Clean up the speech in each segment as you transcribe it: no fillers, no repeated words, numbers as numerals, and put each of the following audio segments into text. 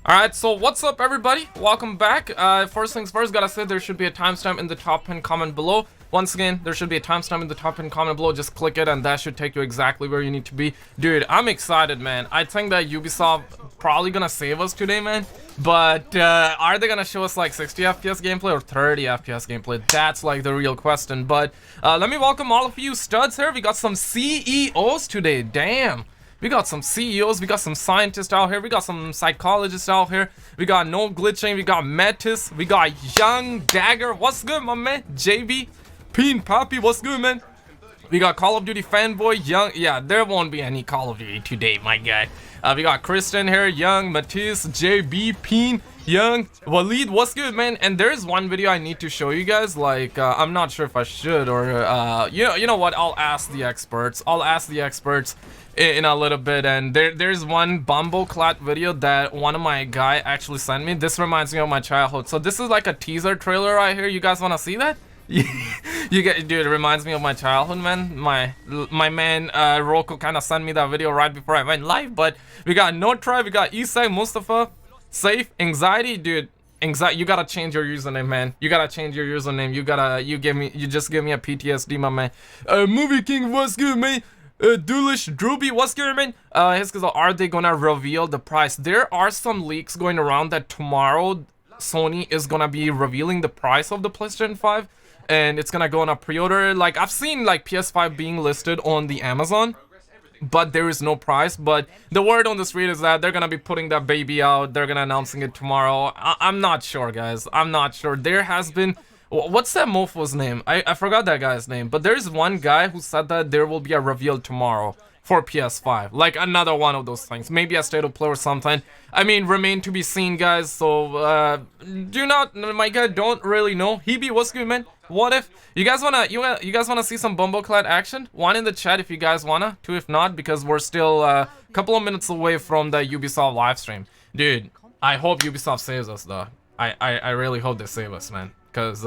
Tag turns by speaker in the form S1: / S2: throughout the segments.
S1: Alright, so what's up everybody? Welcome back. First things first, gotta say there should be a timestamp in the top pinned comment below. Once again, there should be a timestamp in the top pinned comment below. Just click it and that should take you exactly where you need to be. Dude, I'm excited, man. I think that Ubisoft probably gonna save us today, man. But are they gonna show us like 60 FPS gameplay or 30 FPS gameplay? That's like the real question. But let me welcome all of you studs here. We got some CEOs today. Damn. We got some CEOs, we got some scientists out here, we got some psychologists out here, we got No Glitching, we got Metis, we got Young Dagger, what's good my man? JB, Peen Poppy, what's good man? We got Call of Duty Fanboy, Young, yeah, there won't be any Call of Duty today, my guy. We got Kristen here, Young, Matisse, JB, Peen, Young, Waleed, what's good man? And there's one video I need to show you guys, like, I'm not sure if I should or, you know what, I'll ask the experts in a little bit. And there's one Bumbleclat video that one of my guy actually sent me. This reminds me of my childhood. So this is like a teaser trailer right here. You guys want to see that? You get, dude, it reminds me of my childhood, man. My man Rocco kind of sent me that video right before I went live. But we got No Try, we got Isai, Mustafa, Safe, Anxiety, dude. Anxiety, you gotta change your username, man. You gotta change your username. You just give me a PTSD, my man. Movie King, what's good, man? Duelish Drooby, what's good, man? Are they gonna reveal the price? There are some leaks going around that tomorrow Sony is gonna be revealing the price of the PlayStation 5, and it's gonna go on a pre-order. Like, I've seen like PS5 being listed on the Amazon, but there is no price. But the word on the street is that they're gonna be putting that baby out. They're gonna announcing it tomorrow. I'm not sure, guys. I'm not sure. There has been, what's that mofo's name? I forgot that guy's name. But there's one guy who said that there will be a reveal tomorrow for PS5. Like another one of those things. Maybe a state of play or something. I mean, remain to be seen, guys. So, do not, my guy, don't really know. Hebe, what's good, man? What if you guys wanna see some Bumbleclad action? One in the chat if you guys wanna. Two if not, because we're still a couple of minutes away from the Ubisoft livestream. Dude, I hope Ubisoft saves us though. I really hope they save us, man. Because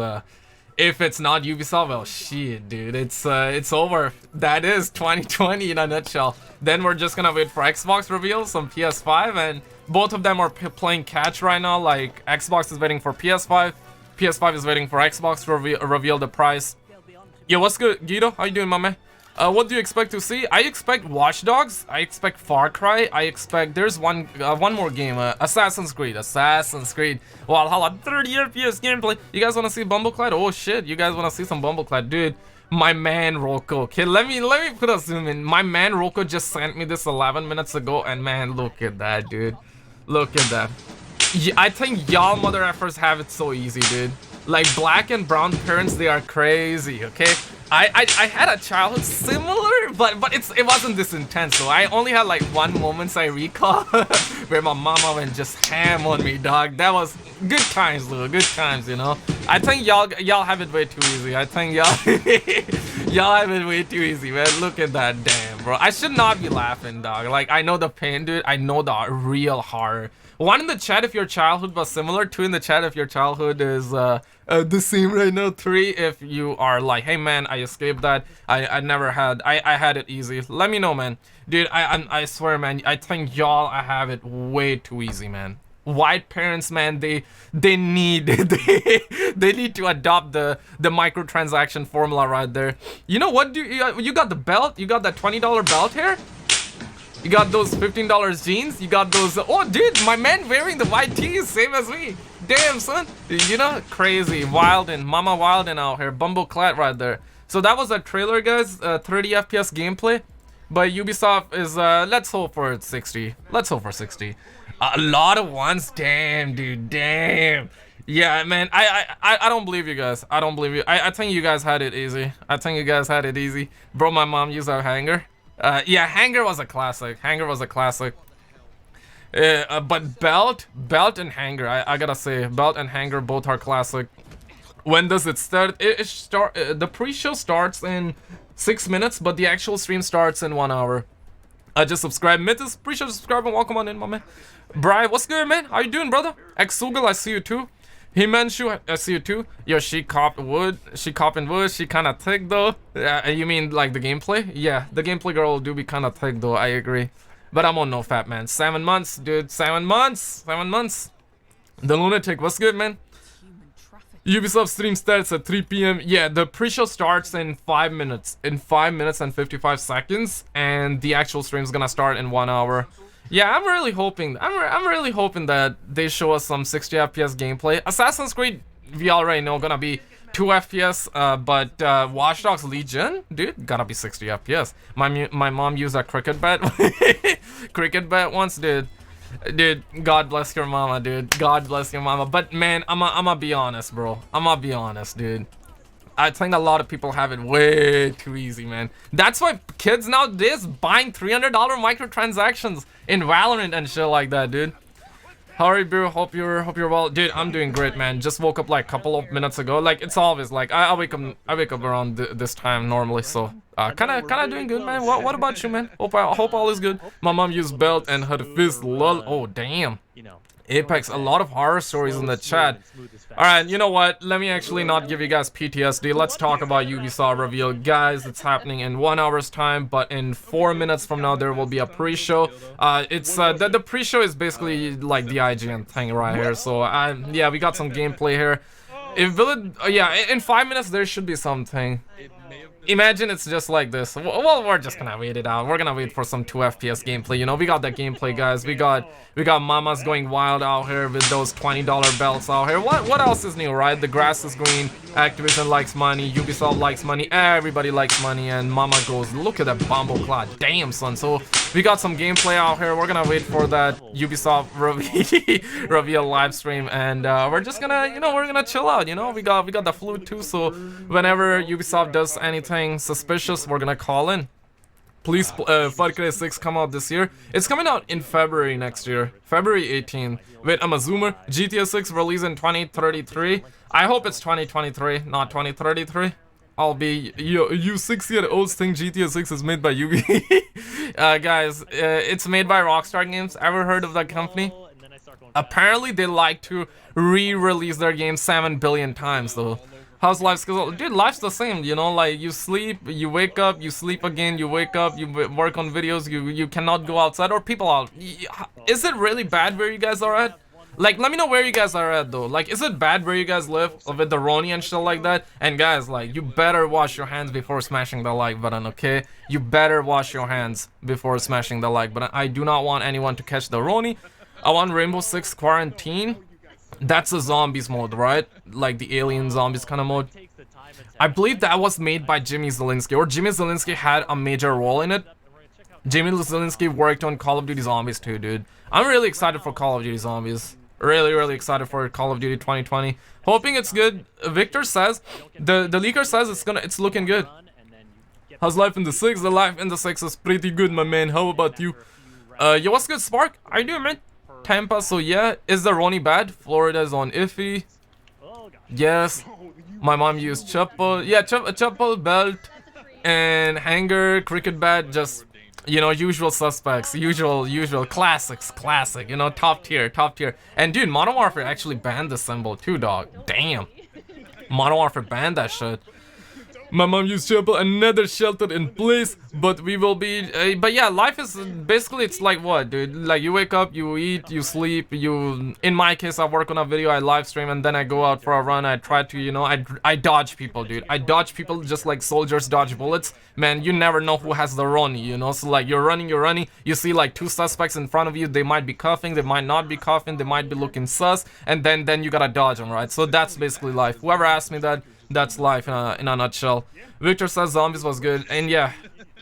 S1: if it's not Ubisoft, well, shit, dude, it's over. That is 2020 in a nutshell. Then we're just gonna wait for Xbox reveals, some PS5, and both of them are playing catch right now. Like, Xbox is waiting for PS5, PS5 is waiting for Xbox to reveal the price. Yo, what's good, Guido? How you doing, my man? What do you expect to see? I expect Watch Dogs. I expect Farcry. I expect there's one more game, Assassin's Creed. Valhalla 30 FPS gameplay. You guys want to see Bumbleclad? Oh shit, you guys want to see some Bumbleclad, dude? My man Rocco. Okay, let me put a zoom in. My man Rocco just sent me this 11 minutes ago, and man, look at that, dude. Look at that. I think y'all mother effers have it so easy, dude. Like, black and brown parents, they are crazy, okay? I had a childhood similar, but it wasn't this intense. So I only had like one moment I recall where my mama went just ham on me, dog. That was good times, Lou. Good times, you know. I think y'all have it way too easy. I think y'all y'all have it way too easy, man. Look at that, damn, bro. I should not be laughing, dog. Like, I know the pain, dude. I know the real horror. One in the chat if your childhood was similar. Two in the chat if your childhood is the same right now. Three if you are like, hey man, I escaped that. I never had. I had it easy. Let me know, man. Dude, I swear, man. I think y'all have it way too easy, man. White parents, man, they need they need to adopt the microtransaction formula right there. You know what? You got the belt? You got that $20 belt here? You got those $15 jeans? You got those... Oh, dude, my man wearing the white tees, same as me. Damn, son. You know, crazy. Wildin'. Mama Wildin' out here. Bumbleclat right there. So that was a trailer, guys. 30 FPS gameplay. But Ubisoft is... let's hope for 60. Let's hope for 60. A lot of ones. Damn, dude. Damn. Yeah, man. I don't believe you guys. I don't believe you. I think you guys had it easy. I think you guys had it easy. Bro, my mom used our hanger. Yeah, hanger was a classic. Hanger was a classic. But belt and hanger, I gotta say, belt and hanger both are classic. When does it start? The pre-show starts in 6 minutes, but the actual stream starts in 1 hour. Just subscribe. Mythos, pre-show subscribe and welcome on in, my man. Bri, what's good, man? How you doing, brother? Exugal, I see you too. Himanshu, I see you too. Yo, she copped wood. She copping wood. She kind of thick though. You mean like the gameplay? Yeah, the gameplay girl do be kind of thick though. I agree. But I'm on no fat, man. 7 months, dude. 7 months. 7 months. The Lunatic, what's good, man? Ubisoft stream starts at 3 p.m. Yeah, the pre-show starts in 5 minutes. In 5 minutes and 55 seconds. And the actual stream's gonna start in 1 hour. Yeah, I'm really hoping. I'm really hoping that they show us some 60 FPS gameplay. Assassin's Creed, we already know, gonna be 2 FPS. But Watch Dogs Legion, dude, gotta be 60 FPS. My mom used a cricket bat, cricket bat once, dude. Dude, God bless your mama, dude. God bless your mama. But man, I'ma be honest, bro. I'ma be honest, dude. I think a lot of people have it way too easy, man. That's why kids nowadays buying $300 microtransactions in Valorant and shit like that, dude. Howdy, bro. Hope you're well, dude. I'm doing great, man. Just woke up like a couple of minutes ago. Like it's always like I wake up around this time normally, so kind of doing good, man. What about you, man? Hope all is good. My mom used belt and her fist. Lol. Oh damn. Apex, a lot of horror stories in the chat. Alright, you know what? Let me actually not give you guys PTSD. Let's talk about Ubisoft reveal. Guys, it's happening in 1 hour's time, but in 4 minutes from now, there will be a pre-show. The pre-show is basically like the IGN thing right here. So, yeah, we got some gameplay here. In 5 minutes, there should be something. Imagine it's just like this. Well, we're just gonna wait it out. We're gonna wait for some 2 FPS gameplay. You know, we got that gameplay, guys. We got mamas going wild out here with those $20 belts out here. What else is new, right? The grass is green. Activision likes money. Ubisoft likes money. Everybody likes money. And mama goes, look at that bombo clot. Damn, son. So we got some gameplay out here. We're gonna wait for that Ubisoft reveal live stream, and we're just gonna, you know, we're gonna chill out. You know, we got the flu too. So whenever Ubisoft does anything suspicious, we're gonna call in. Please, Farcry 6 come out this year. It's coming out in February next year, February 18th. Wait, I'm a zoomer. GTA 6 release in 2033. I hope it's 2023, not 2033. I'll be you 6-year-olds think GTA 6 is made by Ubi. Guys, it's made by Rockstar Games. Ever heard of that company? Apparently they like to re-release their games 7 billion times though. How's life? Dude, life's the same, you know, like you sleep, you wake up, you sleep again, you wake up, you work on videos, you cannot go outside, or people out. Is it really bad where you guys are at? Like, let me know where you guys are at though. Like, is it bad where you guys live with the Roni and shit like that? And guys, like, you better wash your hands before smashing the like button, okay? You better wash your hands before smashing the like button. I do not want anyone to catch the Roni. I want Rainbow Six Quarantine. That's a zombies mode, right? Like the alien zombies kind of mode. I believe that was made by Jimmy Zielinski, or Jimmy Zielinski had a major role in it. Jimmy Zielinski worked on Call of Duty Zombies too, dude. I'm really excited for Call of Duty Zombies. Really excited for Call of Duty 2020. Hoping it's good. Victor says, the leaker says it's looking good. How's life in the 6? The life in the 6 is pretty good, my man. How about you? Yo, what's good, Spark? How you doing, man? Tampa, so yeah. Is the Roni bad? Florida's on iffy. Yes. My mom used chapel. Yeah, chapel, belt, and hanger, cricket bat. Just, you know, usual suspects. Usual classics. Classic. You know, top tier. And dude, Modern Warfare actually banned the symbol too, dog. Damn. Modern Warfare banned that shit. My mom used chapel, another shelter in place, but we will be but yeah, life is basically, it's like what, dude? Like you wake up, you eat, you sleep, in my case I work on a video, I live stream, and then I go out for a run. I try to, you know, I dodge people, dude. I dodge people just like soldiers dodge bullets. Man, you never know who has the Roni, you know? So like you're running, you see like 2 suspects in front of you. They might be coughing, they might not be coughing, they might be looking sus, and then you gotta dodge them, right? So that's basically life. Whoever asked me that, that's life in a nutshell. Victor says zombies was good, and yeah,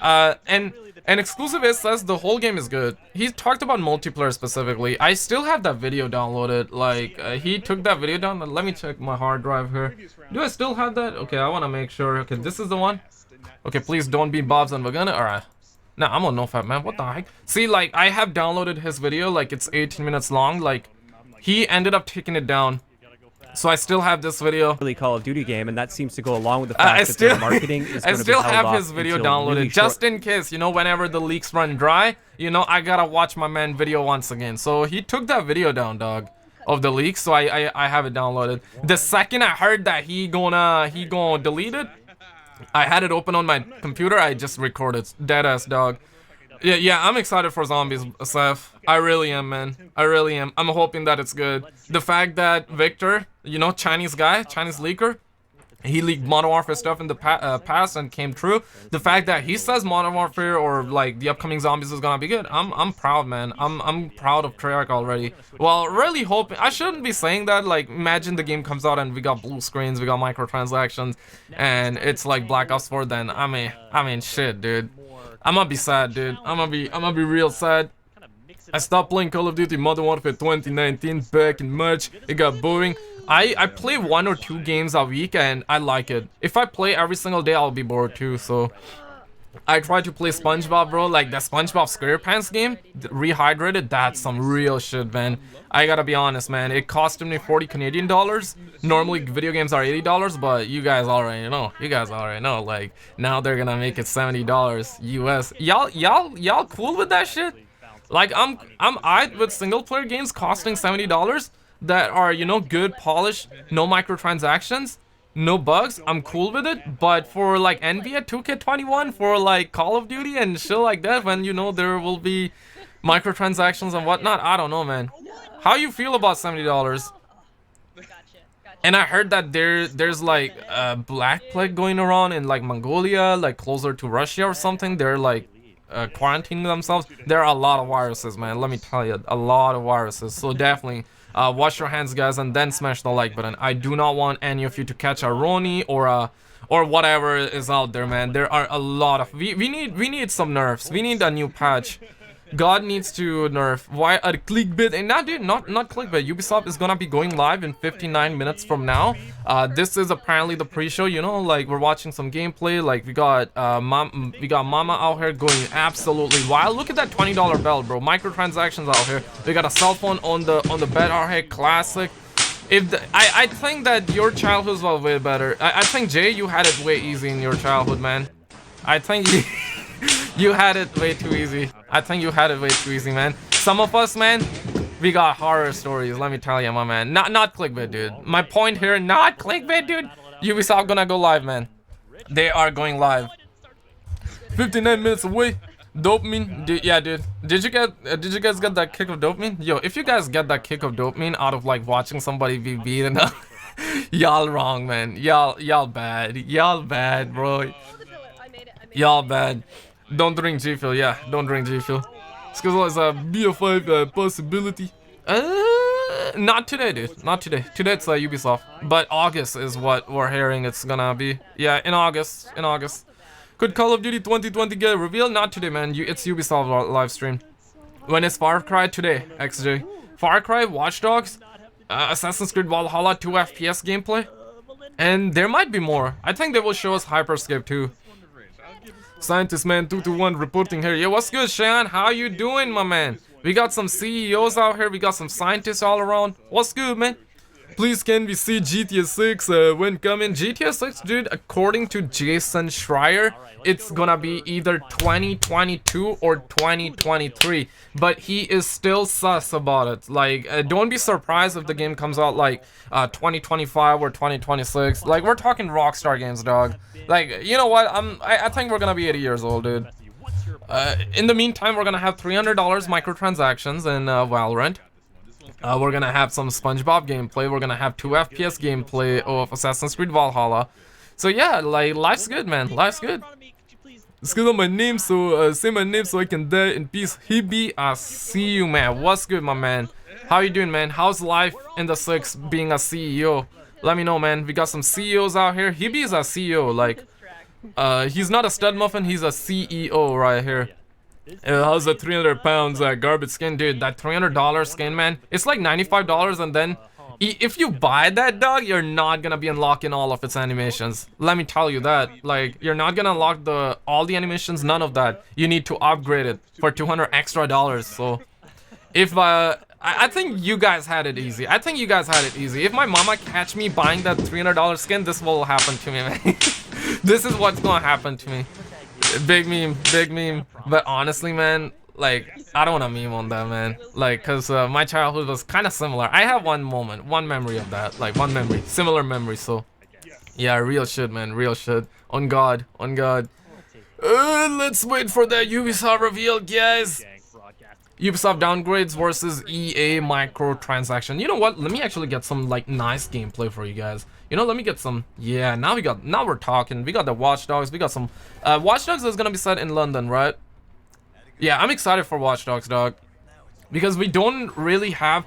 S1: and Exclusivist says the whole game is good. He talked about multiplayer specifically. I still have that video downloaded. Like he took that video down. Let me check my hard drive here. Do I still have that? Okay, I want to make sure. Okay, this is the one. Okay, please don't be Bob's and Vagana. All right. Nah, I'm on no fat, man. What the heck? See, like I have downloaded his video. Like it's 18 minutes long. Like he ended up taking it down. So I still have this video.
S2: Really Call of Duty game, and that seems to go along with the fact that their marketing is going to be held
S1: have
S2: off
S1: his video downloaded
S2: really
S1: just in case, you know, whenever the leaks run dry, you know, I gotta watch my man video once again. So he took that video down, dog, of the leaks. So I have it downloaded. The second I heard that he gonna delete it, I had it open on my computer. I just recorded. Deadass, dog. Yeah, I'm excited for zombies, Seth. I really am, man. I really am. I'm hoping that it's good. The fact that Victor, you know, Chinese guy, Chinese leaker, he leaked Modern Warfare stuff in the past and came true. The fact that he says Modern Warfare or like the upcoming zombies is gonna be good, I'm proud, man. I'm proud of Treyarch already. Well, really hoping. I shouldn't be saying that. Like, imagine the game comes out and we got blue screens, we got microtransactions, and it's like Black Ops 4. Then I mean, shit, dude. I'm gonna be sad, dude. I'm gonna be real sad. I stopped playing Call of Duty Modern Warfare 2019 back in March. It got boring. I play 1 or 2 games a week and I like it. If I play every single day, I'll be bored too. So I try to play SpongeBob, bro. Like the SpongeBob SquarePants game, Rehydrated. That's some real shit, man. I gotta be honest, man. It costed me 40 Canadian dollars. Normally video games are $80, but you guys already know. You guys already know. Like now they're gonna make it $70 US. Y'all cool with that shit? Like I'm eyed with single player games costing $70 that are, you know, good, polished, no microtransactions, no bugs. I'm cool with it. But for like NBA 2K21, for like Call of Duty and shit like that, when you know there will be microtransactions and whatnot, I don't know, man. How you feel about $70? And I heard that there's like a black plague going around in like Mongolia, like closer to Russia or something. They're like quarantining themselves. There are a lot of viruses, man. Let me tell you, a lot of viruses. So definitely wash your hands, guys, and then smash the like button. I do not want any of you to catch a Roni or whatever is out there, man. There are a lot of we need some nerfs. We need a new patch. God needs to nerf. Why a clickbait? And not clickbait. Ubisoft is gonna be going live in 59 minutes from now. This is apparently the pre-show. You know, like we're watching some gameplay. Like we got Mama out here going absolutely wild. Look at that $20 belt, bro. Microtransactions out here. We got a cell phone on the bed out here. Classic. I think that your childhood was way better. I think Jay, you had it way easy in your childhood, man. I think you had it way too easy. I think you had it way too easy, man. Some of us, man, we got horror stories. Let me tell you, my man. Not clickbait, dude. My point here, not clickbait, dude. Ubisoft gonna go live, man. They are going live. 59 minutes away. Dopamine, yeah, dude. Did you guys get that kick of dopamine? Yo, if you guys get that kick of dopamine out of like watching somebody be beaten up, y'all wrong, man. Y'all bad, bro. Y'all bad. Don't drink G Fuel, yeah. Don't drink G Fuel. Skizzle is a PS5 possibility. Not today, dude. Not today. Today it's Ubisoft. But August is what we're hearing it's gonna be. Yeah, in August. In August. Could Call of Duty 2020 get revealed? Not today, man. It's Ubisoft Livestream. When is Farcry? Today, XJ. Farcry, Watch Dogs, Assassin's Creed Valhalla 2 FPS gameplay. And there might be more. I think they will show us Hyperscape too. Scientist Man 221 reporting here. Yo, what's good, Shan? How you doing, my man? We got some CEOs out here. We got some scientists all around. What's good, man? Please, can we see GTA 6 when coming? GTA 6, dude, according to Jason Schreier, it's gonna be either 2022 or 2023. But he is still sus about it. Like, don't be surprised if the game comes out like 2025 or 2026. Like, we're talking Rockstar games, dog. Like, you know what? I think we're gonna be 80 years old, dude. In the meantime, we're gonna have $300 microtransactions in Valorant. We're gonna have some SpongeBob gameplay. We're gonna have 2 FPS gameplay of Assassin's Creed Valhalla. So yeah, like, life's good, man. Life's good. Excuse my name, so say my name so I can die in peace. Hibby, I see you, man. What's good, my man? How you doing, man? How's life in the 6 being a CEO? Let me know, man. We got some CEOs out here. Hibby is a CEO, like, he's not a stud muffin, he's a CEO right here. How's the 300 pounds garbage skin, dude? That $300 skin, man, it's like $95, and then if you buy that, dog, you're not gonna be unlocking all of its animations. Let me tell you that. Like, you're not gonna unlock all the animations, none of that. You need to upgrade it for $200 extra. So if I think you guys had it easy. I think you guys had it easy. If my mama catch me buying that $300 skin, this will happen to me, man. This is what's gonna happen to me. Big meme, big meme. But honestly, man, like, I don't want to meme on that, man. Like, cause my childhood was kind of similar. I have one moment, one memory of that. Like, one memory, similar memory. So yeah, real shit, man, real shit. On God, on God. Let's wait for that Ubisoft reveal, guys. Ubisoft downgrades versus EA microtransaction. You know what? Let me actually get some like nice gameplay for you guys. You know, let me get some. Yeah, now we're talking. We got the Watch Dogs. We got some. Watch Dogs is gonna be set in London, right? Yeah, I'm excited for Watch Dogs, dog, because we don't really have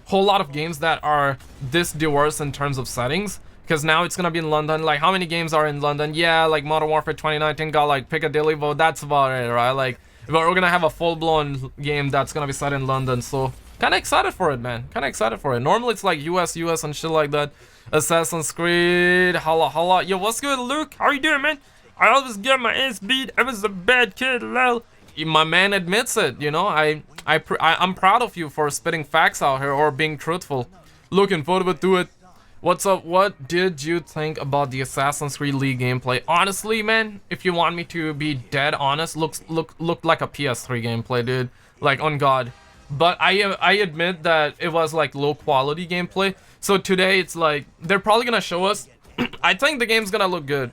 S1: a whole lot of games that are this diverse in terms of settings. Because now it's gonna be in London. Like, how many games are in London? Yeah, like Modern Warfare 2019 got like Piccadilly, but that's about it, right? Like, but we're gonna have a full-blown game that's gonna be set in London, so kind of excited for it, man. Kind of excited for it. Normally it's like US and shit like that. Assassin's Creed, holla. Yo, what's good, Luke? How you doing, man? I always get my ass beat. I was a bad kid, lol. My man admits it, you know. I'm proud of you for spitting facts out here or being truthful. Looking forward to it. What's up? What did you think about the Assassin's Creed League gameplay? Honestly, man, if you want me to be dead honest, looked like a PS3 gameplay, dude. Like, on God. But I admit that it was like low quality gameplay. So today it's like they're probably gonna show us. I think the game's gonna look good.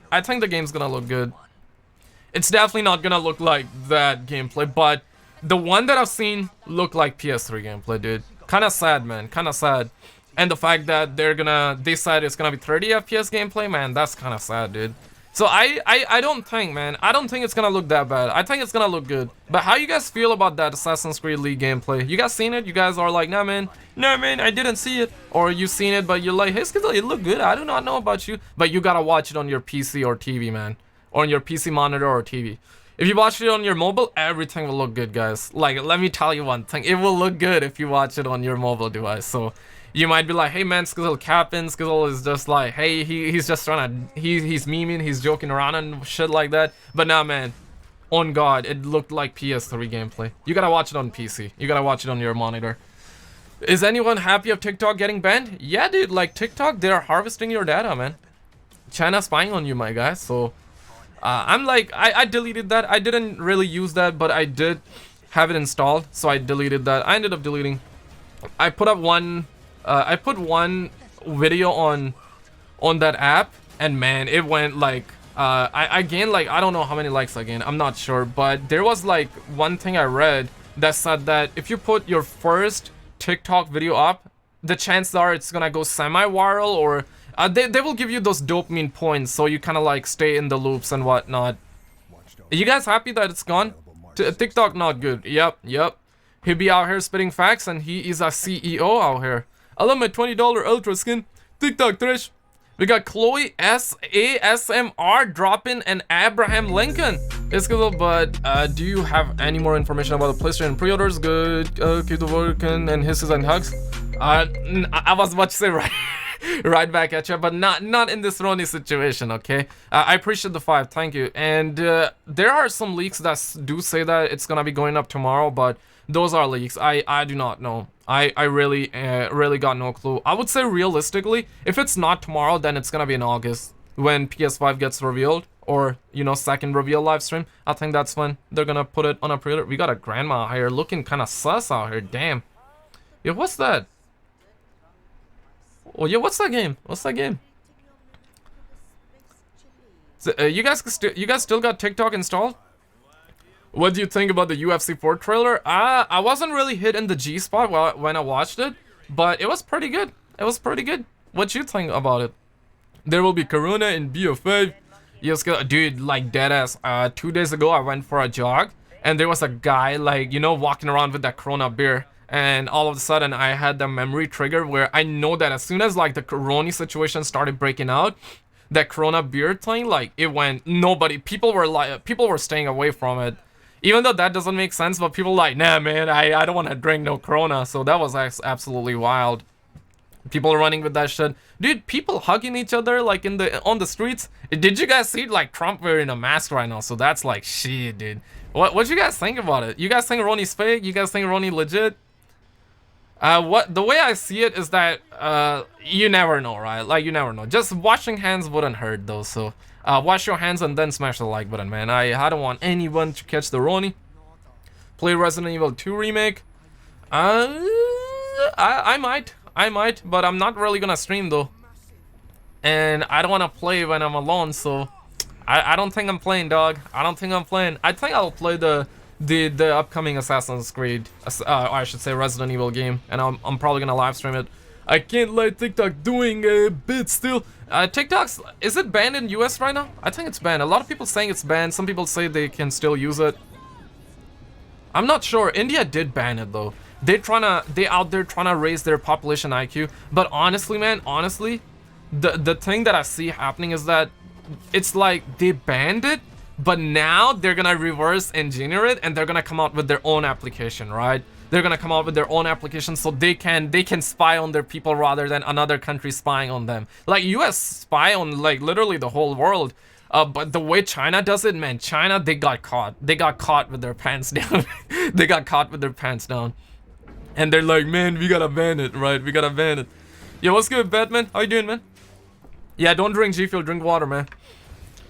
S1: It's definitely not gonna look like that gameplay, but the one that I've seen looked like PS3 gameplay, dude. Kind of sad, man. Kind of sad. And the fact that they said it's gonna be 30 FPS gameplay, man, that's kind of sad, dude. So I don't think, man, I don't think it's gonna look that bad. I think it's gonna look good. But how you guys feel about that Assassin's Creed League gameplay? You guys seen it? You guys are like, nah, man, I didn't see it. Or you seen it, but you're like, hey, Skizzle, it looked good. I do not know about you. But you gotta watch it on your PC or TV, man. Or on your PC monitor or TV. If you watch it on your mobile, everything will look good, guys. Like, let me tell you one thing. It will look good if you watch it on your mobile device. So you might be like, hey man, Skizzle capping. Skizzle is just like, hey, he's just trying to, he's memeing, he's joking around and shit like that. But nah, man, on God, it looked like PS3 gameplay. You gotta watch it on PC. You gotta watch it on your monitor. Is anyone happy of TikTok getting banned? Yeah, dude, like TikTok, they're harvesting your data, man. China's spying on you, my guy. So I'm like, I deleted that. I didn't really use that, but I did have it installed, so I deleted that. I ended up deleting. I put up one. I put one video on that app, and man, it went like I gained like I don't know how many likes I gained. I'm not sure, but there was like one thing I read that said that if you put your first TikTok video up, the chances are it's gonna go semi-viral, or they will give you those dopamine points, so you kind of like stay in the loops and whatnot. Are you guys happy that it's gone? TikTok not good. Yep. He be out here spitting facts, and he is a CEO out here. I love my $20 Ultra skin. TikTok trash. We got Chloe ASMR dropping an Abraham Lincoln. It's good, but do you have any more information about the PlayStation pre-orders? Good. Keep the working and hisses and hugs. I was about to say right back at you, but not in this Ronnie situation, okay? I appreciate the 5, thank you. And there are some leaks that do say that it's gonna be going up tomorrow, but those are leaks. I do not know. I really got no clue. I would say realistically, if it's not tomorrow, then it's gonna be in August when PS5 gets revealed, or you know, second reveal live stream. I think that's when they're gonna put it on a pre-order. We got a grandma here looking kind of sus out here. Damn. Yo, what's that? Oh yeah, what's that game? So, you guys still got TikTok installed? What do you think about the UFC 4 trailer? I wasn't really hit in the G spot when I watched it, but it was pretty good. What you think about it? There will be Corona in BO5. Yes, dude, like deadass. 2 days ago I went for a jog, and there was a guy like, you know, walking around with that Corona beer. And all of a sudden, I had the memory trigger where I know that as soon as like the Corona situation started breaking out, that Corona beer thing, like it went. People were staying away from it, even though that doesn't make sense. But people like, nah, man, I don't want to drink no Corona. So that was absolutely wild. People running with that shit, dude. People hugging each other like on the streets. Did you guys see like Trump wearing a mask right now? So that's like shit, dude. What you guys think about it? You guys think Ronnie's fake? You guys think Ronnie legit? The way I see it is that you never know, right? Like you never know. Just washing hands wouldn't hurt though. So wash your hands and then smash the like button, man. I don't want anyone to catch the Ronnie. Play Resident Evil 2 remake. I might, but I'm not really gonna stream though. And I don't want to play when I'm alone, so I don't think I'm playing, dog. I don't think I'm playing. I think I'll play the upcoming Assassin's Creed, or I should say Resident Evil game, and I'm probably gonna live stream it. I can't let TikTok doing a bit still. TikTok's, is it banned in US right now? I think it's banned. A lot of people saying it's banned. Some people say they can still use it. I'm not sure. India did ban it though. They out there trying to raise their population IQ. But honestly, man, the thing that I see happening is that it's like they banned it, but now they're gonna reverse engineer it and they're gonna come out with their own application, right? They're gonna come out with their own application so they can spy on their people rather than another country spying on them. Like US spy on like literally the whole world. But the way China does it, man, China, they got caught. They got caught with their pants down. They got caught with their pants down. And they're like, man, we gotta ban it, right? We gotta ban it. Yo, what's good, Batman? How you doing, man? Yeah, don't drink G Fuel, drink water, man.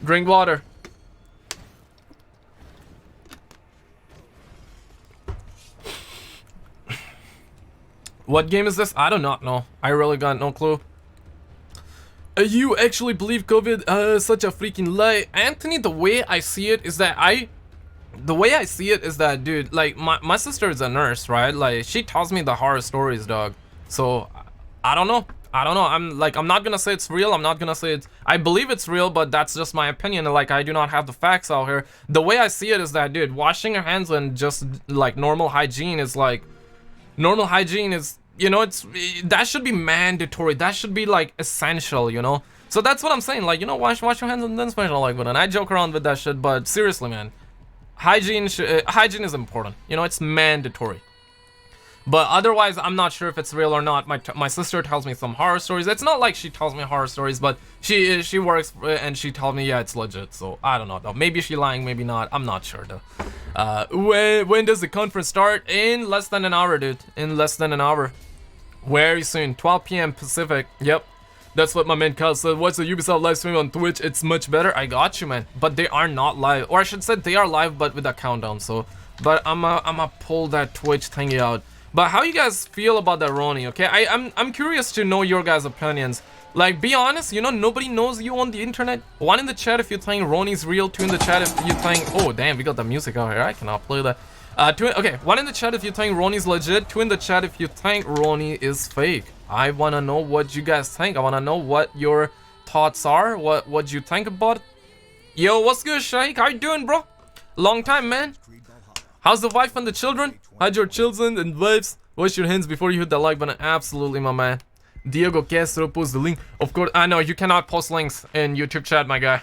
S1: Drink water. What game is this? I do not know. I really got no clue. You actually believe COVID is such a freaking lie? Anthony, the way I see it is that dude, like my sister is a nurse, right? Like she tells me the horror stories, dog. So I don't know. I'm not gonna say it's real. I'm not gonna say it's, I believe it's real, but that's just my opinion. Like I do not have the facts out here. The way I see it is that, dude, washing your hands and just like normal hygiene is, you know, that should be mandatory. That should be like essential, you know. So that's what I'm saying. Like, you know, wash your hands and then special, like, but and I joke around with that shit, but seriously, man, hygiene is important. You know, it's mandatory. But otherwise, I'm not sure if it's real or not. My sister tells me some horror stories. It's not like she tells me horror stories, but she works and she told me, yeah, it's legit. So I don't know though. Maybe she's lying, maybe not. I'm not sure though. When does the conference start? In less than an hour, dude. In less than an hour. Very soon. 12 p.m. Pacific. Yep. That's what my man Kyle said. What's the Ubisoft live stream on Twitch? It's much better. I got you, man. But they are not live, or I should say they are live, but with a countdown. So, but I'ma pull that Twitch thingy out. But how you guys feel about that Ronnie? Okay, I'm curious to know your guys' opinions. Like, be honest, you know, nobody knows you on the internet. One in the chat if you think Ronnie's real. Two in the chat if you think, oh damn, we got the music out here. I cannot play that. Okay, one in the chat if you think Ronnie's legit. Two in the chat if you think Ronnie is fake. I wanna know what you guys think. I wanna know what your thoughts are. What you think about it. Yo, what's good, Shaik? How you doing, bro? Long time, man. How's the wife and the children? How's your children and wives? Wash your hands before you hit the like button. Absolutely, my man. Diego Castro post the link. Of course, I know you cannot post links in YouTube chat, my guy.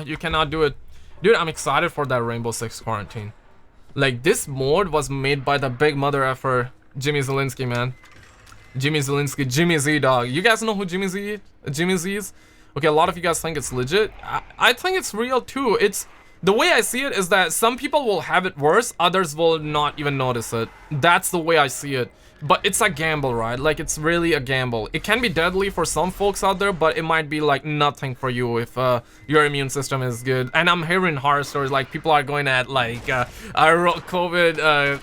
S1: You cannot do it. Dude, I'm excited for that Rainbow Six Quarantine. Like, this mode was made by the big mother effer, Jimmy Zielinski, man. Jimmy Zielinski, Jimmy Z, dog. You guys know who Jimmy Z is? Okay, a lot of you guys think it's legit. I think it's real too. It's, the way I see it is that some people will have it worse, others will not even notice it. That's the way I see it. But it's a gamble, right? Like, it's really a gamble. It can be deadly for some folks out there, but it might be like nothing for you if your immune system is good. And I'm hearing horror stories, like people are going at like COVID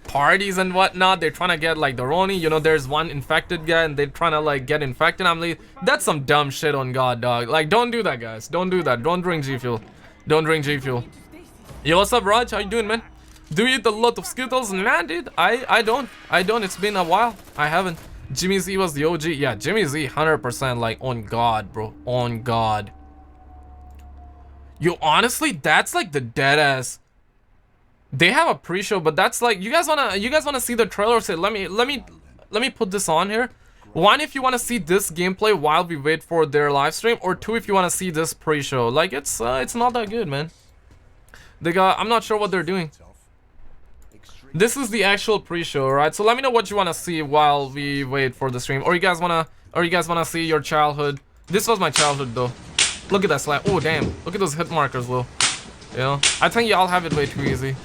S1: parties and whatnot. They're trying to get like the Roni, you know, there's one infected guy and they're trying to like get infected. I'm like, that's some dumb shit on God, dog. Like, don't do that, guys. Don't do that. Don't drink G Fuel. Don't drink G Fuel. Yo, what's up, Raj? How you doing, man? Do you eat a lot of Skittles? Nah, dude, I don't. It's been a while. I haven't. Jimmy Z was the OG. Yeah, Jimmy Z, 100%, like, on God, bro. On God. Yo, honestly, that's like the dead ass. They have a pre-show, but that's like, you guys wanna see the trailer? Say, let me put this on here. One, if you wanna see this gameplay while we wait for their live stream, or two, if you wanna see this pre-show. Like, it's not that good, man. They got, I'm not sure what they're doing. This is the actual pre-show, right? So let me know what you want to see while we wait for the stream. Or you guys wanna see your childhood. This was my childhood though. Look at that slap. Oh damn. Look at those hit markers though. You know? I think y'all have it way too easy.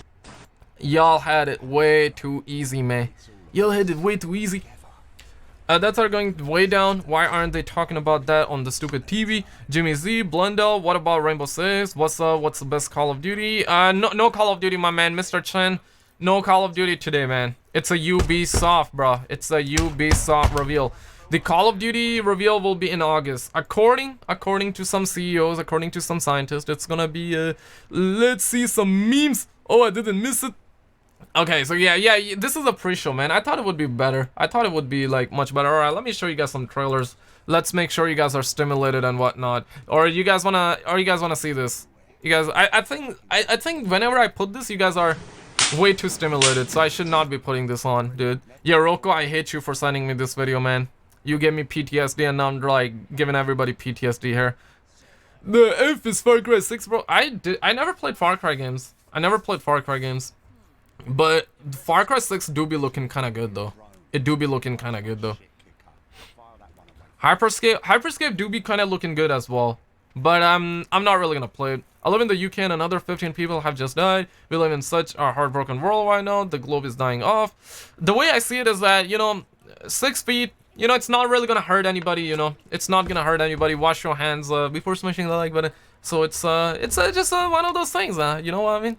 S1: Y'all had it way too easy, man. Y'all had it way too easy. That's are going way down. Why aren't they talking about that on the stupid TV? Jimmy Z, Blundell, what about Rainbow Six? What's the best Call of Duty? No Call of Duty, my man, Mr. Chen. No Call of Duty today, man. It's a Ubisoft, bro. It's a Ubisoft reveal. The Call of Duty reveal will be in August. According to some CEOs, according to some scientists, it's gonna be, let's see some memes. Oh, I didn't miss it. Okay, so yeah, this is a pre-show, man. I thought it would be better. I thought it would be, like, much better. Alright, let me show you guys some trailers. Let's make sure you guys are stimulated and whatnot. Or you guys wanna see this? You guys, I think whenever I put this, you guys are way too stimulated, so I should not be putting this on, dude. Yeah, Rocco, I hate you for sending me this video, man. You gave me PTSD, and now I'm like giving everybody PTSD here. The F is Far Cry 6, bro. I never played Far Cry games. But Far Cry 6 do be looking kind of good though. It do be looking kind of good though. Hyperscape do be kind of looking good as well. But I'm not really gonna play it. I live in the UK and another 15 people have just died. We live in such a heartbroken world right now. The globe is dying off. The way I see it is that, you know, 6 feet, you know, it's not really gonna hurt anybody, you know. It's not gonna hurt anybody. Wash your hands before smashing the like button. So it's just one of those things, you know what I mean?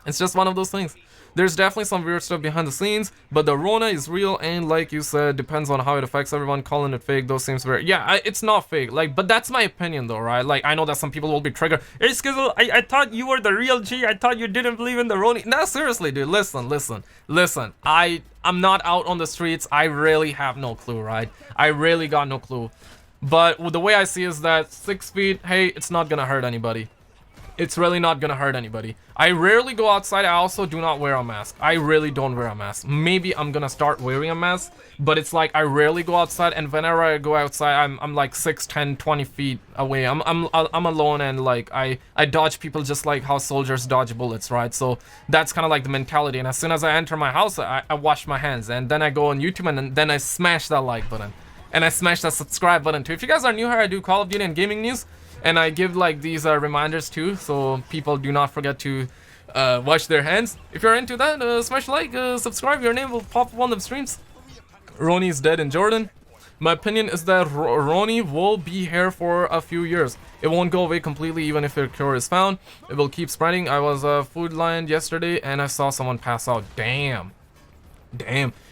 S1: It's just one of those things. There's definitely some weird stuff behind the scenes, but the Rona is real, and like you said, depends on how it affects everyone. Calling it fake, those seems very, yeah, it's not fake, like, but that's my opinion though, right? Like, I know that some people will be triggered. Hey Skizzle, I thought you were the real G. I thought you didn't believe in the Roni. No, seriously, dude, listen. I'm not out on the streets. I really have no clue, right? I really got no clue. But the way I see is that 6 feet, hey, it's not gonna hurt anybody. It's really not gonna hurt anybody. I rarely go outside. I also do not wear a mask. I really don't wear a mask. Maybe I'm gonna start wearing a mask, but it's like I rarely go outside, and whenever I go outside, I'm like 6, 10, 20 feet away. I'm alone, and like I dodge people just like how soldiers dodge bullets, right? So that's kind of like the mentality. And as soon as I enter my house, I wash my hands, and then I go on YouTube, and then I smash that like button, and I smash that subscribe button too. If you guys are new here, I do Call of Duty and gaming news. And I give like these reminders too, so people do not forget to wash their hands. If you're into that, smash like, subscribe, your name will pop up on the streams. Roni's dead in Jordan. My opinion is that Roni will be here for a few years. It won't go away completely even if a cure is found. It will keep spreading. I was Food Lion yesterday and I saw someone pass out. Damn.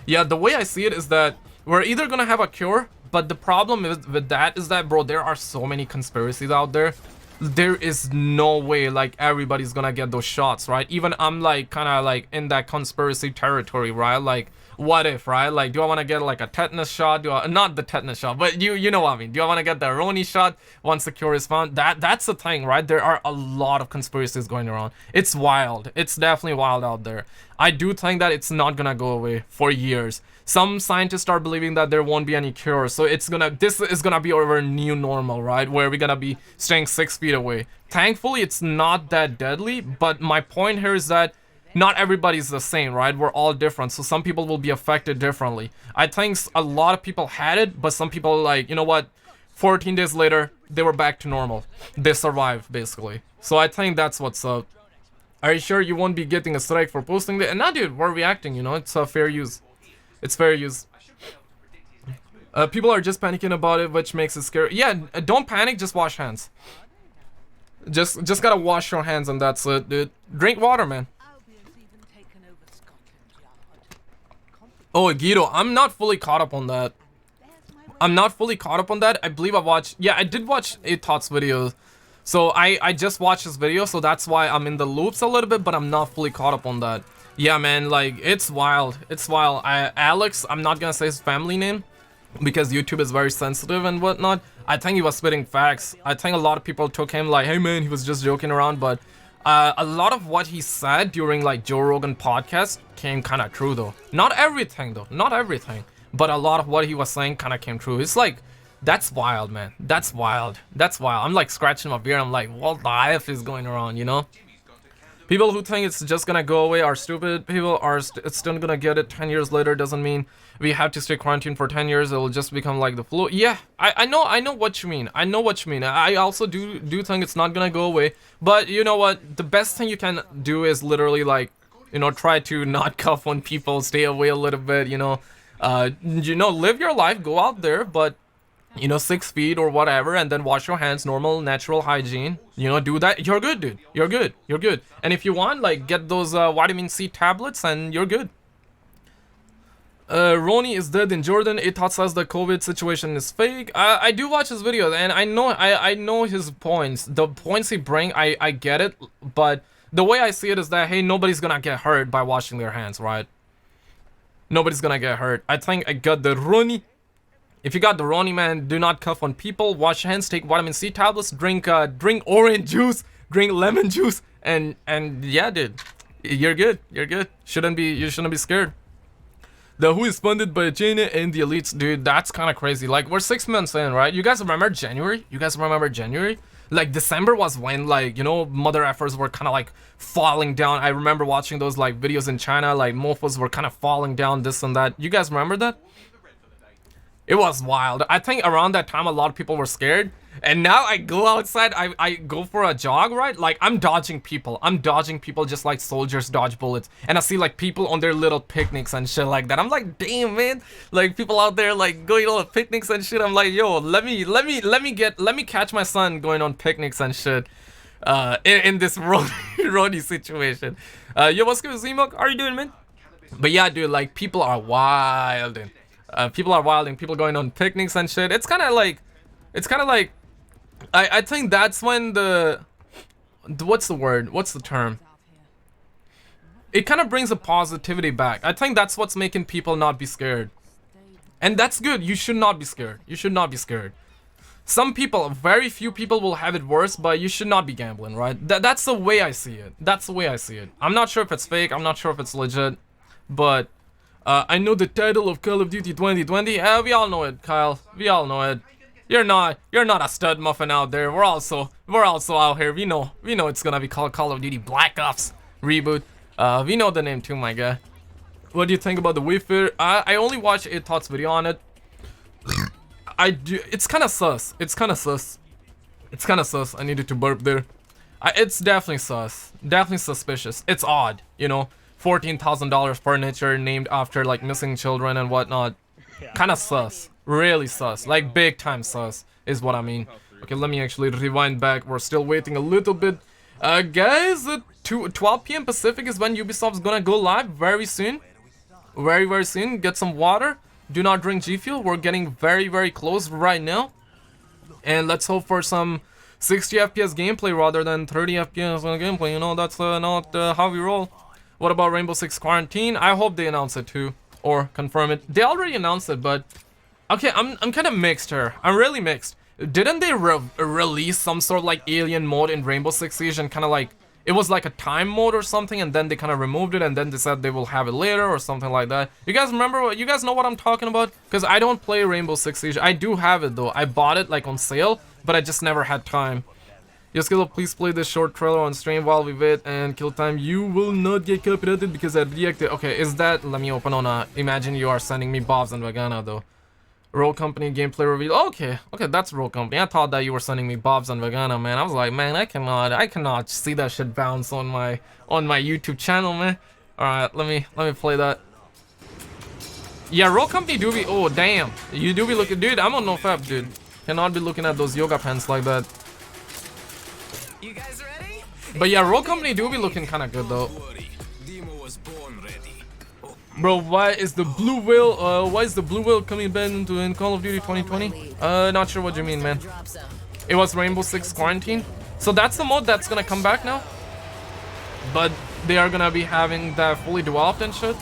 S1: Yeah, the way I see it is that we're either gonna have a cure, but the problem with that is that, bro, there are so many conspiracies out there. There is no way like everybody's gonna get those shots, right? Even I'm like kind of like in that conspiracy territory, right? Like, what if, right? Like, do I want to get like a tetanus shot? Not the tetanus shot, but you know what I mean? Do I want to get the Roni shot once the cure is found? That's the thing, right? There are a lot of conspiracies going around. It's wild. It's definitely wild out there. I do think that it's not gonna go away for years. Some scientists are believing that there won't be any cure, so this is gonna be our new normal, right? Where we're gonna be staying 6 feet away. Thankfully, it's not that deadly, but my point here is that not everybody's the same, right? We're all different, so some people will be affected differently. I think a lot of people had it, but some people, like, you know what? 14 days later, they were back to normal. They survived, basically. So I think that's what's up. Are you sure you won't be getting a strike for posting it? And nah, dude, we're reacting, you know? It's fair use. It's fair use. People are just panicking about it, which makes it scary. Yeah, don't panic, just wash hands. Just gotta wash your hands and that's it, dude. Drink water, man. Oh, Guido, I'm not fully caught up on that. I believe I watched... Yeah, I did watch Tate's videos. So I just watched his video, so that's why I'm in the loops a little bit, but I'm not fully caught up on that. Yeah, man, like, it's wild. It's wild. Alex, I'm not gonna say his family name because YouTube is very sensitive and whatnot. I think he was spitting facts. I think a lot of people took him like, hey man, he was just joking around, but a lot of what he said during like Joe Rogan podcast came kind of true though. Not everything, but a lot of what he was saying kind of came true. It's like, that's wild, man. That's wild. I'm like scratching my beard. I'm like, what the F is going around, you know? People who think it's just gonna go away are stupid. People are still gonna get it 10 years later. Doesn't mean we have to stay quarantined for 10 years. It'll just become like the flu. Yeah, I know what you mean. I also do think it's not gonna go away. But you know what? The best thing you can do is literally like, you know, try to not cough when people stay away a little bit, you know. Live your life, go out there, but you know, 6 feet or whatever, and then wash your hands, normal, natural hygiene. You know, do that. You're good, dude. You're good. And if you want, like, get those vitamin C tablets, and you're good. Ronnie is dead in Jordan. Tate says the COVID situation is fake. I do watch his videos, and I know his points. The points he bring, I get it, but the way I see it is that, hey, nobody's gonna get hurt by washing their hands, right? Nobody's gonna get hurt. I think I got the Ronnie. If you got the Ronnie, man, do not cough on people. Wash your hands. Take vitamin C tablets. Drink orange juice. Drink lemon juice. And yeah, dude, you're good. You're good. You shouldn't be scared. The who is funded by China and the elites, dude, that's kind of crazy. Like, we're 6 months in, right? You guys remember January? Like, December was when, like, you know, mother effers were kind of like falling down. I remember watching those like videos in China, like mofos were kind of falling down, this and that. You guys remember that? It was wild. I think around that time a lot of people were scared, and now I go outside, I go for a jog, right? Like, I'm dodging people just like soldiers dodge bullets, and I see like people on their little picnics and shit like that. I'm like, damn, man, like people out there like going on picnics and shit. I'm like, yo, let me catch my son going on picnics and shit in this roadie situation. Yo, what's good, Zimok? How are you doing, man? But yeah, dude, like, people are wilding. People going on picnics and shit. It's kind of like I think that's when what's the word? What's the term? It kind of brings a positivity back. I think that's what's making people not be scared. And that's good. You should not be scared. You should not be scared. Some people, very few people will have it worse, but you should not be gambling, right? That's the way I see it. That's the way I see it. I'm not sure if it's fake. I'm not sure if it's legit, but I know the title of Call of Duty 2020. We all know it, Kyle. We all know it. You're not a stud muffin out there. We're also out here. We know it's gonna be called Call of Duty Black Ops reboot. We know the name too, my guy. What do you think about the Wii Fit? I only watched Tate's video on it. I do. It's kind of sus. It's kind of sus. I needed to burp there. It's definitely sus. Definitely suspicious. It's odd, you know. $14,000 furniture named after like missing children and whatnot. Kind of sus. Really sus. Like big time sus is what I mean. Okay, let me actually rewind back. We're still waiting a little bit. Guys, 12 p.m. Pacific is when Ubisoft's gonna go live very soon. Very soon. Get some water. Do not drink G Fuel. We're getting very close right now. And let's hope for some 60 FPS gameplay rather than 30 FPS gameplay. You know, that's not how we roll. What about Rainbow Six Quarantine? I hope they announce it too, or confirm it. They already announced it, but okay, I'm kind of mixed here. I'm really mixed. Didn't they release some sort of like alien mode in Rainbow Six Siege, and kind of like it was like a time mode or something, and then they kind of removed it, and then they said they will have it later or something like that? You guys remember? You guys know what I'm talking about? Because I don't play Rainbow Six Siege. I do have it though. I bought it like on sale, but I just never had time. Yes, Kilo, please play this short trailer on stream while we wait, and kill time. You will not get copyrighted because I reacted. Okay, is that? Let me open on imagine you are sending me Bob's and Vagana though. Roll Company gameplay reveal. Okay, that's Roll Company. I thought that you were sending me Bob's and Vagana, man. I was like, man, I cannot see that shit bounce on my YouTube channel, man. All right, let me play that. Yeah, Roll Company do be. Oh damn, you do be looking, dude. I'm on no fap, dude. Cannot be looking at those yoga pants like that. You guys ready? But yeah, Roll Company do be looking kind of good though. Bro, why is the blue whale coming back in Call of Duty 2020? Not sure what you mean, man. It was Rainbow Six Quarantine. So that's the mode that's gonna come back now. But they are gonna be having that fully developed and shit.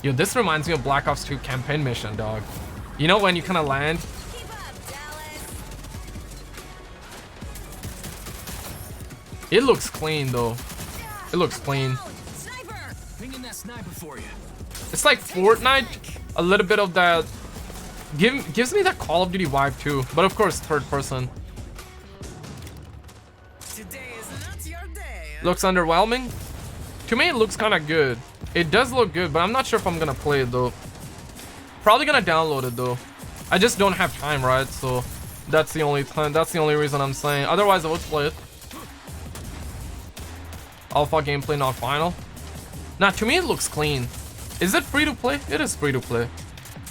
S1: Yo, this reminds me of Black Ops 2 campaign mission, dog. You know when you kind of land. It looks clean though. It looks clean. It's like Fortnite, a little bit of that. Gives me that Call of Duty vibe too, but of course third person. Looks underwhelming. To me, it looks kind of good. It does look good, but I'm not sure if I'm gonna play it though. Probably gonna download it though. I just don't have time, right? So that's the only time. That's the only reason I'm saying. Otherwise, I would play it. Alpha gameplay, not final. Nah, to me it looks clean. Is it free to play? It is free to play.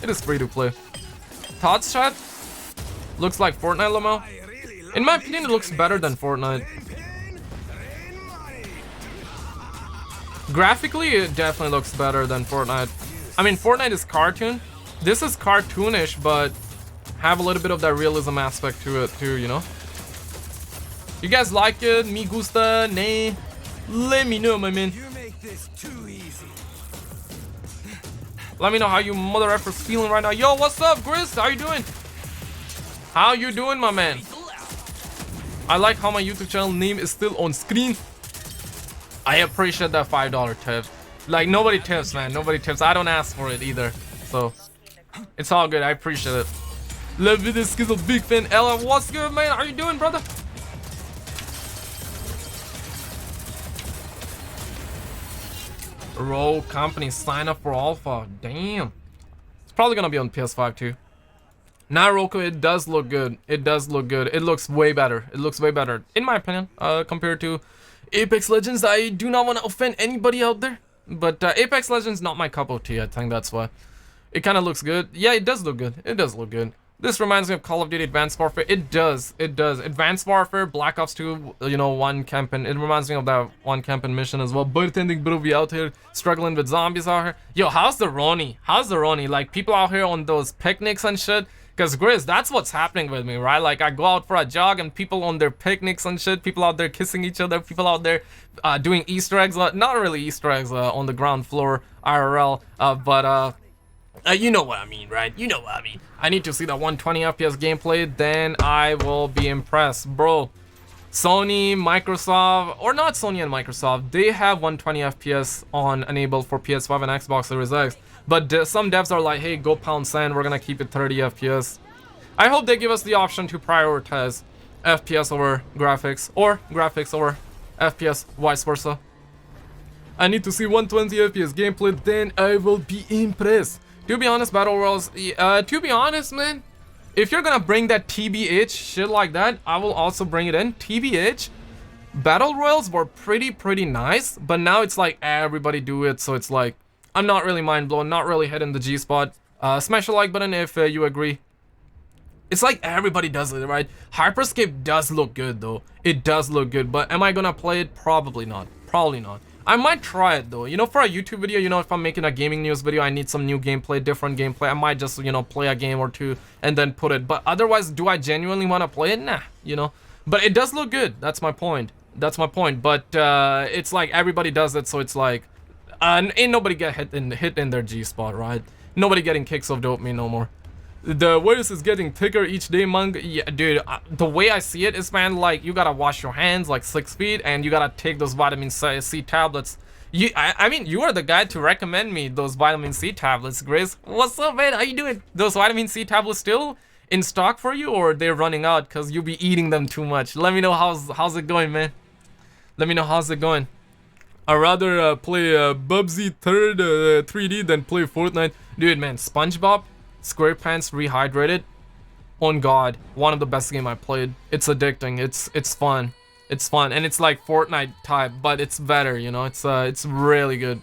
S1: It is free to play. Todd's chat looks like Fortnite, Lamau. In my opinion, it looks better than Fortnite. Graphically, it definitely looks better than Fortnite. I mean, Fortnite is cartoon. This is cartoonish, but have a little bit of that realism aspect to it too, you know? You guys like it? Me gusta? Nay? Let me know, my man.
S3: You make this too easy.
S1: Let me know how you mother effers feeling right now. Yo, what's up, Grizz? How you doing? How you doing, my man? I like how my YouTube channel name is still on screen. I appreciate that $5 tip. Like, nobody tips, man. Nobody tips. I don't ask for it either. So, it's all good. I appreciate it. Love it. This is a big fan. Ella, what's good, man? How you doing, brother? Roll company sign up for alpha. Damn. It's probably gonna be on PS5 too. Now, Roku, it does look good. It does look good. It looks way better. It looks way better, in my opinion, compared to Apex Legends. I do not want to offend anybody out there, but Apex Legends not my cup of tea. I think that's why. It kind of looks good. Yeah, it does look good. It does look good. This reminds me of Call of Duty Advanced Warfare. It does. It does. Advanced Warfare, Black Ops 2, you know, one camping. It reminds me of that one camping mission as well. Bartending, bro, we out here struggling with zombies out here. Yo, how's the Roni? How's the Roni? Like, people out here on those picnics and shit. Because, Grizz, that's what's happening with me, right? Like, I go out for a jog and people on their picnics and shit. People out there kissing each other. People out there doing Easter eggs. Not really Easter eggs on the ground floor, IRL. But you know what I mean, right? You know what I mean. I need to see that 120 FPS gameplay, then I will be impressed. Bro, Sony, Microsoft, or not Sony and Microsoft, they have 120 FPS on enabled for PS5 and Xbox Series X. But some devs are like, hey, go pound sand, we're gonna keep it 30 FPS. I hope they give us the option to prioritize FPS over graphics, or graphics over FPS, vice versa. I need to see 120 FPS gameplay, then I will be impressed. To be honest, Battle Royals, to be honest, man, if you're gonna bring that TBH shit like that, I will also bring it in. TBH, Battle Royals were pretty nice, but now it's like everybody do it, so it's like, I'm not really mind blown, not really hitting the G spot. Smash the like button if you agree. It's like everybody does it, right? Hyperscape does look good though. It does look good, but am I gonna play it? Probably not. Probably not. I might try it though. You know, for a YouTube video, you know, if I'm making a gaming news video, I need some new gameplay, different gameplay. I might just, you know, play a game or two and then put it. But otherwise, do I genuinely want to play it? Nah, you know. But it does look good. That's my point. That's my point. But it's like everybody does it, so it's like ain't nobody get hit in their G spot, right? Nobody getting kicks of dopamine no more. The virus is getting thicker each day, Mung. Yeah, dude, the way I see it is, man, like, you gotta wash your hands like 6 feet, and you gotta take those vitamin C tablets. I mean, you are the guy to recommend me those vitamin C tablets, Grace. What's up, man? How you doing? Those vitamin C tablets still in stock for you, or they're running out because you'll be eating them too much? Let me know how's it going, man. Let me know how's it going. I'd rather play Bubsy 3D than play Fortnite. Dude, man, SpongeBob SquarePants Rehydrated, on God, one of the best game I played. It's addicting. It's fun. It's fun, and it's like Fortnite type, but it's better. You know, it's really good.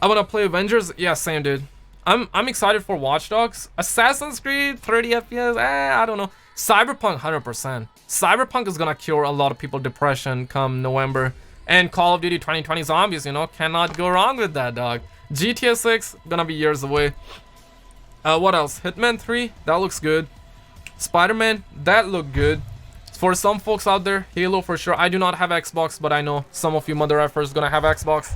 S1: I wanna play Avengers. Yeah, same, dude. I'm excited for Watch Dogs. Assassin's Creed 30 FPS. I don't know. Cyberpunk 100%. Cyberpunk is gonna cure a lot of people depression come November. And Call of Duty 2020 Zombies. You know, cannot go wrong with that, dog. GTA 6 gonna be years away. What else? Hitman 3, that looks good. Spiderman, that looked good. For some folks out there, Halo for sure. I do not have Xbox, but I know some of you mother effers gonna have Xbox.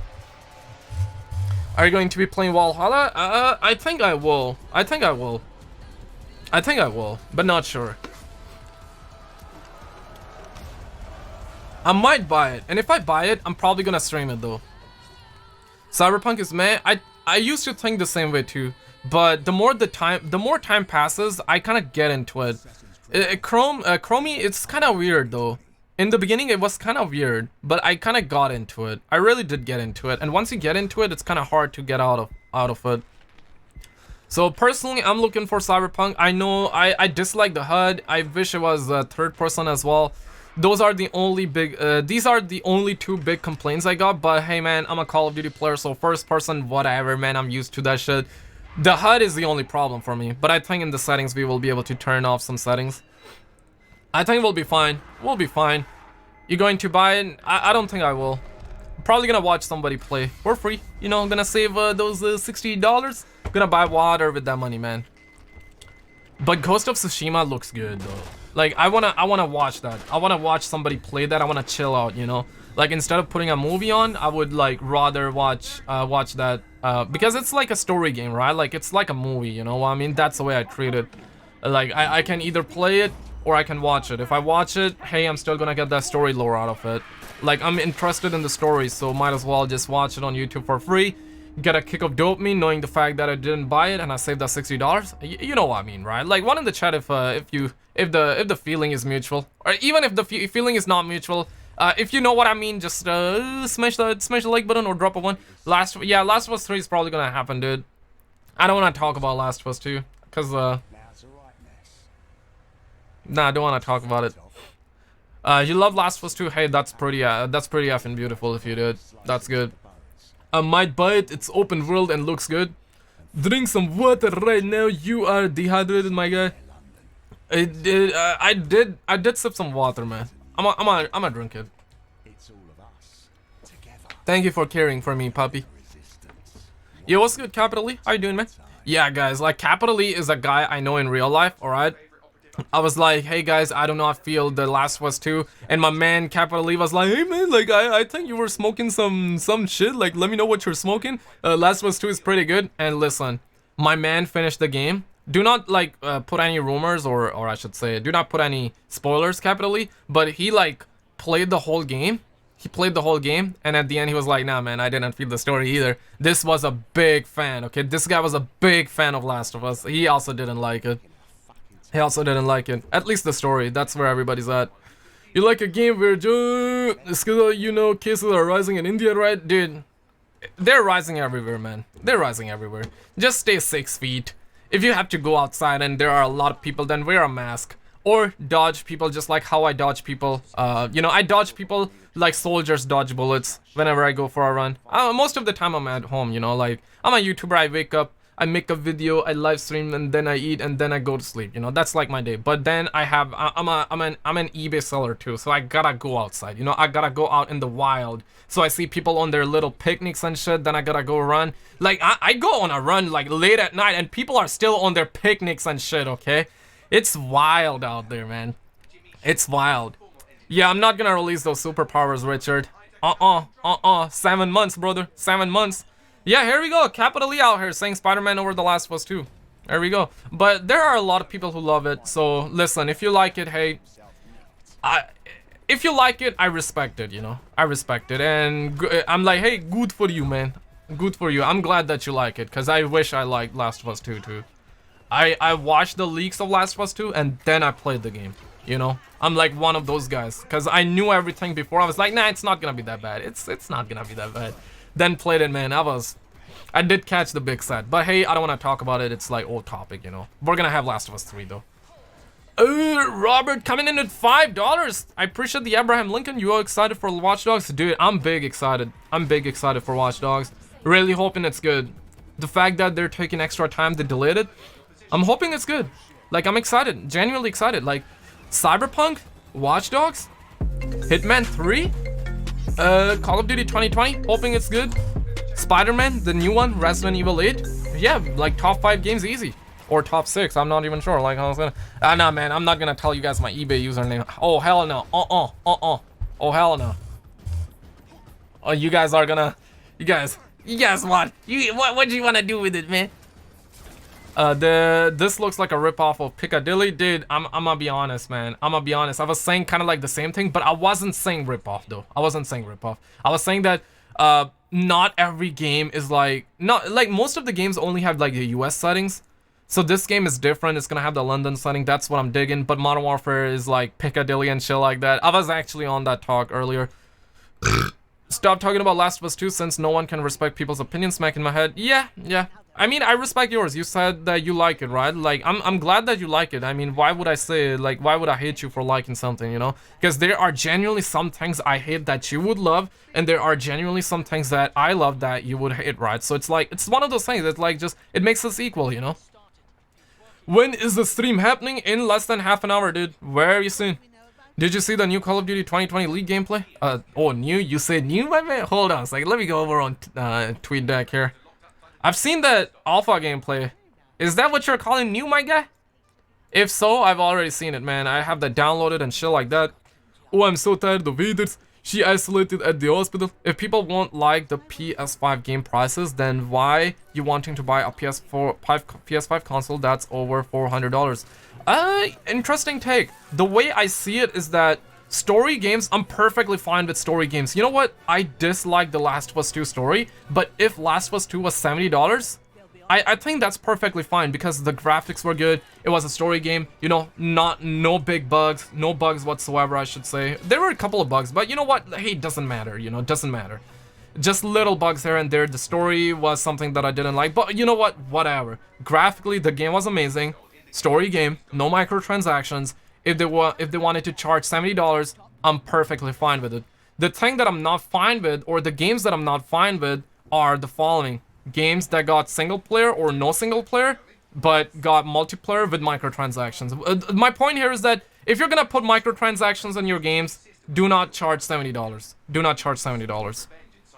S1: Are you going to be playing Valhalla? I think I will. I think I will, but not sure. I might buy it, and if I buy it, I'm probably gonna stream it though. Cyberpunk is meh. I used to think the same way too. But the more time passes, I kind of get into it. Chromie, it's kind of weird though. In the beginning, it was kind of weird, but I kind of got into it. I really did get into it, and once you get into it, it's kind of hard to get out of it. So personally, I'm looking for Cyberpunk. I know I dislike the HUD. I wish it was third person as well. Those are the only big. These are the only two big complaints I got. But hey, man, I'm a Call of Duty player, so first person, whatever, man. I'm used to that shit. The HUD is the only problem for me, but I think in the settings we will be able to turn off some settings. I think we'll be fine. We'll be fine. You going to buy it? I don't think I will. Probably gonna watch somebody play for free. You know, I'm gonna save those $60. Gonna buy water with that money, man. But Ghost of Tsushima looks good though. Like I wanna watch that. I wanna watch somebody play that. I wanna chill out, you know. Like instead of putting a movie on, I would like rather watch that because it's like a story game, right? Like it's like a movie, you know what I mean? That's the way I treat it. Like I can either play it or I can watch it. If I watch it, hey, I'm still gonna get that story lore out of it. Like I'm interested in the story, so might as well just watch it on YouTube for free. Get a kick of dopamine knowing the fact that I didn't buy it and I saved that $60. You know what I mean, right? Like one in the chat if the feeling is mutual, or even if the feeling is not mutual. If you know what I mean, just smash the like button or drop a one. Last of Us 3 is probably gonna happen, dude. I don't want to talk about Last of Us 2 because nah, I don't want to talk about it. You love Last of Us 2? Hey, that's pretty effing beautiful if you did. That's good. I might buy it. It's open world and looks good. Drink some water right now. You are dehydrated, my guy. I did sip some water, man. I'm a drink it. Thank you for caring for me, puppy. Yo, what's good, Capital E? How you doing, man? Yeah, guys, like Capital E is a guy I know in real life, alright? I was like, hey guys, I don't know, I feel the Last of Us 2, and my man Capital E was like, hey man, like I think you were smoking some shit, like let me know what you're smoking. Last of Us 2 is pretty good, and listen, my man finished the game. Do not like put any rumors or I should say, do not put any spoilers, Capital E, but he like played the whole game. He played the whole game, and at the end he was like, nah man, I didn't feel the story either. This was a big fan, okay? This guy was a big fan of Last of Us. He also didn't like it. He also didn't like it. At least the story. That's where everybody's at. You like a game where you know cases are rising in India, right? Dude, they're rising everywhere, man. They're rising everywhere. Just stay 6 feet. If you have to go outside and there are a lot of people, then wear a mask. Or dodge people just like how I dodge people. You know, I dodge people like soldiers dodge bullets whenever I go for a run. Most of the time I'm at home, you know, like I'm a YouTuber. I wake up, I make a video, I live stream, and then I eat, and then I go to sleep. You know, that's like my day. But then I'm an eBay seller too, so I gotta go outside. You know, I gotta go out in the wild. So I see people on their little picnics and shit. Then I gotta go run. Like I go on a run like late at night, and people are still on their picnics and shit. Okay, it's wild out there, man. It's wild. Yeah, I'm not gonna release those superpowers, Richard. 7 months, brother. 7 months. Yeah, here we go. Capital E out here saying Spiderman over The Last of Us 2. There we go. But there are a lot of people who love it. So listen, if you like it, hey, if you like it, I respect it. You know, I respect it, and I'm like, hey, good for you, man. Good for you. I'm glad that you like it, cause I wish I liked Last of Us 2 too. I watched the leaks of Last of Us 2 and then I played the game. You know, I'm like one of those guys, cause I knew everything before. I was like, nah, it's not gonna be that bad. It's not gonna be that bad. Then played it, man. I did catch the big set, but hey, I don't want to talk about it. It's like old topic, you know. We're gonna have Last of Us 3 though. Robert coming in at $5. I appreciate the Abraham Lincoln. You are excited for Watch Dogs? Dude, I'm big excited. I'm big excited for Watch Dogs. Really hoping it's good. The fact that they're taking extra time to delete it, I'm hoping it's good. Like, I'm excited. Genuinely excited. Like, Cyberpunk, Watch Dogs, Hitman 3, Call of Duty 2020, hoping it's good. Spiderman, the new one, Resident Evil 8. Yeah, like top 5 games easy. Or top 6, I'm not even sure. Like, I was gonna... nah, man, I'm not gonna tell you guys my eBay username. Oh, hell no. Oh, hell no. Oh, you guys are gonna... You guys what? What do you wanna do with it, man? This looks like a ripoff of Piccadilly. Dude, I'm gonna be honest, man. I'm gonna be honest. I was saying kind of like the same thing, but I wasn't saying ripoff, though. I wasn't saying ripoff. I was saying that, not every game is like... Not, like, most of the games only have, like, the US settings. So this game is different. It's gonna have the London setting. That's what I'm digging. But Modern Warfare is like Piccadilly and shit like that. I was actually on that talk earlier. Stop talking about Last of Us 2 since no one can respect people's opinions. Smack in my head. Yeah. I mean, I respect yours. You said that you like it, right? Like, I'm glad that you like it. I mean, why would I say, like, why would I hate you for liking something, you know? Because there are genuinely some things I hate that you would love, and there are genuinely some things that I love that you would hate, right? So it's like, it's one of those things that, like, just, it makes us equal, you know? When is the stream happening? In less than half an hour, dude. Where are you seeing? Did you see the new Call of Duty 2020 League gameplay? Oh, new? You said new, my man? Hold on a second. Let me go over on TweetDeck here. I've seen that alpha gameplay. Is that what you're calling new, my guy? If so, I've already seen it, man. I have that downloaded and shit like that. Oh, I'm so tired of Vaders. She isolated at the hospital. If people won't like the PS5 game prices, then why you wanting to buy a PS5 console that's over $400? Interesting take. The way I see it is that story games, I'm perfectly fine with story games. You know what? I dislike The Last of Us 2 story, but if Last of Us 2 was $70, I think that's perfectly fine because the graphics were good. It was a story game, you know, no big bugs, no bugs whatsoever, I should say. There were a couple of bugs, but you know what? Hey, it doesn't matter, you know, it doesn't matter. Just little bugs here and there. The story was something that I didn't like, but you know what? Whatever. Graphically, the game was amazing. Story game, no microtransactions. If they wanted to charge $70, I'm perfectly fine with it. The thing that I'm not fine with, or the games that I'm not fine with, are the following. Games that got single player or no single player, but got multiplayer with microtransactions. My point here is that if you're gonna put microtransactions in your games, do not charge $70. Do not charge $70.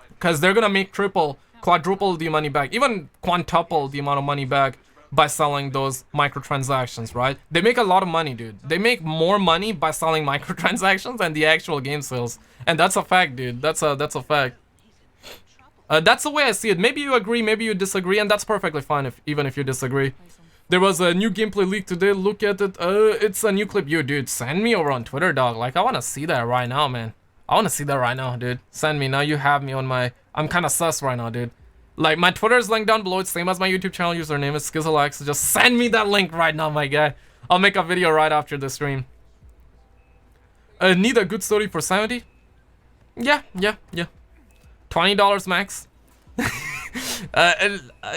S1: Because they're gonna make triple, quadruple the money back, even quintuple the amount of money back by selling those microtransactions, right? They make a lot of money, dude. They make more money by selling microtransactions than the actual game sales. And that's a fact, dude. That's a fact. That's the way I see it. Maybe you agree, maybe you disagree, and that's perfectly fine even if you disagree. There was a new gameplay leak today. Look at it. It's a new clip. You, dude, send me over on Twitter, dog. Like, I want to see that right now, man. I want to see that right now, dude. Send me. Now you have me on my... I'm kind of sus right now, dude. Like, my Twitter is linked down below. It's same as my YouTube channel username. It's Skizzlex. Just send me that link right now, my guy. I'll make a video right after the stream. Need a good story for 70? Yeah. $20 max.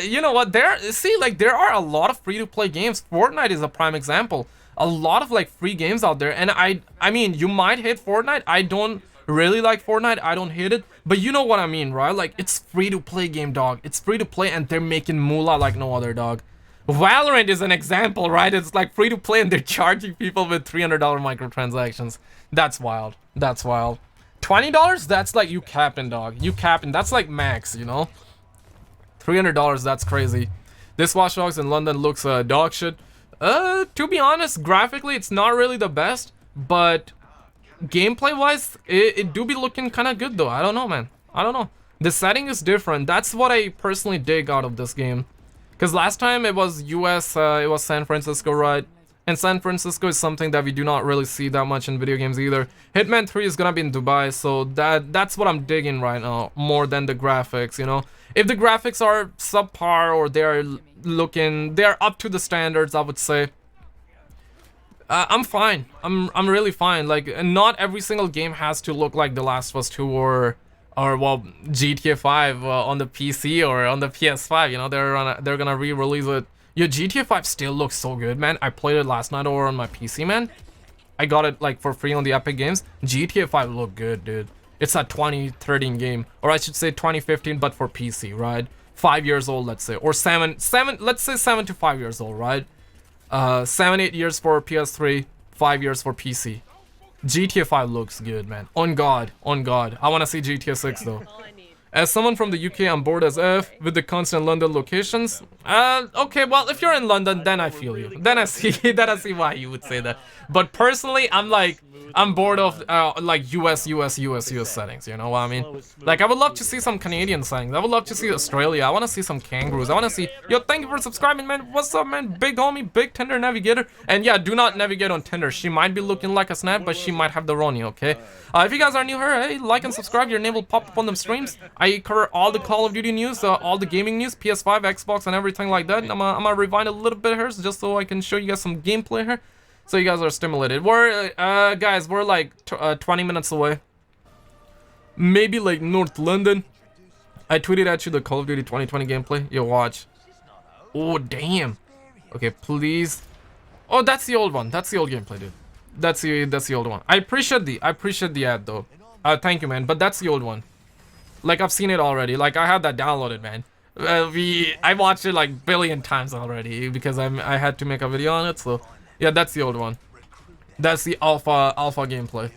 S1: You know what? There are a lot of free-to-play games. Fortnite is a prime example. A lot of like free games out there, and I mean, you might hate Fortnite. I don't really like Fortnite. I don't hate it, but you know what I mean, right? Like, it's free-to-play game, dog. It's free-to-play, and they're making moolah like no other, dog. Valorant is an example, right? It's like free-to-play, and they're charging people with $300 microtransactions. That's wild. That's wild. $20? That's like you capping, dog. You capping. That's like max, you know? $300, that's crazy. This Watch Dogs in London looks dog shit. To be honest, graphically, it's not really the best, but gameplay-wise, it do be looking kind of good, though. I don't know, man. I don't know. The setting is different. That's what I personally dig out of this game. Because last time it was US, it was San Francisco, right? And San Francisco is something that we do not really see that much in video games either. Hitman 3 is gonna be in Dubai, so that's what I'm digging right now, more than the graphics, you know? If the graphics are subpar or they're up to the standards, I would say, I'm fine. I'm really fine. Like, not every single game has to look like The Last of Us 2 or well, GTA 5 on the PC or on the PS5, you know? They're gonna re-release it. Yo, GTA 5 still looks so good, man. I played it last night over on my PC, man. I got it like for free on the Epic Games. GTA 5 look good, dude. It's a 2013 game, or I should say 2015, but for PC, right? 5 years old, let's say, or seven. Let's say 7 to 5 years old, right? 7-8 years for PS3, 5 years for PC. GTA 5 looks good, man. On God. I want to see GTA 6 though. As someone from the UK, I'm bored as F with the constant London locations. Okay, well, if you're in London, then I feel you. Then I see why you would say that. But personally, I'm bored of like US settings, you know what I mean? Like, I would love to see some Canadian settings. I would love to see Australia. I want to see some kangaroos. I want to see... Yo, thank you for subscribing, man. What's up, man? Big homie, big Tinder navigator. And yeah, do not navigate on Tinder. She might be looking like a snap, but she might have the Roni, okay? If you guys are new here, hey, like and subscribe. Your name will pop up on them streams. I cover all the Call of Duty news, all the gaming news, PS5, Xbox, and everything like that. I'm gonna rewind a little bit here just so I can show you guys some gameplay here. So you guys are stimulated. Guys, we're like 20 minutes away. Maybe like North London. I tweeted at you the Call of Duty 2020 gameplay. Yo, watch. Oh, damn. Okay, please. Oh, that's the old one. That's the old gameplay, dude. That's the old one. I appreciate the ad though. Thank you, man. But that's the old one. Like, I've seen it already. Like, I had that downloaded, man. I watched it like a billion times already because I had to make a video on it. So yeah, that's the old one. That's the alpha gameplay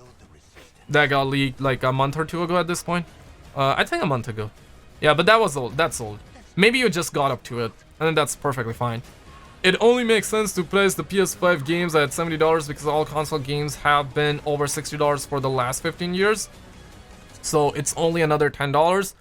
S1: that got leaked like a month or two ago at this point. I think a month ago. Yeah, but that was old. That's old. Maybe you just got up to it, and then that's perfectly fine. It only makes sense to price the PS5 games at $70 because all console games have been over $60 for the last 15 years. So it's only another $10.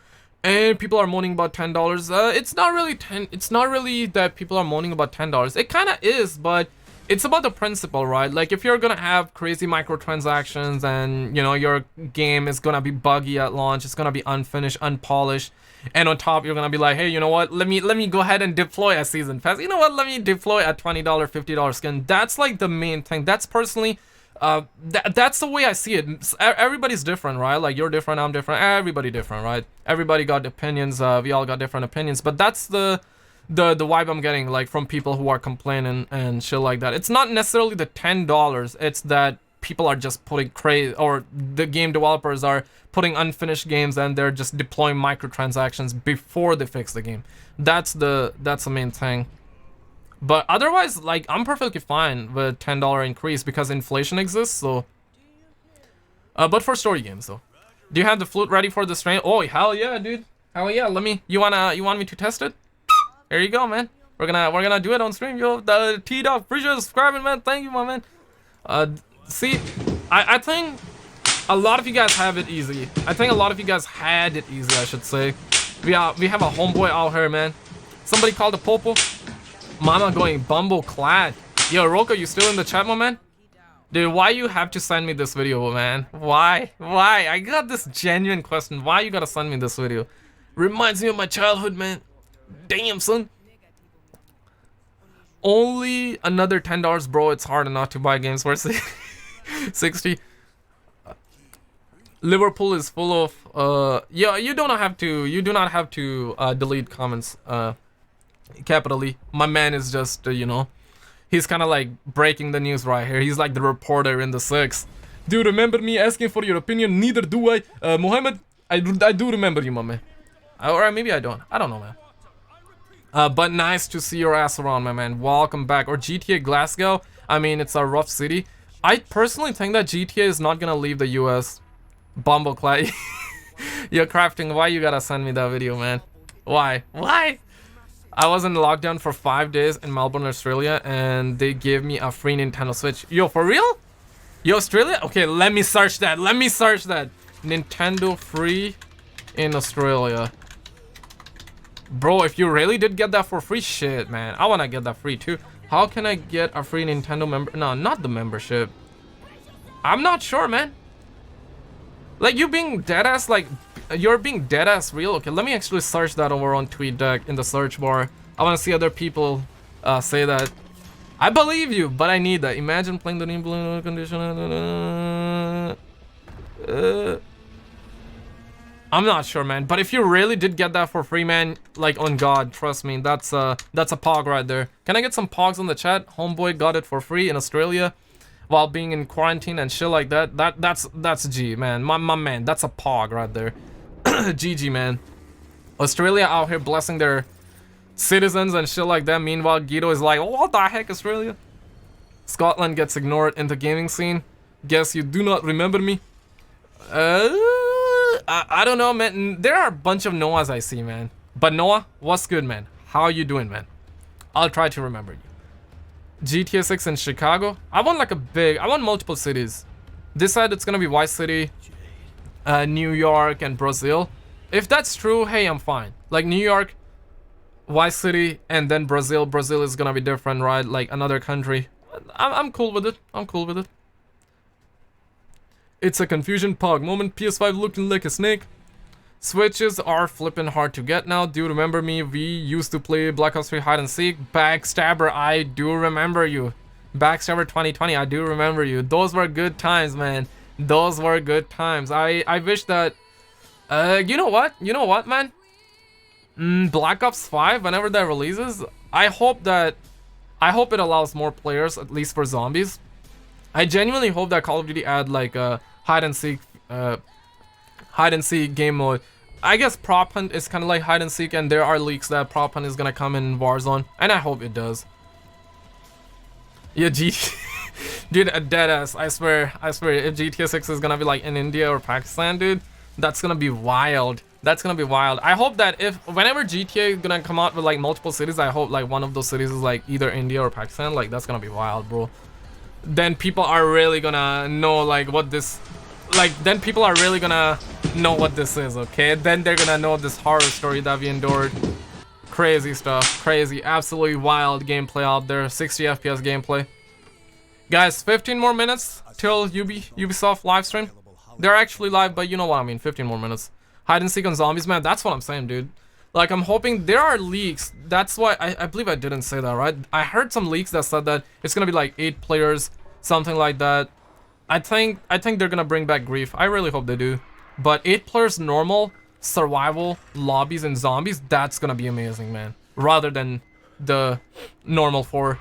S1: And people are moaning about $10. It's not really it's not really that people are moaning about $10. It kind of is, but it's about the principle, right? Like if you're gonna have crazy microtransactions and you know your game is gonna be buggy at launch, it's gonna be unfinished, unpolished, and on top you're gonna be like, hey, you know what? Let me go ahead and deploy a season pass. You know what? Let me deploy a $20, $50 skin. That's like the main thing. That's personally. That's the way I see it. Everybody's different, right? Like you're different, I'm different, everybody different, right? Everybody got opinions. We all got different opinions, but that's the vibe I'm getting like from people who are complaining and shit like that. It's not necessarily the $10. It's that people are just putting crazy, or the game developers are putting unfinished games and they're just deploying microtransactions before they fix the game. That's the main thing. But otherwise, like, I'm perfectly fine with $10 increase because inflation exists, so... but for story games, though. Do you have the flute ready for the stream? Oh, hell yeah, dude. Hell yeah, let me... You want me to test it? Here you go, man. We're gonna do it on stream, yo. The T-Dog, appreciate subscribing, man. Thank you, my man. See, I think a lot of you guys have it easy. I think a lot of you guys had it easy, I should say. We have a homeboy out here, man. Somebody called the Popo. Mama going bumble clad. Yo, Roko, you still in the chat, my man? Dude, why you have to send me this video, man? Why? I got this genuine question. Why you gotta send me this video? Reminds me of my childhood, man. Damn, son. Only another $10, bro. It's hard enough to buy games for 60. Liverpool is full of yeah, you do not have to delete comments capitally. My man is just you know, he's kind of like breaking the news right here. He's like the reporter in the 6. Do you remember me asking for your opinion? Neither do I. Mohammed, I do remember you, my man. Or maybe I don't know, man. But nice to see your ass around, my man. Welcome back. Or GTA Glasgow, I mean, it's a rough city. I personally think that GTA is not gonna leave the US. Bumbleclad. You're crafting. Why you gotta send me that video, man? Why? I was in lockdown for 5 days in Melbourne, Australia, and they gave me a free Nintendo Switch. Yo, for real? Yo, Australia? Okay, let me search that. Nintendo free in Australia. Bro, if you really did get that for free, shit, man. I wanna get that free too. How can I get a free Nintendo member? No, not the membership. I'm not sure, man. Like, you being deadass, like, you're being deadass real. Okay, let me actually search that over on TweetDeck in the search bar. I want to see other people say that. I believe you, but I need that. Imagine playing the new blue condition. I'm not sure, man. But if you really did get that for free, man, like, on God, trust me, that's a pog right there. Can I get some pogs on the chat? Homeboy got it for free in Australia while being in quarantine and shit like that. That's G, man. My man, that's a pog right there. GG, man. Australia out here blessing their citizens and shit like that. Meanwhile, Guido is like, what the heck, Australia? Scotland gets ignored in the gaming scene. Guess you do not remember me. I don't know, man. There are a bunch of Noahs I see, man. But Noah, what's good, man? How are you doing, man? I'll try to remember you. GTA 6 in Chicago. I want multiple cities. This side it's gonna be Vice City, New York, and Brazil. If that's true, hey, I'm fine. Like New York, Vice City, and then Brazil. Brazil is gonna be different, right? Like another country. I'm cool with it. It's a confusion pog moment. PS5 looking like a snake. Switches are flipping hard to get now. Do you remember me? We used to play Black Ops 3 hide and seek. Backstabber, I do remember you. Backstabber 2020, I do remember you. Those were good times, man. Those were good times. I wish that you know what, man? Black Ops 5, whenever that releases, I hope it allows more players, at least for zombies. I genuinely hope that Call of Duty add like a hide and seek game mode. I guess prop hunt is kind of like hide and seek, and there are leaks that prop hunt is gonna come in Warzone, and I hope it does. Yeah, Dude, a dead ass. I swear. If GTA 6 is gonna be like in India or Pakistan, dude, that's gonna be wild. That's gonna be wild. I hope that whenever GTA is gonna come out with like multiple cities, I hope like one of those cities is like either India or Pakistan. Like that's gonna be wild, bro. Then people are really gonna know like what this, then people are really gonna know what this is, okay? Then they're gonna know this horror story that we endured. Crazy stuff, crazy, absolutely wild gameplay out there. 60 FPS gameplay. Guys, 15 more minutes till Ubisoft Livestream. They're actually live, but you know what I mean, 15 more minutes. Hide and seek on zombies, man, that's what I'm saying, dude. Like, I'm hoping there are leaks. That's why I believe I didn't say that, right? I heard some leaks that said that it's gonna be like 8 players, something like that. I think they're gonna bring back Grief. I really hope they do. But 8 players normal, survival, lobbies, and zombies, that's gonna be amazing, man. Rather than the normal 4.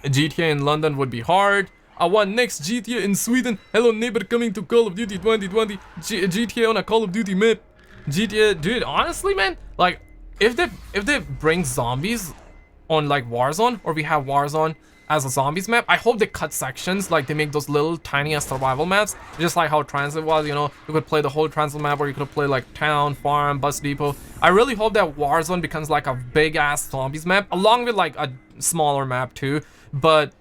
S1: GTA in London would be hard. I want next GTA in Sweden. Hello neighbor, coming to Call of Duty 2020. GTA on a Call of Duty map. GTA, dude, honestly, man, like if they bring zombies on like Warzone, or we have Warzone as a zombies map, I hope they cut sections, like they make those little tiny ass survival maps, just like how Transit was, you know, you could play the whole Transit map, or you could play like town, farm, bus depot. I really hope that Warzone becomes like a big ass zombies map, along with like a smaller map too. But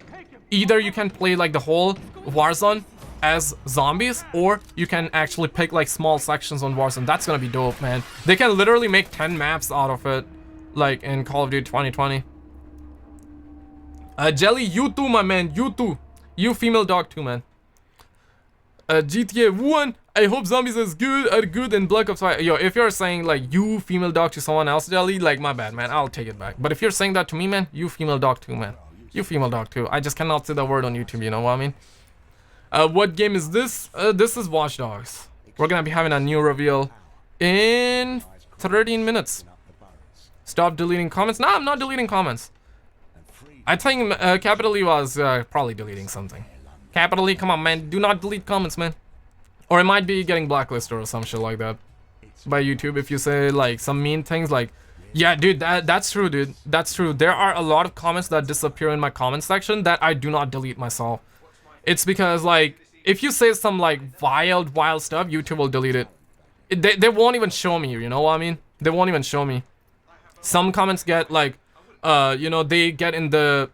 S1: either you can play like the whole Warzone as zombies, or you can actually pick like small sections on Warzone. That's gonna be dope, man. They can literally make 10 maps out of it, like in Call of Duty 2020. Jelly, you too, my man, you too. You female dog too, man. GTA 1, I hope zombies are good in Black Ops 5. Yo, if you're saying like you female dog to someone else, Jelly, like my bad, man, I'll take it back. But if you're saying that to me, man, you female dog too, man. You female dog too. I just cannot say that word on YouTube, you know what I mean? What game is this? This is Watch Dogs. We're gonna be having a new reveal in 13 minutes. Stop deleting comments. Nah, I'm not deleting comments. I think Capital E was probably deleting something. Capital E, come on, man. Do not delete comments, man. Or it might be getting blacklisted or some shit like that by YouTube if you say like some mean things like, yeah, dude, that's true, dude. That's true. There are a lot of comments that disappear in my comment section that I do not delete myself. It's because like if you say some like wild stuff, YouTube will delete it. They won't even show me, you know what I mean? They won't even show me. Some comments get like you know, they get in the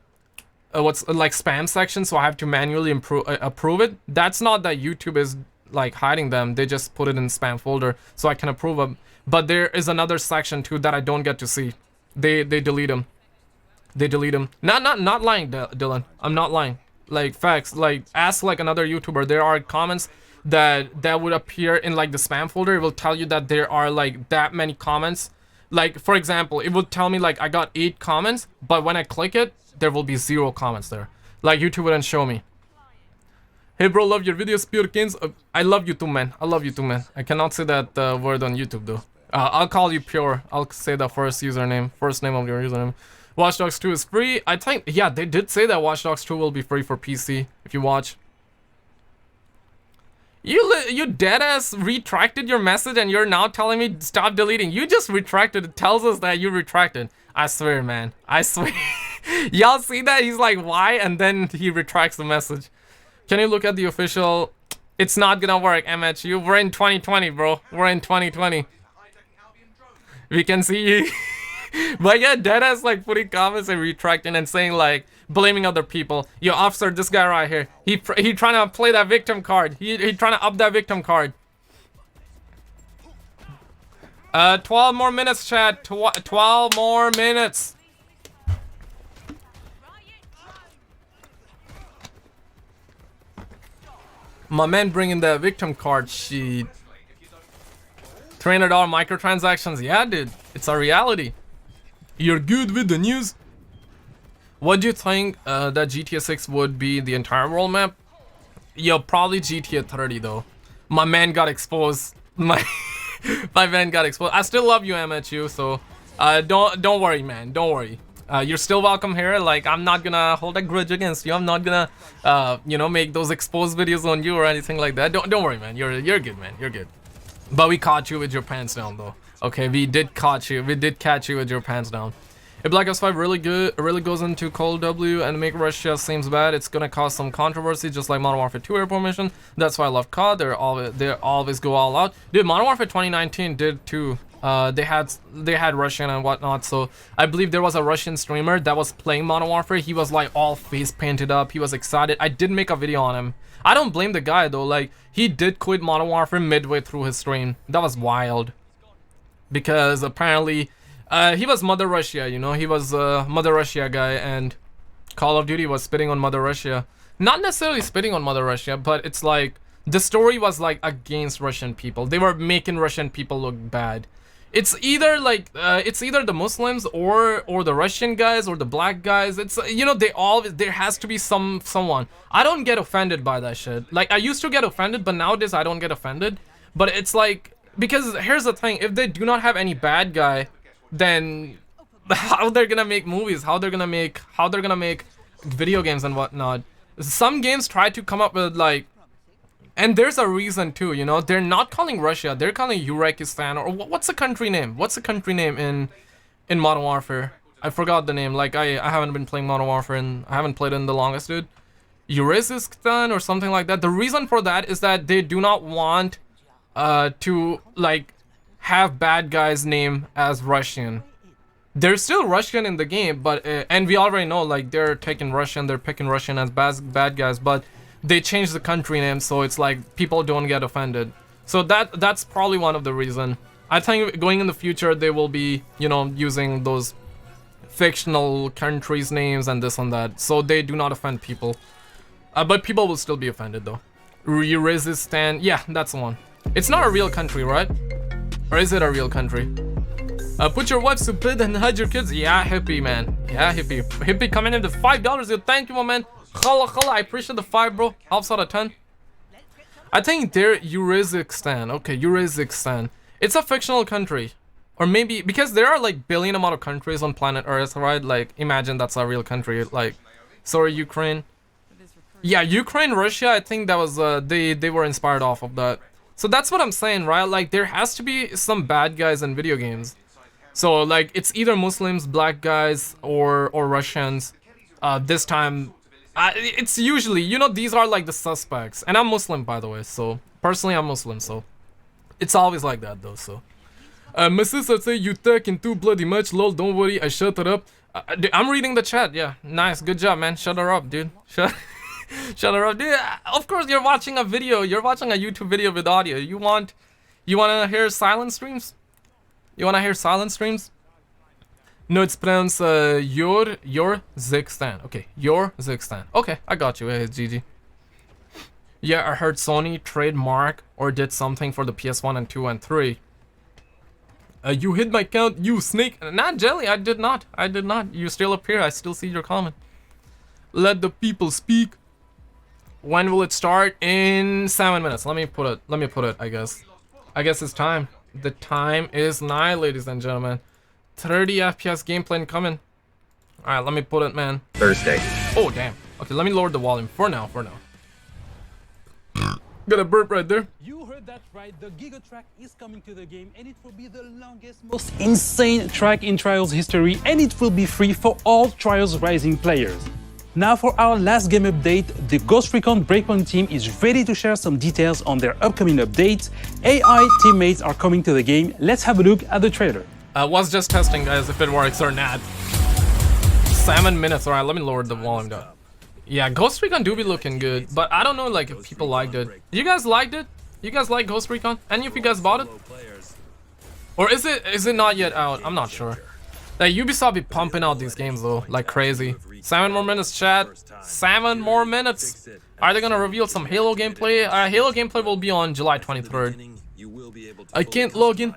S1: what's like spam section, so I have to manually approve it. That's not that YouTube is like hiding them, they just put it in spam folder so I can approve them. But there is another section too that I don't get to see. They delete them. They delete them. Not lying, Dylan. I'm not lying. Like facts. Like ask like another YouTuber. There are comments that would appear in like the spam folder. It will tell you that there are like that many comments. Like for example, it would tell me like I got 8 comments, but when I click it, there will be 0 comments there. Like YouTube wouldn't show me. Hey bro, love your videos, Pure Kings. I love you too, man. I love you too, man. I cannot say that word on YouTube though. I'll call you Pure. I'll say the first name of your username. Watch Dogs 2 is free. I think, yeah, they did say that Watch Dogs 2 will be free for PC if you watch. You deadass retracted your message and you're now telling me stop deleting. You just retracted. It tells us that you retracted. I swear, man. I swear. Y'all see that? He's like, why? And then he retracts the message. Can you look at the official? It's not gonna work, MHU. We're in 2020, bro. We're in 2020. We can see you. But yeah, deadass like putting comments and retracting and saying like blaming other people. Yo, officer, this guy right here. He trying to play that victim card. He trying to up that victim card. 12 more minutes, chat. 12 more minutes. My man bringing that victim card sheet. $300 microtransactions. Yeah, dude. It's a reality. You're good with the news? What do you think that GTA 6 would be the entire world map? Yo, probably GTA 30 though. My man got exposed. My man got exposed. I still love you, MHU, so don't worry, man. Don't worry. You're still welcome here. Like, I'm not gonna hold a grudge against you. I'm not gonna you know, make those exposed videos on you or anything like that. Don't worry, man. You're good, man. You're good. But we caught you with your pants down though. Okay, we did catch you with your pants down. If Black Ops 5 really goes into Cold W and make Russia seems bad, it's gonna cause some controversy, just like Modern Warfare 2 airport mission. That's why I love COD. They always go all out. Dude, Modern Warfare 2019 did too. They had Russian and whatnot. So I believe there was a Russian streamer that was playing Modern Warfare. He was like all face painted up. He was excited. I did make a video on him. I don't blame the guy though. Like, he did quit Modern Warfare midway through his stream. That was wild. Because apparently he was Mother Russia, you know, he was a Mother Russia guy, and Call of Duty was spitting on Mother Russia. Not necessarily spitting on Mother Russia, but it's like the story was like against Russian people. They were making Russian people look bad. It's either like it's either the Muslims or the Russian guys or the black guys. It's, you know, there has to be someone. I don't get offended by that shit. Like, I used to get offended, but nowadays I don't get offended. But it's like, because here's the thing, if they do not have any bad guy, then how they're gonna make movies, how they're gonna make video games and whatnot. Some games try to come up with like, and there's a reason too, you know, they're not calling Russia, they're calling Uzbekistan, or what's the country name? What's the country name in Modern Warfare? I forgot the name. Like, I haven't been playing Modern Warfare and I haven't played it in the longest, dude. Uzbekistan or something like that. The reason for that is that they do not want to like have bad guys name as Russian. They're still Russian in the game, but and we already know, like, they're picking Russian as bad guys, but they changed the country name, so it's like people don't get offended. So that's probably one of the reason. I think going in the future they will be, you know, using those fictional countries names and this and that, so they do not offend people. But people will still be offended though. Resistant, yeah, that's the one. It's not a real country, right? Or is it a real country? Put your wife to bed and hide your kids. Yeah, hippie, man. Yeah, hippie. Hippie coming in to $5. Yo, thank you, my man. Khala, I appreciate the 5, bro. Helps out a ton. I think they're Uzbekistan. Okay, Uzbekistan. It's a fictional country. Or maybe, because there are like billion amount of countries on planet Earth, right? Like, imagine that's a real country. Like, sorry, Ukraine. Yeah, Ukraine, Russia, I think that was, they were inspired off of that. So that's what I'm saying, right? Like, there has to be some bad guys in video games. So, like, it's either Muslims, black guys, or Russians. This time, it's usually, you know, these are like the suspects. And I'm Muslim, by the way, so personally I'm Muslim, so it's always like that though. So my sister say you talking too bloody much, lol, don't worry, I shut it up. I'm reading the chat. Yeah, nice, good job, man. Shut her up, dude. Shut her up, dude. Of course you're watching a video, you're watching a YouTube video with audio. You wanna hear silent streams? You wanna hear silent streams? No, it's pronounced Uzbekistan. Okay, Uzbekistan. Okay, I got you. Hey, GG. Yeah, I heard Sony trademark or did something for the PS1 and 2 and 3. You hit my count, you snake. Not Jelly, I did not. I did not. You still appear. I still see your comment. Let the people speak. When will it start? In 7 minutes. Let me put it, I guess. I guess it's time. The time is nigh, ladies and gentlemen. 30 FPS gameplay coming. Alright, let me put it, man.
S4: Thursday.
S1: Oh, damn. Okay, let me lower the volume. For now. Got a burp right there.
S5: You heard that right. The Giga track is coming to the game, and it will be the longest, most insane track in Trials history, and it will be free for all Trials Rising players. Now for our last game update, the Ghost Recon Breakpoint team is ready to share some details on their upcoming updates. AI teammates are coming to the game. Let's have a look at the trailer.
S1: Was just testing, guys, if it works or not. 7 minutes. Alright, let me lower the volume down. Yeah, Ghost Recon do be looking good, but I don't know, like, if people liked it. You guys liked it? You guys like Ghost Recon? Any of you guys bought it? Or is it not yet out? I'm not sure. Like, Ubisoft be pumping out these games though, like crazy. 7 more minutes, chat. 7 more minutes. Are they gonna reveal some Halo gameplay? Halo gameplay will be on July 23rd. I can't log in.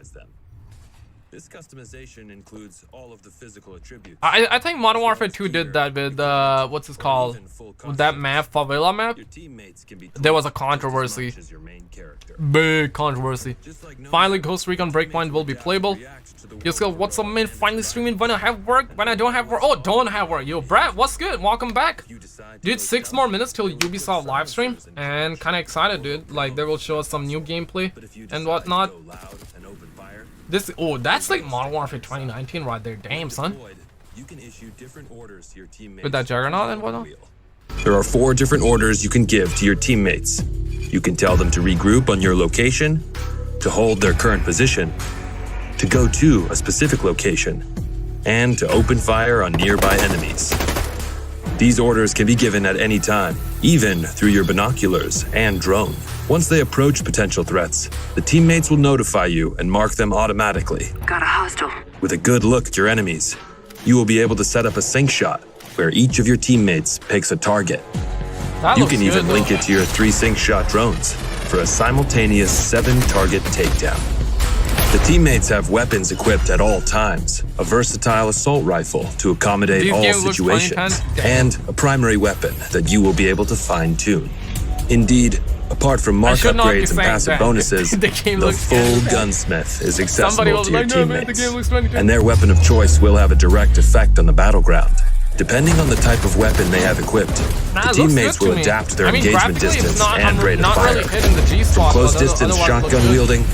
S3: This customization includes all of the physical attributes.
S1: I think Modern Warfare 2 did that with what's it called? With that map, favela map. There was a controversy. Big controversy. Finally, Ghost Recon Breakpoint will be playable. Yo, Skill, what's up, man? Finally streaming when I have work, when I don't have work. Oh, don't have work. Yo, Brad, what's good? Welcome back. Dude, 6 more minutes till Ubisoft Livestream, and kind of excited, dude. Like, they will show us some new gameplay and whatnot. This, oh, that's like Modern Warfare 2019 right there. Damn, son.
S3: you can issue different orders to your teammates.
S1: With that Juggernaut and whatnot?
S3: There are 4 different orders you can give to your teammates. You can tell them to regroup on your location, to hold their current position, to go to a specific location, and to open fire on nearby enemies. These orders can be given at any time, even through your binoculars and drone. Once they approach potential threats, the teammates will notify you and mark them automatically.
S4: Got a hostile.
S3: With a good look at your enemies, you will be able to set up a sync shot where each of your teammates picks a target.
S1: That
S3: You
S1: looks
S3: can even
S1: good,
S3: link
S1: though.
S3: it to your 3 sync shot drones for a simultaneous 7-target takedown. The teammates have weapons equipped at all times, a versatile assault rifle to accommodate
S1: These
S3: all
S1: games look
S3: situations,
S1: 2010.
S3: and a primary weapon that you will be able to fine-tune. Indeed, apart from mark
S1: should not be
S3: upgrades and
S1: saying
S3: passive
S1: that.
S3: bonuses,
S1: The
S3: the
S1: game looks
S3: full
S1: good.
S3: gunsmith is
S1: Somebody
S3: accessible
S1: was
S3: to your
S1: like, no, man, the
S3: teammates,
S1: game looks 2010.
S3: and their weapon of choice will have a direct effect on the battleground. Depending on the type of weapon they have equipped,
S1: Nah,
S3: the
S1: it looks
S3: teammates
S1: good to
S3: will
S1: me.
S3: adapt their
S1: I mean,
S3: engagement
S1: graphically, it's
S3: distance
S1: not-
S3: and
S1: I'm
S3: rate of
S1: not
S3: fire.
S1: really hitting the G slot,
S3: Close
S1: but
S3: distance
S1: otherwise it looks
S3: shotgun
S1: good.
S3: wielding,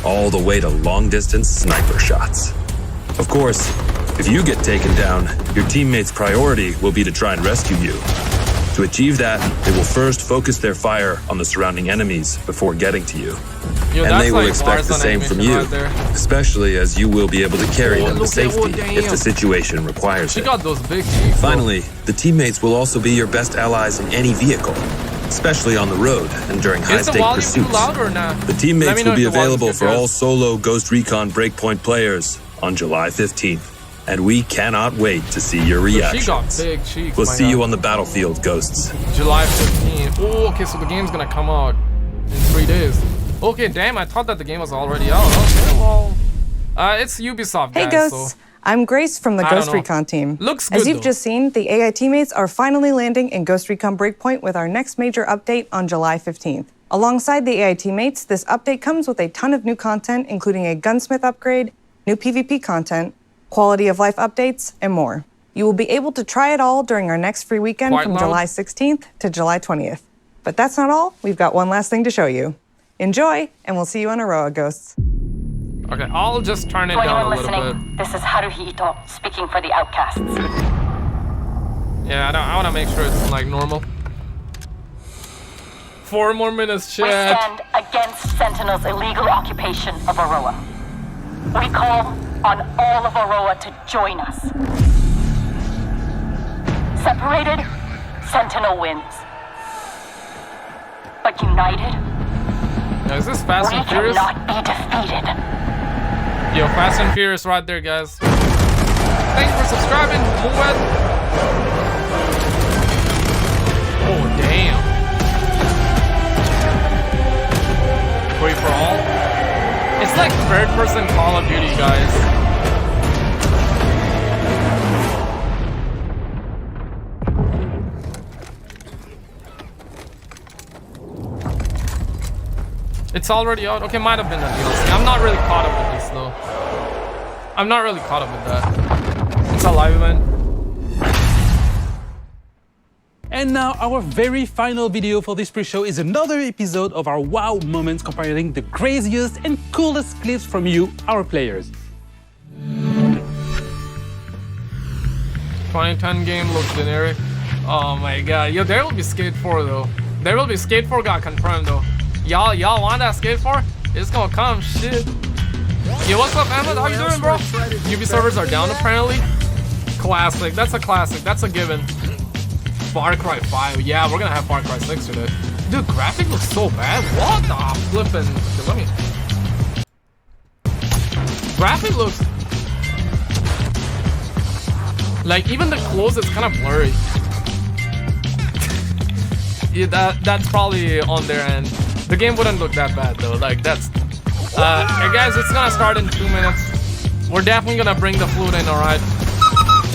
S3: all the way to long distance sniper shots. Of course, if you get taken down, your teammates' priority will be to try and rescue you. To achieve that, they will first focus their fire on the surrounding enemies before getting to you.
S1: Yo,
S3: And
S1: that's
S3: they will
S1: like
S3: expect the
S1: Warzone
S3: same from you,
S1: animation right there.
S3: especially as you will be able to carry
S1: Oh,
S3: them to
S1: look at- oh,
S3: safety if
S1: damn.
S3: the situation requires
S1: She
S3: it.
S1: got those big cheeks. though.
S3: Finally, the teammates will also be your best allies in any vehicle, especially on the road and during
S1: Is the
S3: high-stake
S1: volume too
S3: pursuits.
S1: loud or not?
S3: The
S1: Let
S3: teammates
S1: me know
S3: will be
S1: if the volume's
S3: available
S1: good,
S3: for
S1: guys.
S3: all solo Ghost Recon Breakpoint players on July 15th, and we cannot wait to see your
S1: She got
S3: reactions.
S1: big cheeks.
S3: We'll
S1: my
S3: see
S1: God.
S3: you on the battlefield, Ghosts.
S1: July 15th. Oh, okay, so the game's gonna come out in 3 days. Okay, damn, I thought that the game was already out. Okay, well, it's Ubisoft,
S6: Hey
S1: guys,
S6: Ghosts,
S1: so
S6: I'm Grace from the
S1: I don't
S6: Ghost
S1: know.
S6: Recon team.
S1: Looks
S6: As
S1: good,
S6: you've
S1: though.
S6: just seen, the AI teammates are finally landing in Ghost Recon Breakpoint with our next major update on July 15th. Alongside the AI teammates, this update comes with a ton of new content, including a gunsmith upgrade, new PvP content, quality of life updates, and more. You will be able to try it all during our next free weekend
S1: Quite
S6: from
S1: loud.
S6: July 16th to July 20th. But that's not all. We've got one last thing to show you. Enjoy, and we'll see you on Aroa, Ghosts.
S1: okay, I'll just turn it
S7: To
S1: down a
S7: anyone
S1: little bit.
S7: listening, this is Haruhi Ito speaking for the Outcasts.
S1: Yeah, I want to make sure it's like normal. 4 more minutes,
S7: We
S1: chat.
S7: stand against Sentinel's illegal occupation of Aroa. We call on all of Aroa to join us. Separated, Sentinel wins. But united,
S1: Yeah, is this Fast
S7: we
S1: and Furious?
S7: cannot be defeated.
S1: Yo, Fast and Furious right there, guys. Thanks for subscribing, Muad. Oh, damn. Free for all? It's like third-person Call of Duty, guys. It's already out. Okay, might have been a DLC. I'm not really caught up with this though. I'm not really caught up with that. It's a live event.
S5: And now our very final video for this pre-show is another episode of our wow moments comparing the craziest and coolest clips from you, our players.
S1: 2010 game looks generic. Oh my god. Yo, there will be Skate 4 though. There will be Skate 4 got confirmed though. Y'all want that Skate 4? It's gonna come, shit. Yo, what's up, Ahmed? How you doing, bro? UB servers are down apparently. Classic. That's a classic. That's a given. Far Cry 5. Yeah, we're gonna have Far Cry 6 today. Dude, graphic looks so bad. What the flippin'? Okay, let me. Graphic looks. Like, even the clothes, it's kind of blurry. Yeah, that's probably on their end. The game wouldn't look that bad though. Like, that's. Hey guys, it's gonna start in 2 minutes. We're definitely gonna bring the flute in, alright?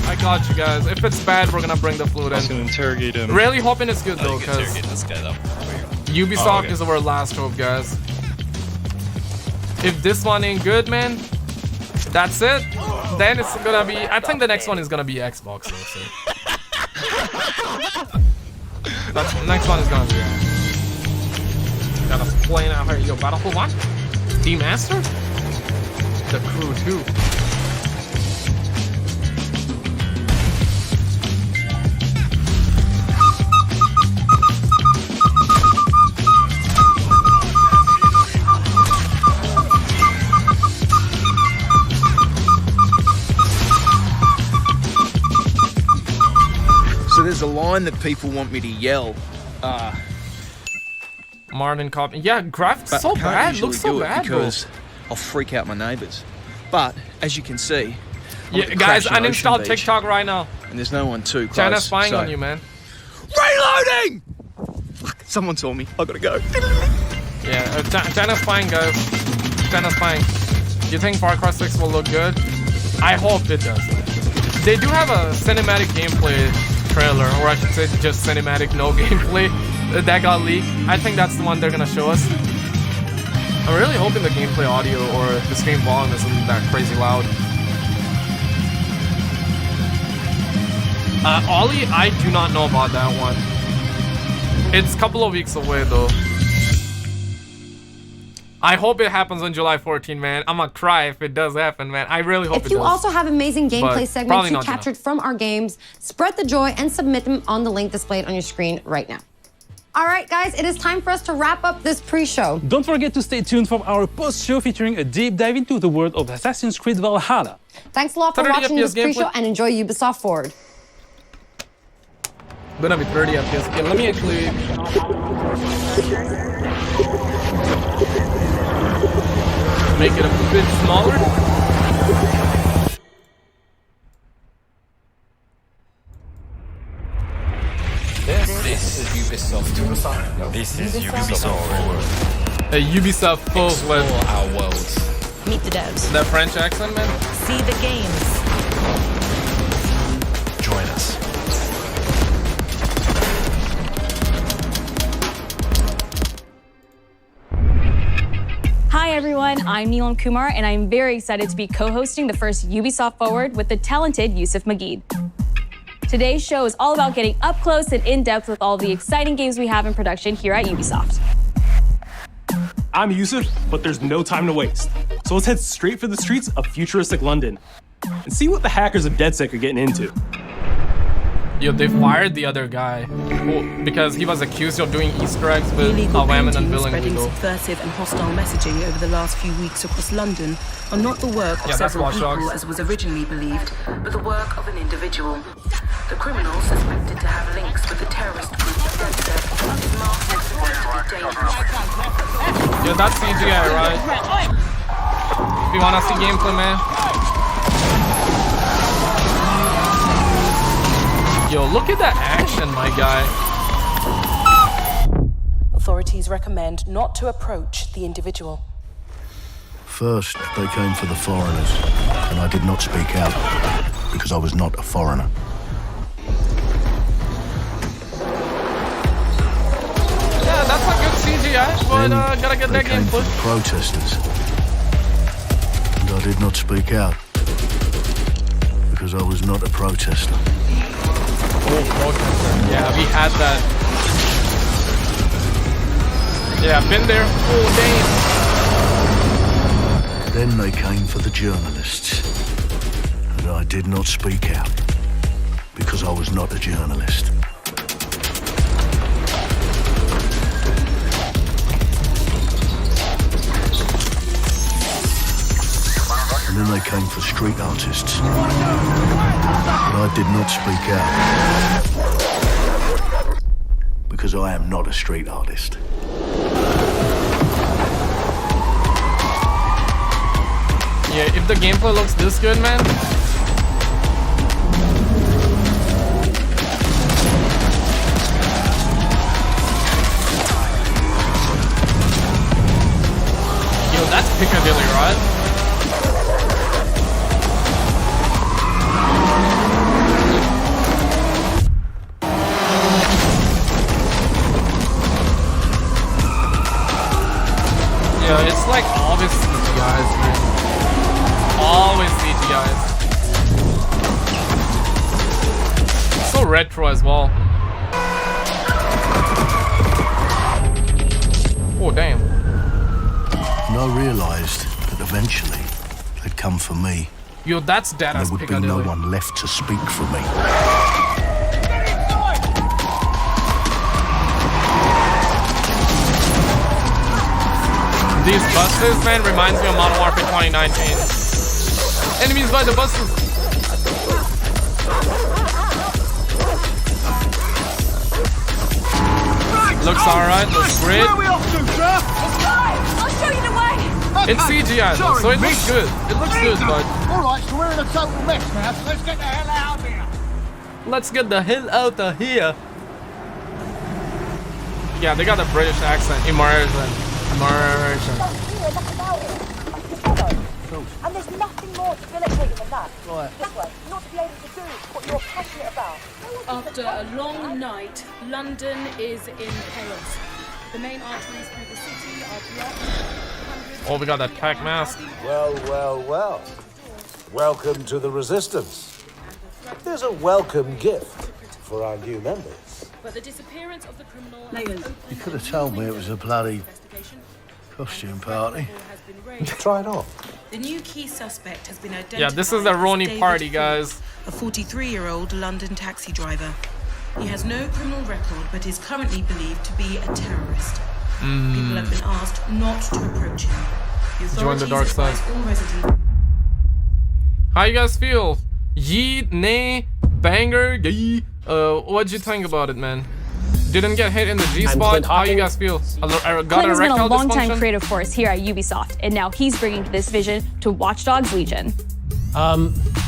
S1: I got you guys. If it's bad, we're gonna bring the flute
S8: I was gonna
S1: in.
S8: interrogate him.
S1: Really hoping it's good
S8: I
S1: though,
S8: think interrogate
S1: because
S8: this guy though.
S1: Ubisoft
S8: Oh, okay.
S1: is our last hope, guys. If this one ain't good, man, that's it. Then it's gonna be. I think the next one is gonna be Xbox. Also. That's the next one is gonna be. Got us playing out here. Yo, Battlefield 1? Demaster? The Crew 2.
S4: So there's a line that people want me to yell.
S1: Martin copy. Yeah, graphics
S4: But
S1: so
S4: I can't
S1: bad.
S4: usually
S1: Looks so
S4: do it
S1: bad, bro.
S4: because I'll freak out my neighbours. But as you can see, I'm
S1: Yeah,
S4: at the
S1: guys,
S4: crashing
S1: uninstall
S4: Ocean Beach,
S1: TikTok right now.
S4: and there's no one too close.
S1: China's spying
S4: so-
S1: on you, man.
S4: Reloading! Fuck, someone saw me. I gotta go.
S1: Yeah, China's spying, guys. China's spying. You think Far Cry 6 will look good? I hope it does. They do have a cinematic gameplay trailer, or I should say just cinematic, no gameplay, that got leaked. I think that's the one they're gonna show us. I'm really hoping the gameplay audio or the stream volume isn't that crazy loud. Ollie, I do not know about that one. It's a couple of weeks away though. I hope it happens on July 14, man. I'm gonna cry if it does happen, man. I really hope it does.
S8: If you also have amazing gameplay
S1: But
S8: segments
S1: probably
S8: you
S1: not
S8: captured
S1: enough.
S8: from our games, spread the joy and submit them on the link displayed on your screen right now. All right, guys, it is time for us to wrap up this pre-show.
S5: Don't forget to stay tuned for our post-show featuring a deep dive into the world of Assassin's Creed Valhalla.
S8: Thanks a lot for
S1: 30
S8: watching
S1: FPS
S8: this pre-show
S1: gameplay.
S8: and enjoy Ubisoft Forward.
S1: Gonna be 30 FPS. Okay, let me actually. Make it a bit smaller.
S9: This is Ubisoft. This is Ubisoft Forward.
S1: A Ubisoft Forward.
S9: Explore our worlds.
S10: Meet the devs.
S1: That French accent, man.
S10: See the games.
S9: Join us.
S10: Hi everyone, I'm Neelam Kumar and I'm very excited to be co-hosting the first Ubisoft Forward with the talented Yusuf Mageed. Today's show is all about getting up close and in-depth with all the exciting games we have in production here at Ubisoft.
S11: I'm Yusuf, but there's no time to waste. So let's head straight for the streets of futuristic London and see what the hackers of DedSec are getting into.
S1: Yo, they fired the other guy because he was accused of doing Easter eggs with women and billing
S12: spreading
S1: people.
S12: subversive and hostile messaging over the last few weeks across London are not the work of
S1: Yeah, that's
S12: several
S1: Watch
S12: people
S1: Dogs.
S12: as was originally believed, but the work of an individual. The criminal suspected to have links with the terrorist group DedSec is marked as potentially dangerous.
S1: Yo, that's CGI, right? If you wanna see gameplay, man. Yo, look at that action, my guy.
S12: Authorities recommend not to approach the individual.
S13: First, they came for the foreigners, and I did not speak out because I was not a foreigner.
S1: Yeah, that's a good CGI, but gotta get
S13: They
S1: that
S13: came for
S1: gameplay.
S13: the protesters, and I did not speak out because I was not a protester.
S1: Oh, protester. Yeah, we had that. Yeah, been there. Oh, damn.
S13: Then they came for the journalists, and I did not speak out because I was not a journalist. And then they came for street artists, but I did not speak out because I am not a street artist.
S1: Yeah, if the gameplay looks this good, man. Yo, that's Piccadilly, right? Yeah, it's like always CGIs, man. Always CGIs. So retro as well. Oh, damn.
S13: And I realised that eventually they'd come for me.
S1: Yo, that's dead
S13: There
S1: as
S13: would be
S1: Piccadilly.
S13: no one left to speak for me.
S1: These buses, man, reminds me of Modern Warfare 2019. Enemies by the buses. Looks alright, looks great.
S14: Where are we off to, sir?
S10: I'll show you the way.
S1: It's CGI though, so it looks good. It looks good, but...
S14: Alright, so we're in a total mess now, so let's get the hell out of here.
S1: Let's get the hell out of here. Yeah, they got a British accent. Immersion.
S15: And there's nothing more debilitating than that. Right. This way, not to be able to do what you're passionate about.
S16: After a long night, London is in chaos. The main arteries through the city are blocked.
S1: Oh, we got that tack mask.
S17: Well. Welcome to the Resistance. There's a welcome gift for our new members.
S16: But the disappearance of the criminal...
S13: You could have told me it was a bloody costume party.
S17: Try it on.
S12: The new key suspect has been identified.
S1: Yeah, this is the Roni
S12: as David
S1: party,
S12: Ford,
S1: guys.
S12: A 43-year-old London taxi driver. He has no criminal record, but is currently believed to be a terrorist. People have been asked not to approach him.
S1: Join the dark side.
S12: All residents...
S1: How you guys feel? Yeet, nay, banger, yee. What'd you think about it, man? Didn't get hit in the G spot. How you guys feel?
S10: Clint's been a long-time creative force here at Ubisoft, and now he's bringing this vision to Watch Dogs Legion.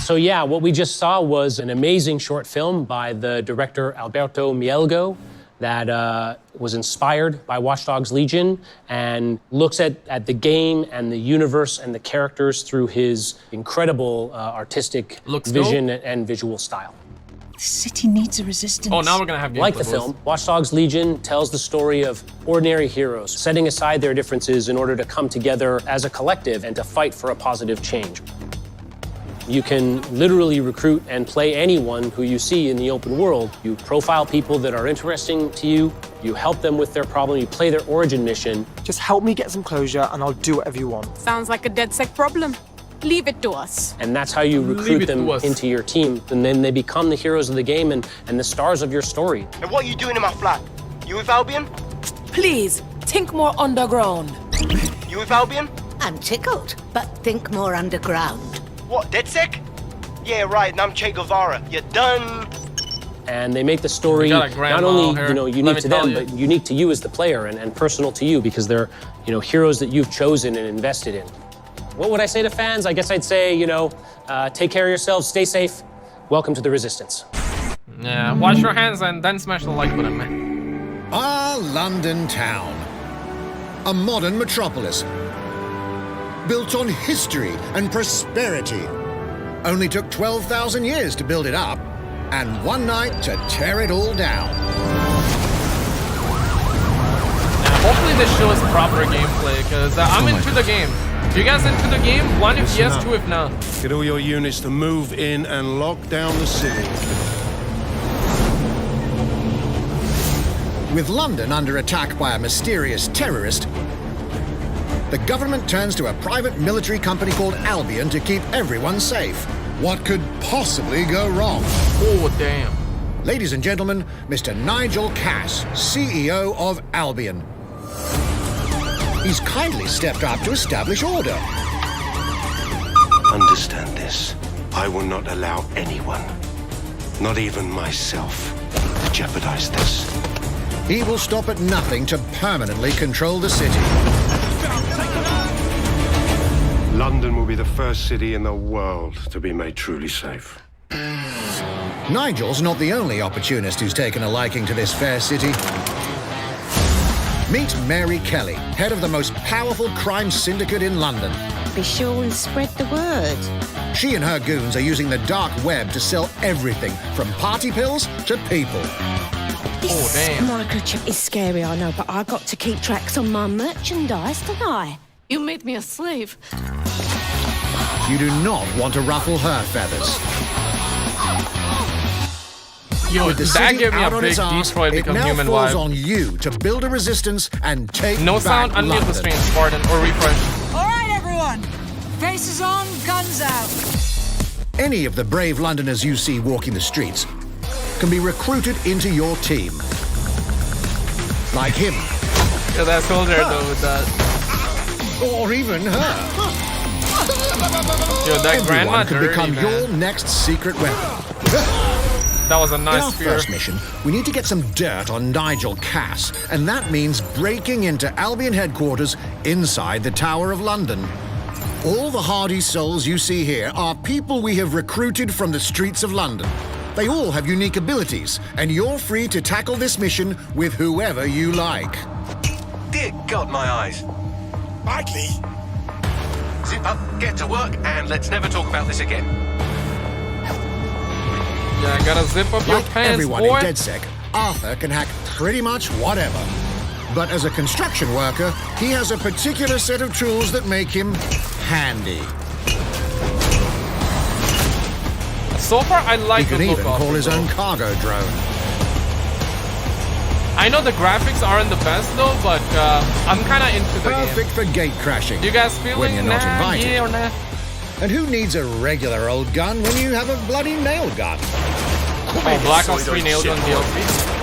S18: So yeah, what we just saw was an amazing short film by the director Alberto Mielgo that was inspired by Watch Dogs Legion and looks at the game and the universe and the characters through his incredible artistic vision and visual style.
S19: The city needs a resistance.
S1: Oh, now we're gonna have gameplay.
S18: Like the film, Watch Dogs Legion tells the story of ordinary heroes setting aside their differences in order to come together as a collective and to fight for a positive change. You can literally recruit and play anyone who you see in the open world. You profile people that are interesting to you, you help them with their problem, you play their origin mission.
S20: Just help me get some closure and I'll do whatever you want.
S21: Sounds like a DedSec problem. Leave it to us.
S18: And that's how you recruit them into your team. And then they become the heroes of the game and the stars of your story.
S22: And what are you doing in my flat? You with Albion?
S19: Please, think more underground.
S22: You with Albion?
S19: I'm tickled, but think more underground.
S22: What, DedSec? Yeah, right, and I'm Che Guevara. You're done.
S18: And they make the story not only unique to them, but unique to you as the player and personal to you because they're heroes that you've chosen and invested in. What would I say to fans? I guess I'd say, take care of yourselves, stay safe. Welcome to the Resistance.
S1: Yeah, wash your hands and then smash the like button, man.
S23: Our London town. A modern metropolis. Built on history and prosperity. Only took 12,000 years to build it up, and one night to tear it all down.
S1: Hopefully this shows proper gameplay, because I'm into the game. You guys into the game? One if yes, two if no.
S24: Get all your units to move in and lock down the city.
S23: With London under attack by a mysterious terrorist, the government turns to a private military company called Albion to keep everyone safe. What could possibly go wrong?
S1: Oh, damn.
S23: Ladies and gentlemen, Mr. Nigel Cass, CEO of Albion. He's kindly stepped up to establish order.
S24: Understand this. I will not allow anyone, not even myself, to jeopardize this.
S23: He will stop at nothing to permanently control the city.
S24: London will be the first city in the world to be made truly safe.
S23: Nigel's not the only opportunist who's taken a liking to this fair city. Meet Mary Kelly, head of the most powerful crime syndicate in London.
S19: Be sure and spread the word.
S23: She and her goons are using the dark web to sell everything from party pills to people.
S19: This microchip is scary, I know, but I got to keep tracks on my merchandise, don't I? You made me a slave.
S23: You do not want to ruffle her feathers.
S1: Yo,
S23: With the
S1: that
S23: city
S1: gave me
S23: out
S1: a
S23: on
S1: big
S23: its arse,
S1: Detroit
S23: it
S1: Become
S23: now
S1: Human
S23: falls
S1: vibe.
S23: on you to build a resistance and take
S1: No
S23: back
S1: sound, unmute the
S23: London.
S1: stream, Spartan, or refresh.
S25: All right, everyone. Faces on, guns out.
S23: Any of the brave Londoners you see walking the streets can be recruited into your team. Like him.
S1: Yeah, that's cool there, though, with that.
S23: Or even her.
S1: Yo, that
S23: Everyone
S1: grandma
S23: could
S1: dirty,
S23: become
S1: man.
S23: your next secret weapon.
S1: That was a
S23: In
S1: nice
S23: our
S1: spear.
S23: first mission, we need to get some dirt on Nigel Cass, and that means breaking into Albion headquarters inside the Tower of London. All the hardy souls you see here are people we have recruited from the streets of London. They all have unique abilities, and you're free to tackle this mission with whoever you like.
S24: Dear God, my eyes. Badly. Zip up, get to work, and let's never talk about this again.
S1: Yeah, gotta zip up your
S23: Like
S1: pants,
S23: everyone
S1: boy.
S23: in DedSec, Arthur can hack pretty much whatever. But as a construction worker, he has a particular set of tools that make him handy.
S1: So far, I like
S23: He can
S1: the look
S23: even
S1: of
S23: call
S1: it,
S23: his
S1: though.
S23: own cargo drone.
S1: I know the graphics aren't the best though, but I'm kind of into the
S23: Perfect for gate crashing.
S1: You guys
S23: when
S1: feeling
S23: you're not
S1: nah,
S23: invited.
S1: yeah or nah?
S23: And who needs a regular old gun when you have a bloody nail gun?
S1: Oh, Black Ops 3 nailed on DLC.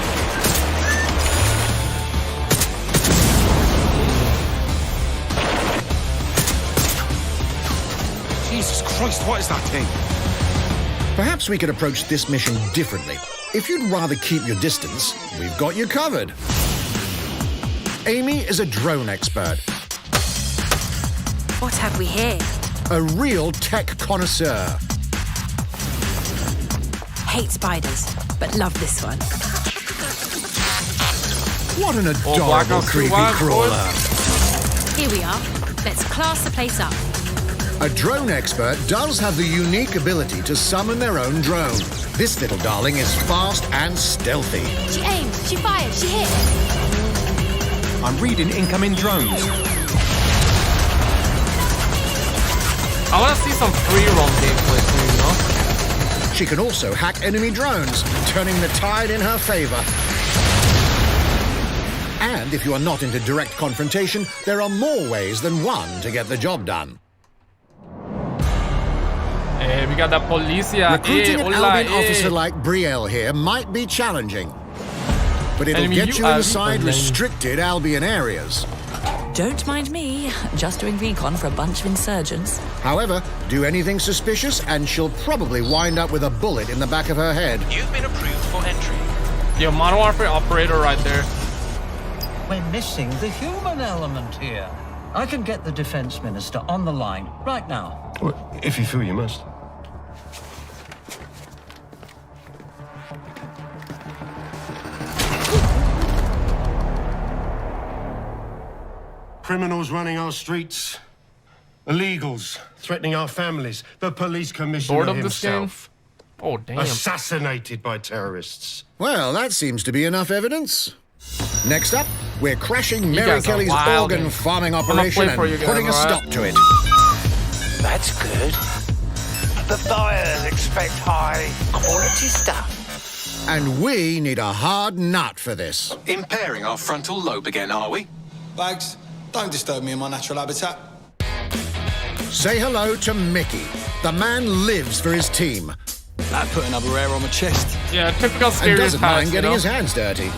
S24: Jesus Christ, what is that thing?
S23: Perhaps we could approach this mission differently. If you'd rather keep your distance, we've got you covered. Amy is a drone expert,
S19: What have we here?
S23: a real tech connoisseur.
S19: Hate spiders, but love this one.
S23: What an
S1: Black
S23: adorable
S1: Ops 2
S23: creepy
S1: Wild
S23: crawler.
S19: Here we are. Let's class the place up.
S23: A drone expert does have the unique ability to summon their own drone. This little darling is fast and stealthy.
S19: She aimed, she fired, she hit.
S24: I'm reading incoming drones.
S1: I want to see some free roam gameplay too, you know?
S23: She can also hack enemy drones, turning the tide in her favor. And if you are not into direct confrontation, there are more ways than one to get the job done.
S1: Hey, we got that policia.
S23: Recruiting
S1: Hey,
S23: an
S1: hola,
S23: Albion
S1: hey.
S23: officer like Brielle here might be challenging, but it'll
S1: Enemy
S23: get you
S1: UAV
S23: inside
S1: online.
S23: restricted Albion areas.
S2: Don't mind me, just doing recon for a bunch of insurgents.
S23: However, do anything suspicious and she'll probably wind up with a bullet in the back of her head.
S24: You've been approved for entry.
S1: Yo, Modern Warfare operator right there.
S3: We're missing the human element here. I can get the Defense Minister on the line right now.
S24: Well, if you feel you must. Criminals running our streets. Illegals threatening our families. The police commissioner
S1: Bored of this game?
S24: himself.
S1: Oh, damn.
S24: Assassinated by terrorists.
S23: Well, that seems to be enough evidence. Next up, we're crashing Mary
S1: guys are
S23: Kelly's
S1: wild.
S23: organ farming
S1: gonna
S23: operation
S1: play for
S23: and
S1: you guys,
S23: putting a
S1: alright?
S23: stop to it.
S24: That's good. The buyers expect high quality stuff.
S23: And we need a hard nut for this.
S24: Impairing our frontal lobe again, are we?
S4: Bags, don't disturb me in my natural habitat.
S23: Say hello to Mickey. The man lives for his team
S4: That put another hair on my chest.
S1: Yeah, typical
S23: and doesn't mind
S1: stereotypes, you
S23: getting
S1: know?
S23: his hands dirty.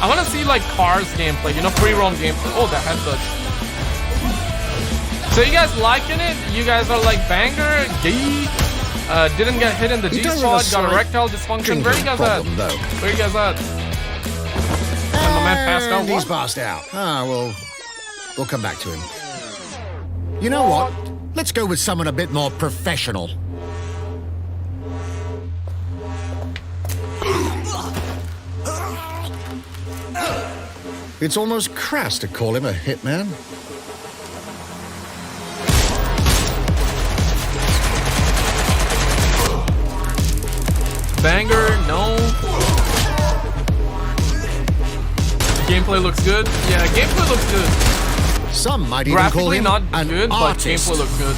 S1: I want to see like cars gameplay, you know, free roam gameplay. Oh, that headbutt. So you guys liking it? You guys are like banger, gay, didn't get hit in the
S23: He
S1: G
S23: does have a
S1: spot, got
S23: slight
S1: erectile dysfunction. Where you guys at?
S23: problem, though.
S1: Where you guys at? And my man passed out.
S23: And he's
S1: What?
S23: passed out. Ah, well, we'll come back to him. You know what? Let's go with someone a bit more professional. It's almost crass to call him a hitman.
S1: Banger, no. Gameplay looks good. Yeah, gameplay looks good.
S23: Some might even call
S1: Graphically
S23: him
S1: not
S23: an
S1: good,
S23: artist.
S1: but gameplay looks good.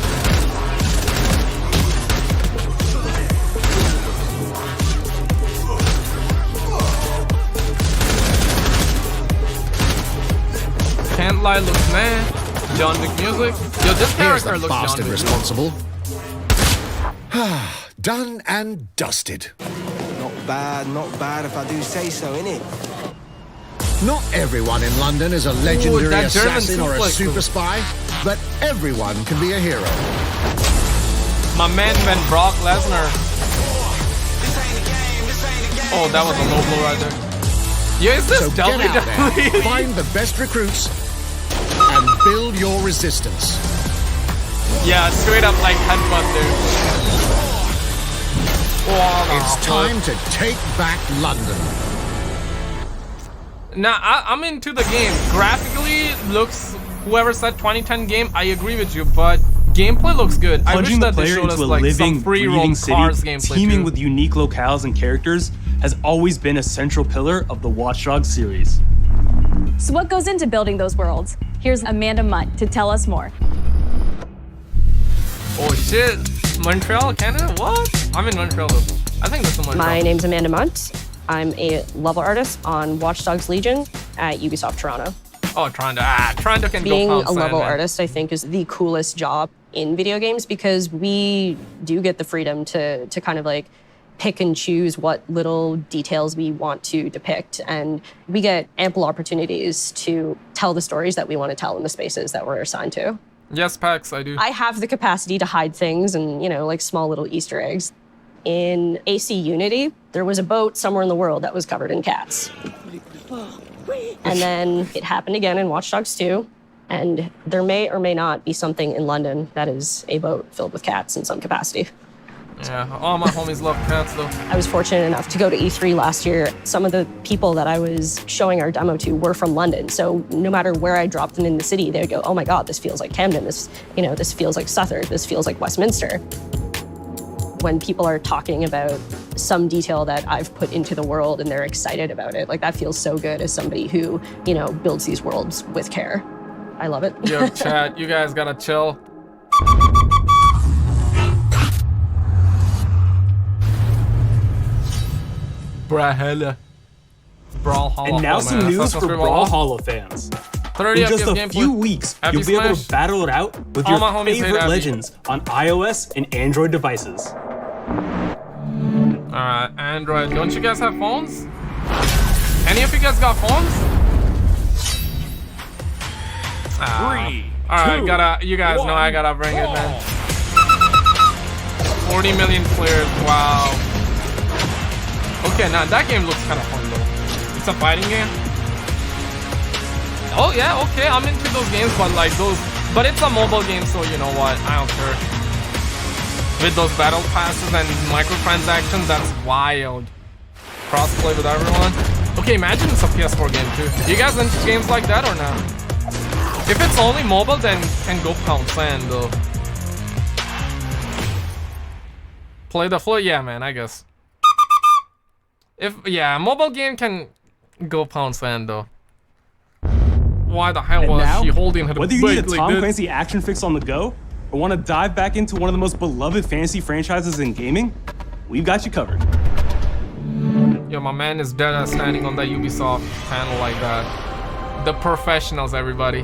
S1: Can't lie, looks meh. John Wick music. Yo, this
S23: Here's
S1: character
S23: the
S1: looks John
S23: bastard
S1: Wick.
S23: responsible. Done and dusted.
S6: Not bad if I do say so, innit?
S23: Not everyone in London is a legendary
S1: that German
S23: assassin or a
S1: suplex.
S23: super spy, but everyone can be a hero.
S1: My man Ben Brock Lesnar. Oh, that was a low blow right there. Yeah, is this
S23: So get out
S1: WWE?
S23: there, find the best recruits, and build your resistance.
S1: Yeah, straight up like headbutt there. Oh,
S23: It's time to take back London.
S1: Now, I'm into the game. Graphically, looks, whoever said 2010 game, I agree with you, but gameplay looks good. I wish
S5: Plunging the
S1: that they
S5: player
S1: showed us
S5: into a
S1: like
S5: living,
S1: some free roam
S5: breathing
S1: cars
S5: city,
S1: gameplay
S5: teeming
S1: too.
S5: with unique locales and characters, has always been a central pillar of the Watch Dogs series.
S10: So what goes into building those worlds? Here's Amanda Munt to tell us more.
S1: Oh shit, Montreal, Canada? What? I'm in Montreal though. I think that's in Montreal.
S7: My name's Amanda Munt. I'm a level artist on Watch Dogs Legion at Ubisoft Toronto.
S1: Oh, Toronto. Toronto can
S7: Being
S1: go
S7: a
S1: pound
S7: level
S1: sand,
S7: artist, I think, is the coolest job in video games because we do get the freedom to kind of like pick and choose what little details we want to depict. And we get ample opportunities to tell the stories that we want to tell in the spaces that we're assigned to.
S1: Yes, Pax, I do.
S7: I have the capacity to hide things and, you know, like small little Easter eggs. In AC Unity, there was a boat somewhere in the world that was covered in cats. And then it happened again in Watch Dogs 2. And there may or may not be something in London that is a boat filled with cats in some capacity.
S1: Yeah, all my homies love cats though.
S7: I was fortunate enough to go to E3 last year. Some of the people that I was showing our demo to were from London. So no matter where I dropped them in the city, they'd go, oh my God, this feels like Camden. This feels like Southwark. This feels like Westminster. When people are talking about some detail that I've put into the world and they're excited about it, like that feels so good as somebody who, you know, builds these worlds with care. I love it.
S1: Yo, chat, you guys gotta chill. Brawlhalla. Brawlhalla.
S5: And now
S1: Oh,
S5: some
S1: man,
S5: news
S1: Assassin's
S5: for
S1: Creed Valhalla.
S5: Brawlhalla fans.
S1: 30
S5: In just
S1: FPS
S5: a
S1: gameplay.
S5: few weeks,
S1: Happy
S5: you'll be able
S1: Smash.
S5: to battle it out with
S1: All
S5: your
S1: my homies hate
S5: favorite
S1: Abby.
S5: legends on iOS and Android devices.
S1: Alright, Android. Don't you guys have phones? Any of you guys got phones? Alright, you guys know I gotta bring it, man. 40 million players, wow. Okay, now that game looks kind of fun though. It's a fighting game. Oh yeah, okay, I'm into those games, but but it's a mobile game, so you know what, I don't care. With those battle passes and microtransactions, that's wild. Crossplay with everyone. Okay, imagine it's a PS4 game too. You guys into games like that or not? If it's only mobile, then can go pound sand though. Play the floor, yeah, man, I guess. Mobile game can go pound sand though. Why the hell was she holding her?
S5: Whether you need a Tom Clancy action fix on the go, or want to dive back into one of the most beloved fantasy franchises in gaming, we've got you covered.
S1: Yo, my man is dead ass standing on that Ubisoft panel like that. The professionals, everybody.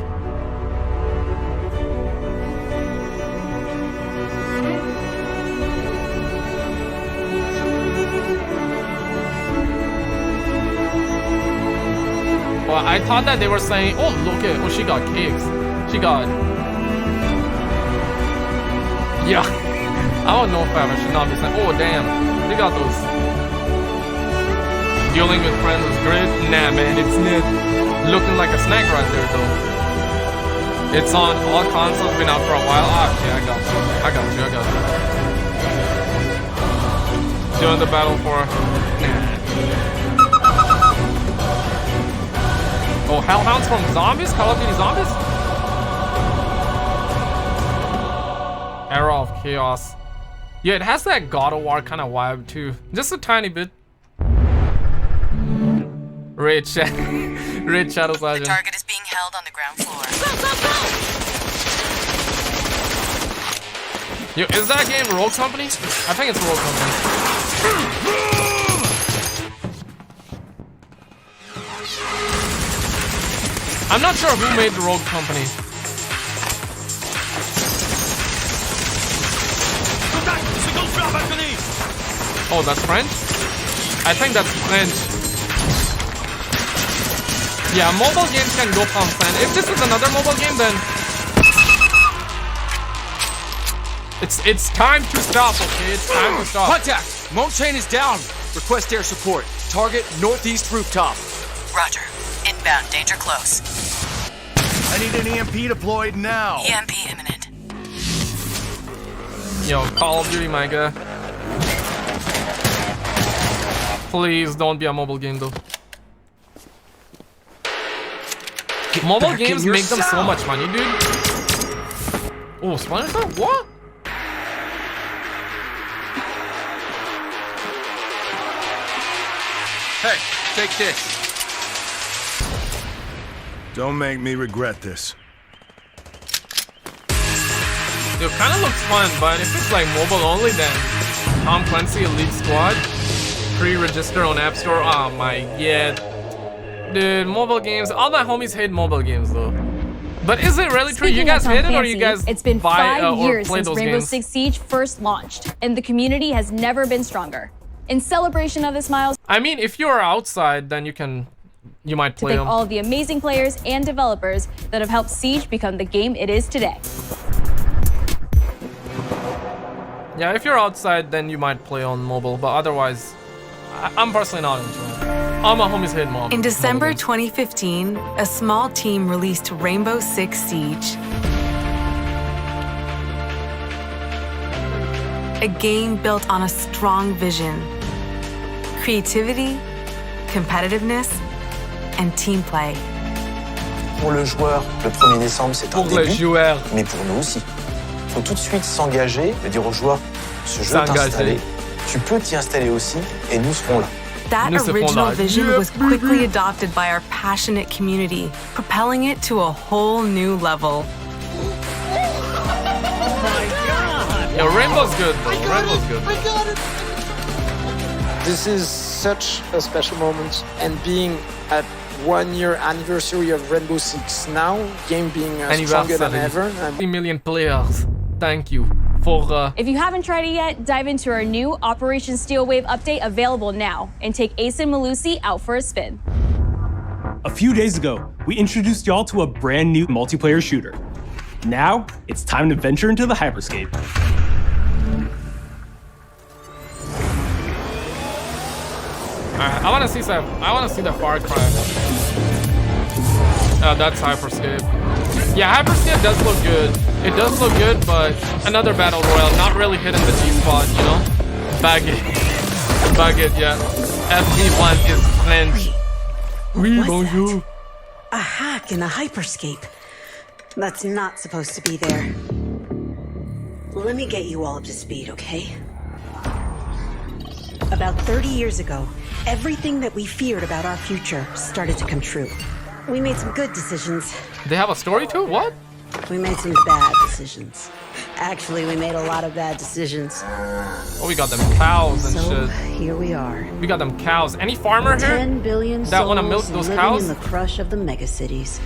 S1: Well, I thought that they were saying, oh, look at, she got cakes. She got... Yeah. I don't know if I should not be saying, oh, damn. They got those... Dealing with friends is great. Nah, man, it's not looking like a snack right there, though. It's on all consoles, been out for a while. Ah, okay, I got you. Doing the battle for... Nah. Oh, Hellhounds from Zombies? Call of Duty Zombies? Era of Chaos. Yeah, it has that God of War kind of vibe too. Just a tiny bit. Raid Shadow Sergeant.
S8: The target is being held on the ground floor.
S1: Yo, is that game Rogue Company? I think it's Rogue Company. I'm not sure who made the Rogue Company. Oh, that's French? I think that's French. Yeah, mobile games can go pound sand. If this is another mobile game, then... It's time to stop, okay? It's time to stop.
S9: Contact! Moan chain is down. Request air support. Target northeast rooftop.
S8: Roger. Inbound, danger close.
S11: I need an EMP deployed now.
S8: EMP imminent.
S1: Yo, Call of Duty, my guy. Please don't be a mobile game, though. Mobile games make them so much money, dude. Oh, Spider-Man? What?
S11: Hey, take this. Don't make me regret this.
S1: It kind of looks fun, but if it's like mobile only, then Tom Clancy Elite Squad pre-register on App Store. Oh my god, dude, mobile games. All my homies hate mobile games though. But is it really true? You guys hate it, or you guys
S10: it's been
S1: buy
S10: 5
S1: or
S10: years
S1: play
S10: since
S1: those
S10: Rainbow
S1: games?
S10: Six Siege first launched, and the community has never been stronger. In celebration of this milestone,
S1: I mean, if you are outside, then you might
S10: to
S1: play
S10: thank
S1: them.
S10: all of the amazing players and developers that have helped Siege become the game it is today.
S1: Yeah, if you're outside, then you might play on mobile, but otherwise, I'm personally not into it. All my homies hate mobile.
S14: In December 2015, a small team released Rainbow Six Siege. A game built on a strong vision, creativity, competitiveness, and team play.
S15: Pour le joueur, le 1er décembre, c'est un
S1: Pour le
S15: début,
S1: joueur.
S15: mais pour nous aussi. Il faut tout de suite s'engager et dire aux joueurs, ce jeu est installé, tu peux t'y installer aussi, et nous serons là.
S14: That original vision was quickly adopted by our passionate community, propelling it to a whole new level.
S1: Yo, Rainbow's good though. Rainbow's good.
S20: This is such a special moment, and being at 1 year anniversary of Rainbow Six now, game being stronger than ever.
S1: 3 million players. Thank you for.
S10: If you haven't tried it yet, dive into our new Operation Steel Wave update available now, and take Ace and Malusi out for a spin.
S5: A few days ago, we introduced y'all to a brand new multiplayer shooter. Now, it's time to venture into the Hyperscape.
S1: Alright, I wanna see the Farcry. That's Hyperscape. Yeah, Hyperscape does look good. It does look good, but another battle royale, not really hitting the G-spot, you know? Bag it. Bag it, yeah. FD1 is clenched. Oui, bonjour.
S16: A hack in the Hyperscape. That's not supposed to be there. Let me get you all up to speed, okay? About 30 years ago, everything that we feared about our future started to come true. We made some good decisions.
S1: They have a story too? What?
S16: We made some bad decisions. Actually, we made a lot of bad decisions.
S1: Oh, we got them cows and
S16: So,
S1: shit.
S16: here we are.
S1: We got them cows. Any farmer here
S16: 10 billion
S1: that wanna milk
S16: souls
S1: those
S16: living
S1: cows?
S16: in the crush of the megacities.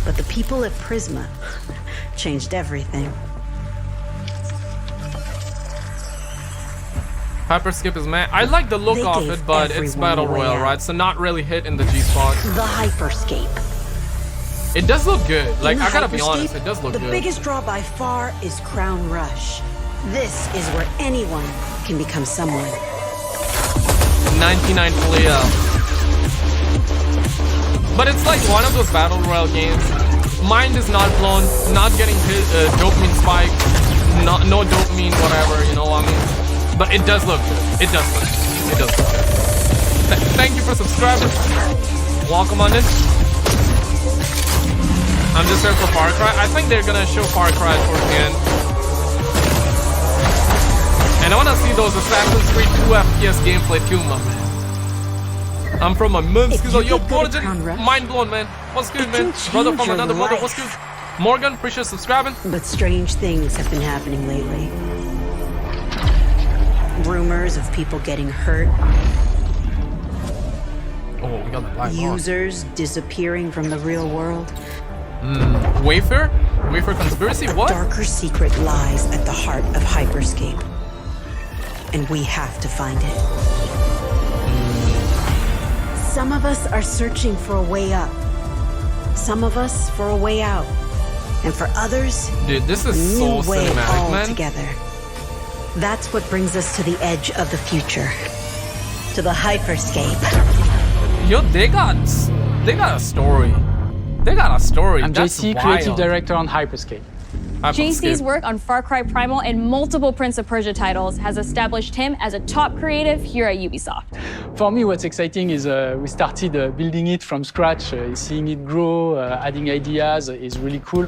S16: But the people at Prisma changed everything.
S1: Hyperscape is mad. I like the look
S16: They
S1: of
S16: gave
S1: it, but it's
S16: everyone
S1: battle
S16: a way
S1: royale,
S16: out.
S1: right? So not really hit in the G-spot.
S16: The Hyperscape.
S1: It does look good. Like,
S16: In the
S1: I gotta be
S16: Hyperscape,
S1: honest, it does look
S16: the
S1: good.
S16: biggest draw by far is Crown Rush. This is where anyone can become someone.
S1: 99 player. But it's like one of those battle royale games. Mind is not blown, not getting hit, dopamine spike, no dopamine, whatever, you know what I mean? But it does look good. It does look good. It does look good. Thank you for subscribing. Welcome on in. I'm just here for Far Cry. I think they're gonna show Far Cry towards the end. And I wanna see those Assassin's Creed 2 FPS gameplay too, my man. I'm from a Minsk. Yo, Borgen, mind blown, man. What's good, man? Brother from another brother. What's good? Morgan, appreciate subscribing.
S16: But strange things have been happening lately. Rumors of people getting hurt.
S1: Oh, we got the black
S16: Users disappearing from the real world.
S1: Wafer? Wafer conspiracy? What?
S16: A darker secret lies at the heart of Hyperscape. And we have to find it. Some of us are searching for a way up. Some of us for a way out. And for others,
S1: dude, this is so
S16: new way
S1: cinematic, man.
S16: Together. That's what brings us to the edge of the future. To the Hyperscape.
S1: Yo, they got a story. They got a story.
S12: I'm
S1: That's
S12: JC,
S1: wild.
S12: creative director on Hyperscape.
S10: JC's work on Far Cry Primal and multiple Prince of Persia titles has established him as a top creative here at Ubisoft.
S12: For me, what's exciting is we started building it from scratch. Seeing it grow, adding ideas is really cool.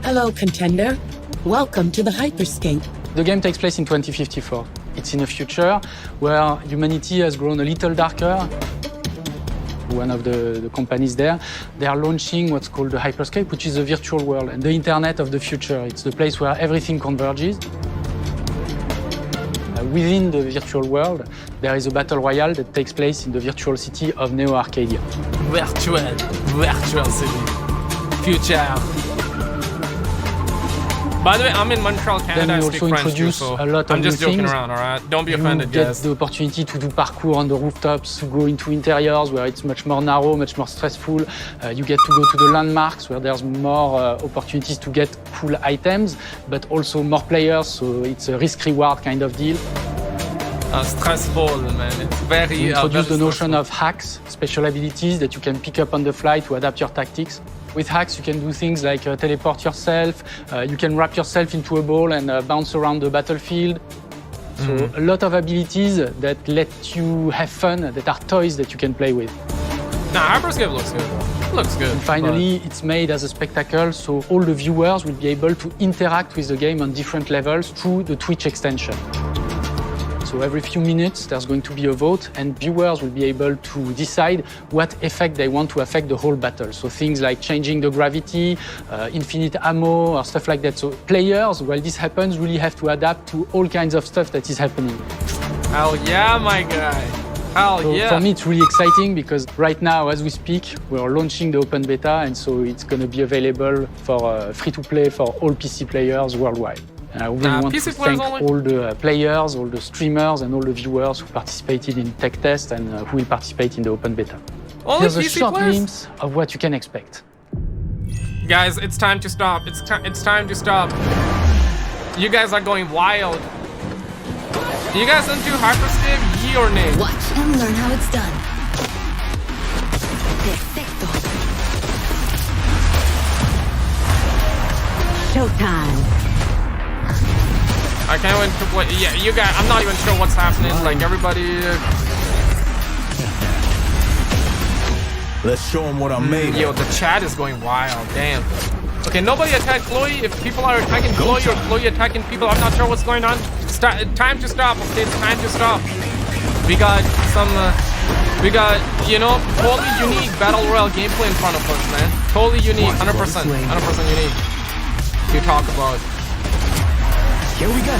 S19: Hello, contender. Welcome to the Hyperscape.
S12: The game takes place in 2054. It's in a future where humanity has grown a little darker. One of the companies there, they are launching what's called the Hyperscape, which is a virtual world and the internet of the future. It's the place where everything converges. Within the virtual world, there is a battle royale that takes place in the virtual city of Neo Arcadia.
S1: Virtual city. Future. By the way, I'm in Montreal, Canada.
S12: Then we
S1: I speak
S12: also
S1: French too,
S12: introduce
S1: so
S12: a lot of
S1: I'm just
S12: new
S1: joking
S12: things.
S1: around, all right? Don't be offended,
S12: You get
S1: guys.
S12: the opportunity to do parkour on the rooftops, go into interiors where it's much more narrow, much more stressful. You get to go to the landmarks where there's more opportunities to get cool items, but also more players, so it's a risk-reward kind of deal.
S1: Stressful, man. It's very.
S12: We introduce the notion of hacks, special abilities that you can pick up on the fly to adapt your tactics. With hacks, you can do things like teleport yourself, you can wrap yourself into a ball and bounce around the battlefield. So a lot of abilities that let you have fun, that are toys that you can play with.
S1: Nah, Hyperscape looks good. Looks good.
S12: And finally, it's made as a spectacle, so all the viewers will be able to interact with the game on different levels through the Twitch extension. So every few minutes, there's going to be a vote, and viewers will be able to decide what effect they want to affect the whole battle. So things like changing the gravity, infinite ammo, or stuff like that. So players, while this happens, really have to adapt to all kinds of stuff that is happening.
S1: Hell yeah, my guy. Hell
S12: So
S1: yeah.
S12: for me, it's really exciting because right now, as we speak, we're launching the open beta, and so it's going to be available for free-to-play for all PC players worldwide. And I really want
S1: PC
S12: to
S1: players
S12: thank
S1: only?
S12: all the players, all the streamers, and all the viewers who participated in tech test and who will participate in the open beta.
S1: Only
S12: Here's a
S1: PC
S12: short
S1: players?
S12: glimpse of what you can expect.
S1: Guys, it's time to stop. It's time to stop. You guys are going wild. Do you guys into Hyperscape? Ye or nay?
S19: Watch and learn how it's done. Perfecto.
S16: Showtime.
S1: I can't wait to play. Yeah, you guys. I'm not even sure what's happening. Like everybody.
S11: Let's show them what I'm made of.
S1: Yo, the chat is going wild. Damn. Okay, nobody attack Chloe. If people are attacking Chloe or Chloe attacking people, I'm not sure what's going on. Time to stop. Okay, it's time to stop. We got some. We got, you know, totally unique battle royale gameplay in front of us, man. Totally unique. 100%. 100% unique. You talk about.
S11: Here we go.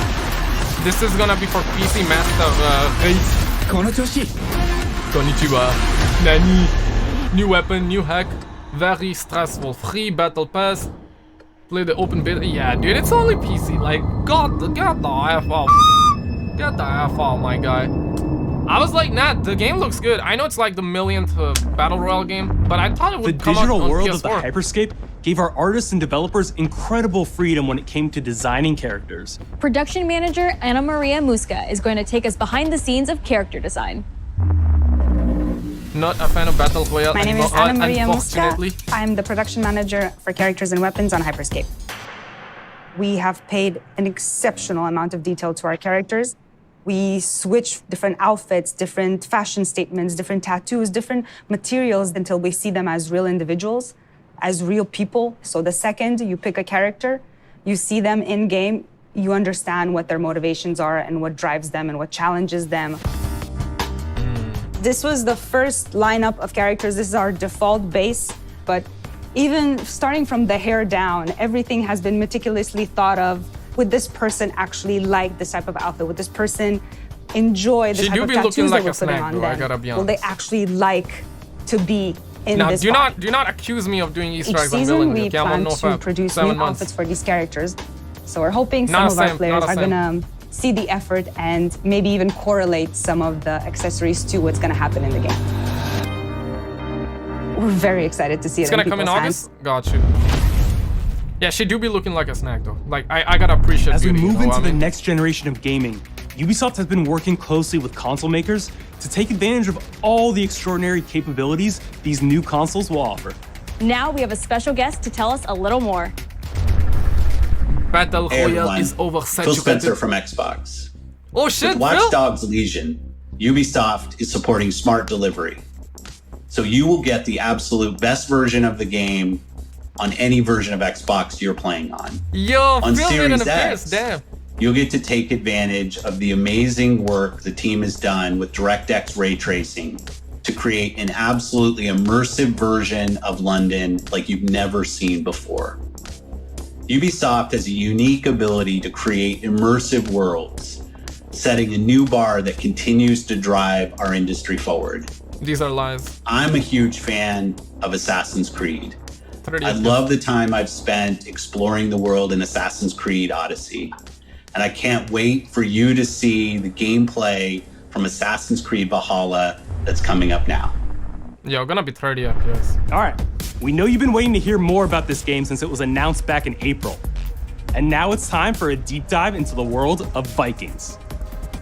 S1: This is gonna be for PC master race. Konnichiwa. Nani. New weapon, new hack. Very stressful. Free battle pass. Play the open beta. Yeah, dude, it's only PC. Like, get the F off. Get the F off, my guy. I was like, nah, the game looks good. I know it's like the millionth battle royale game, but I thought it would come out on PS4.
S5: The digital world of the Hyperscape gave our artists and developers incredible freedom when it came to designing characters.
S10: Production manager Ana Maria Musca is going to take us behind the scenes of character design.
S1: Not a fan of battle royale
S13: My name
S1: anymore,
S13: is Ana Maria Musca.
S1: unfortunately.
S13: I'm the production manager for characters and weapons on Hyperscape. We have paid an exceptional amount of detail to our characters. We switch different outfits, different fashion statements, different tattoos, different materials until we see them as real individuals, as real people. So the second you pick a character, you see them in game, you understand what their motivations are and what drives them and what challenges them. This was the first lineup of characters. This is our default base, but even starting from the hair down, everything has been meticulously thought of. Would this person actually like this type of outfit? Would this person enjoy the
S1: She
S13: type
S1: do
S13: of
S1: be looking
S13: tattoos
S1: like
S13: that we're
S1: a
S13: putting
S1: snack,
S13: on
S1: though, I
S13: them?
S1: gotta be
S13: Will they
S1: honest.
S13: actually like to be in
S1: Now,
S13: this
S1: do
S13: box?
S1: not accuse me of doing Easter
S13: Each
S1: eggs
S13: season,
S1: unwillingly.
S13: we
S1: Okay, I'm
S13: plan
S1: on no
S13: to
S1: fab.
S13: produce
S1: 7
S13: new
S1: months.
S13: outfits for these characters. So we're hoping
S1: Not
S13: some
S1: the
S13: of our
S1: same,
S13: players
S1: not the
S13: are
S1: same.
S13: gonna see the effort and maybe even correlate some of the accessories to what's gonna happen in the game. We're very excited to see
S1: It's
S13: it in
S1: gonna come in
S13: people's hands.
S1: August? Got you. Yeah, she do be looking like a snack though. Like I gotta appreciate
S5: As we
S1: beauty,
S5: move into the
S1: mean?
S5: next generation of gaming, Ubisoft has been working closely with console makers to take advantage of all the extraordinary capabilities these new consoles will offer.
S10: Now we have a special guest to tell us a little more.
S1: Battle
S17: Hey
S1: Royale
S17: everyone,
S1: is oversaturated.
S17: Phil Spencer from Xbox.
S1: Oh shit,
S17: With Watch
S1: Phil?
S17: Dogs Legion, Ubisoft is supporting smart delivery. So you will get the absolute best version of the game on any version of Xbox you're playing on.
S1: Yo,
S17: On
S1: Phil made an
S17: Series
S1: appearance,
S17: X,
S1: damn.
S17: you'll get to take advantage of the amazing work the team has done with DirectX ray tracing to create an absolutely immersive version of London like you've never seen before. Ubisoft has a unique ability to create immersive worlds, setting a new bar that continues to drive our industry forward.
S1: These are lies.
S17: I'm a huge fan of Assassin's Creed. I love the time I've spent exploring the world in Assassin's Creed Odyssey. And I can't wait for you to see the gameplay from Assassin's Creed Valhalla that's coming up now.
S1: Yo, gonna be 30 FPS.
S5: All right, we know you've been waiting to hear more about this game since it was announced back in April. And now it's time for a deep dive into the world of Vikings.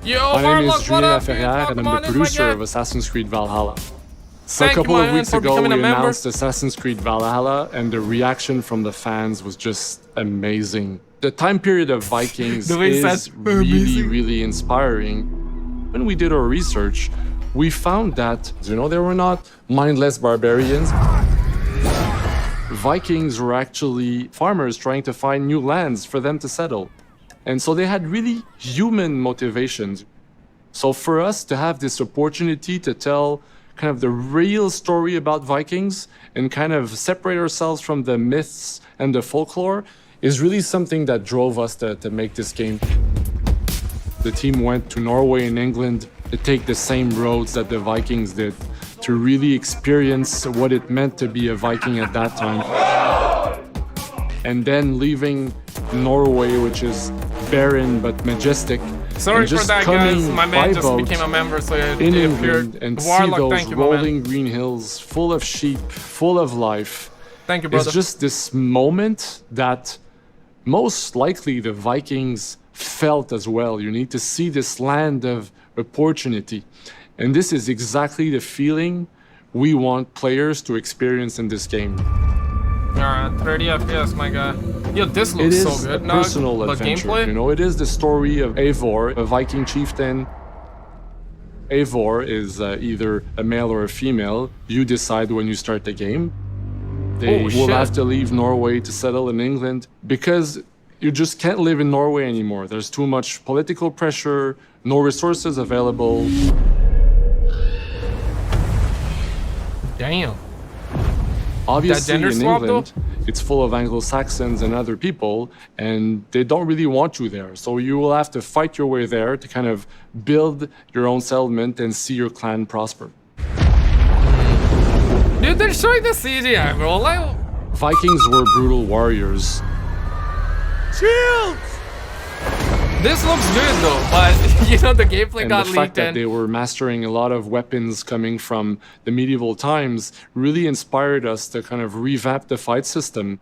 S1: Yo,
S18: my name is
S1: Marlock,
S18: Julien
S1: what up,
S18: Laferrière, and I'm the producer of Assassin's Creed Valhalla. So a
S1: Thank you,
S18: couple of
S1: man,
S18: weeks
S1: for
S18: ago, we
S1: becoming a member.
S18: announced Assassin's Creed Valhalla, and the reaction from the fans was just amazing. The time period of Vikings
S1: The way he
S18: is
S1: said,
S18: really,
S1: amazing.
S18: really inspiring. When we did our research, we found that, they were not mindless barbarians. Vikings were actually farmers trying to find new lands for them to settle. And so they had really human motivations. So for us to have this opportunity to tell kind of the real story about Vikings and kind of separate ourselves from the myths and the folklore is really something that drove us to make this game. The team went to Norway and England to take the same roads that the Vikings did, to really experience what it meant to be a Viking at that time. And then leaving Norway, which is barren but majestic.
S1: Sorry
S18: and just
S1: for that,
S18: coming
S1: guys. My
S18: by
S1: man just
S18: boat
S1: became a member, so it
S18: in
S1: appeared.
S18: England and see
S1: Warlock,
S18: those
S1: thank you, my man.
S18: rolling green hills full of sheep, full of life.
S1: Thank you, brother.
S18: It's just this moment that most likely the Vikings felt as well. You need to see this land of opportunity. And this is exactly the feeling we want players to experience in this game.
S1: Alright, 30 FPS, my guy. Yo, this
S18: It
S1: looks
S18: is
S1: so good.
S18: a personal
S1: but
S18: adventure.
S1: gameplay?
S18: It is the story of Eivor, a Viking chieftain. Eivor is either a male or a female. You decide when you start the game. They will have to leave Norway to settle in England because you just can't live in Norway anymore. There's too much political pressure, no resources available.
S1: Damn.
S18: Obviously,
S1: gender
S18: in
S1: swap,
S18: England, it's full of Anglo-Saxons and other people, and they don't really want you there. So you will have to fight your way there to kind of build your own settlement and see your clan prosper.
S1: Dude, they're showing the CGI, bro. Like,
S18: Vikings were brutal warriors.
S1: shields! This looks good though, but the gameplay
S18: And
S1: got
S18: the
S1: leaked
S18: fact that
S1: and
S18: they were mastering a lot of weapons coming from the medieval times really inspired us to kind of revamp the fight system,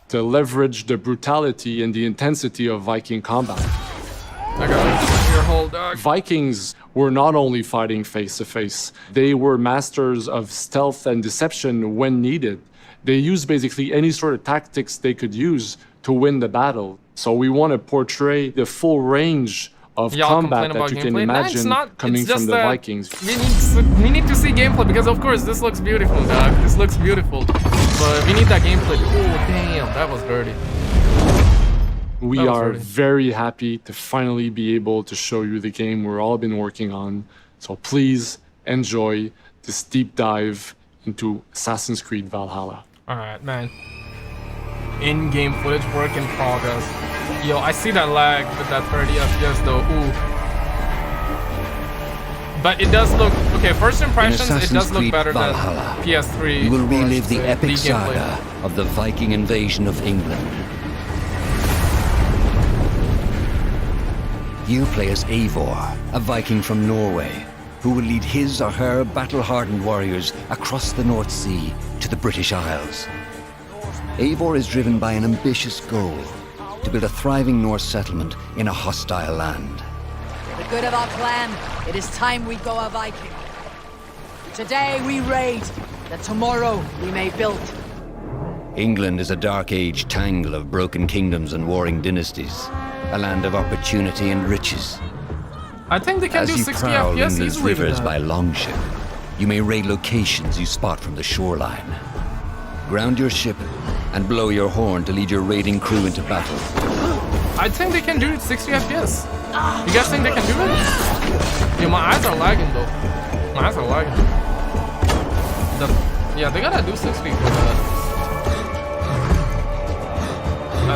S18: to leverage the brutality and the intensity of Viking combat.
S1: I got your whole dog.
S18: Vikings were not only fighting face to face, they were masters of stealth and deception when needed. They used basically any sort of tactics they could use to win the battle. So we want to portray the full range of combat that you can imagine coming from the Vikings.
S1: We need to see gameplay because of course this looks beautiful, dog. This looks beautiful. But we need that gameplay. Oh damn, that was dirty.
S18: We are very happy to finally be able to show you the game we've all been working on. So please enjoy this deep dive into Assassin's Creed Valhalla.
S1: Alright, man. In-game footage, work in progress. Yo, I see that lag with that 30 FPS though. Ooh. But it does look okay. First impressions, it does look better than PS3.
S21: You will relive the
S1: or
S21: epic
S1: gameplay.
S21: saga of the Viking invasion of England. You play as Eivor, a Viking from Norway, who will lead his or her battle-hardened warriors across the North Sea to the British Isles. Eivor is driven by an ambitious goal, to build a thriving Norse settlement in a hostile land.
S2: For the good of our clan, it is time we go a Viking. Today we raid, that tomorrow we may build.
S21: England is a dark age tangle of broken kingdoms and warring dynasties, a land of opportunity and riches.
S1: I think they can do 60
S21: As you prowl
S1: FPS
S21: England's
S1: easily.
S21: rivers by longship, you may raid locations you spot from the shoreline. Ground your ship and blow your horn to lead your raiding crew into battle.
S1: I think they can do 60 FPS. You guys think they can do it? Yeah, my eyes are lagging though. My eyes are lagging. Yeah, they gotta do 60 for that.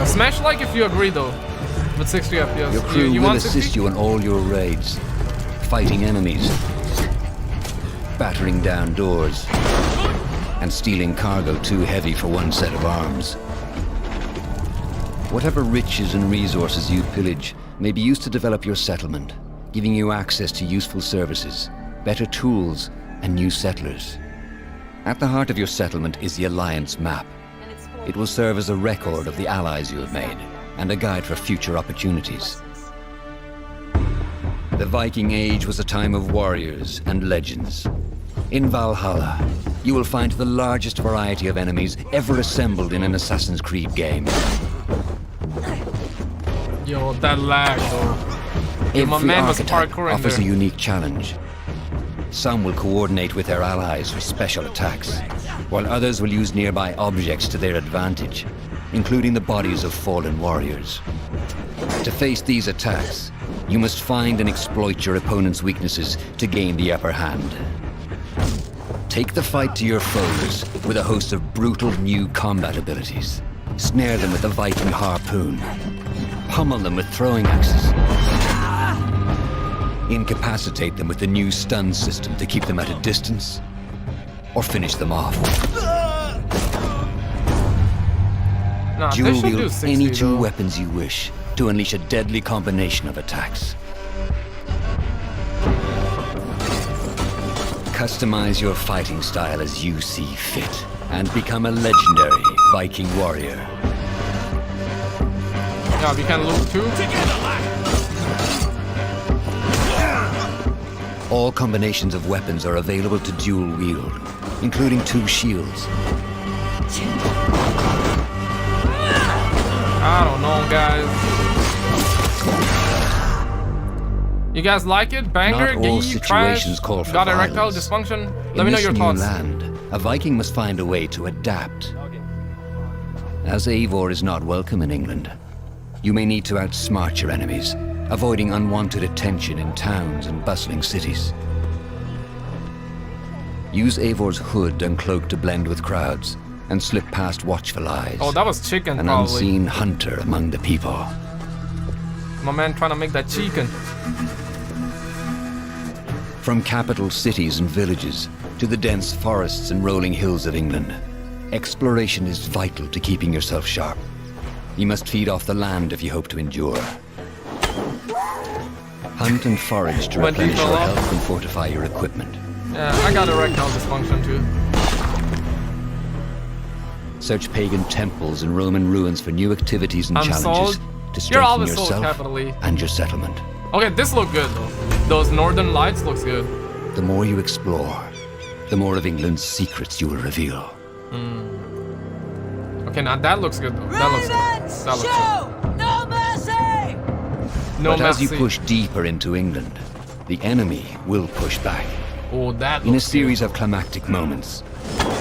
S1: Smash like if you agree though. With 60 FPS.
S21: Your crew
S1: you
S21: will
S1: want
S21: assist
S1: 60?
S21: you on all your raids, fighting enemies, battering down doors, and stealing cargo too heavy for one set of arms. Whatever riches and resources you pillage may be used to develop your settlement, giving you access to useful services, better tools, and new settlers. At the heart of your settlement is the Alliance map. It will serve as a record of the allies you have made, and a guide for future opportunities. The Viking Age was a time of warriors and legends. In Valhalla, you will find the largest variety of enemies ever assembled in an Assassin's Creed game.
S1: Yo, that lag though. Yo, my
S21: Every
S1: man was
S21: archetype
S1: parkouring
S21: offers
S1: there.
S21: a unique challenge. Some will coordinate with their allies for special attacks, while others will use nearby objects to their advantage, including the bodies of fallen warriors. To face these attacks, you must find and exploit your opponent's weaknesses to gain the upper hand. Take the fight to your foes with a host of brutal new combat abilities. Snare them with a Viking harpoon. Pummel them with throwing axes. Incapacitate them with the new stun system to keep them at a distance, or finish them off.
S1: Nah, they
S21: Dual
S1: should do
S21: wield
S1: 60
S21: any two
S1: though.
S21: weapons you wish to unleash a deadly combination of attacks. Customize your fighting style as you see fit, and become a legendary Viking warrior.
S1: Yeah, we can loot too.
S21: All combinations of weapons are available to dual wield, including 2 shields.
S1: I don't know, guys. You guys like it? Banger,
S21: Not all
S1: gay,
S21: situations
S1: trash,
S21: call for
S1: got erectile
S21: violence.
S1: dysfunction?
S21: In
S1: Let me know
S21: this
S1: your
S21: new
S1: thoughts.
S21: land, a Viking must find a way to adapt. As Eivor is not welcome in England, you may need to outsmart your enemies, avoiding unwanted attention in towns and bustling cities. Use Eivor's hood and cloak to blend with crowds, and slip past watchful eyes.
S1: Oh, that was chicken,
S21: An
S1: probably.
S21: unseen hunter among the people.
S1: My man trying to make that chicken.
S21: From capital cities and villages to the dense forests and rolling hills of England, exploration is vital to keeping yourself sharp. You must feed off the land if you hope to endure. Hunt and forage to
S1: When do you
S21: replenish
S1: fill
S21: your
S1: up?
S21: health and fortify your equipment.
S1: Yeah, I got erectile dysfunction too.
S21: Search pagan temples and Roman ruins for new activities and
S1: I'm
S21: challenges
S1: sold.
S21: to
S1: You're
S21: strengthen
S1: always sold,
S21: yourself
S1: capital E.
S21: and your settlement.
S1: Okay, this look good though. Those northern lights looks good.
S21: The more you explore, the more of England's secrets you will reveal.
S1: Okay, now that looks good though. That looks good. That looks good.
S2: No mercy!
S1: No
S21: but as you
S1: mercy.
S21: push deeper into England, the enemy will push back.
S1: Oh, that
S21: In a
S1: looks
S21: series of climactic moments,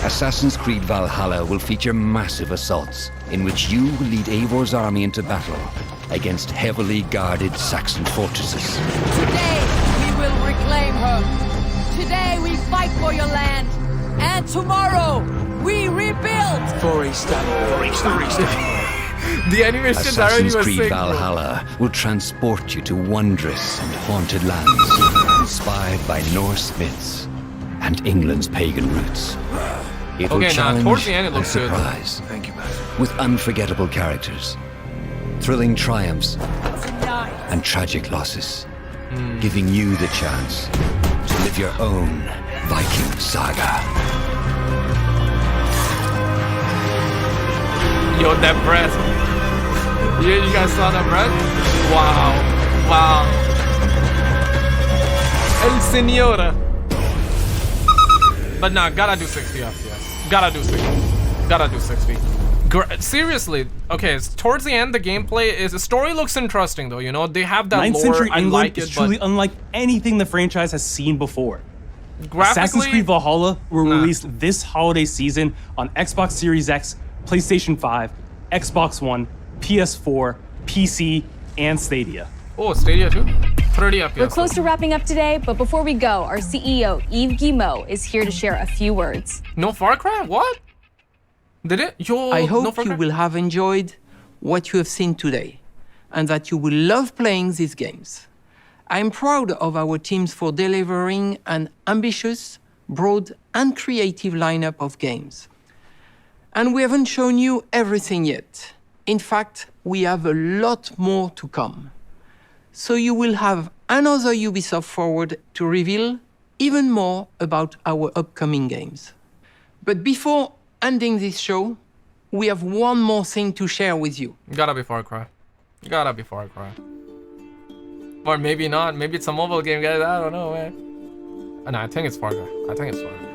S21: Assassin's Creed Valhalla will feature massive assaults in which you will lead Eivor's army into battle against heavily guarded Saxon fortresses.
S2: Today we will reclaim her. Today we fight for your land. And tomorrow we rebuild.
S1: The animation already
S21: Assassin's
S1: was
S21: Creed
S1: sick, bro.
S21: Valhalla will transport you to wondrous and haunted lands, inspired by Norse myths and England's pagan roots. It will
S1: Okay, now
S21: challenge
S1: towards the end it
S21: and
S1: looks good.
S21: surprise. Thank you, with unforgettable characters, thrilling triumphs, and tragic losses, giving you the chance to live your own Viking saga.
S1: Yo, that breath. Yeah, you guys saw that breath? Wow. Wow. El Senora. But nah, gotta do 60 FPS. Gotta do 60. Gotta do 60. Seriously, okay, towards the end, the gameplay is... The story looks interesting, though, you know? They have that
S5: 9th
S1: lore,
S5: century
S1: I
S5: England
S1: like
S5: is
S1: it,
S5: truly
S1: but...
S5: unlike anything the franchise has seen before.
S1: Graphically,
S5: Assassin's Creed Valhalla will release this holiday season on Xbox Series X, PlayStation 5, Xbox One, PS4, PC, and Stadia.
S1: Oh, Stadia too? 30 FPS.
S10: We're close to wrapping up today, but before we go, our CEO, Yves Guillemot, is here to share a few words.
S1: No Far Cry? What? Did it? Yo,
S3: I hope
S1: no
S3: you will have enjoyed what you have seen today, and that you will love playing these games. I'm proud of our teams for delivering an ambitious, broad, and creative lineup of games. And we haven't shown you everything yet. In fact, we have a lot more to come. So you will have another Ubisoft Forward to reveal even more about our upcoming games. But before ending this show, we have one more thing to share with you.
S1: Gotta be Far Cry. Gotta be Far Cry. Or maybe not. Maybe it's a mobile game, guys. I don't know, man. No, I think it's Far Cry. I think it's Far Cry.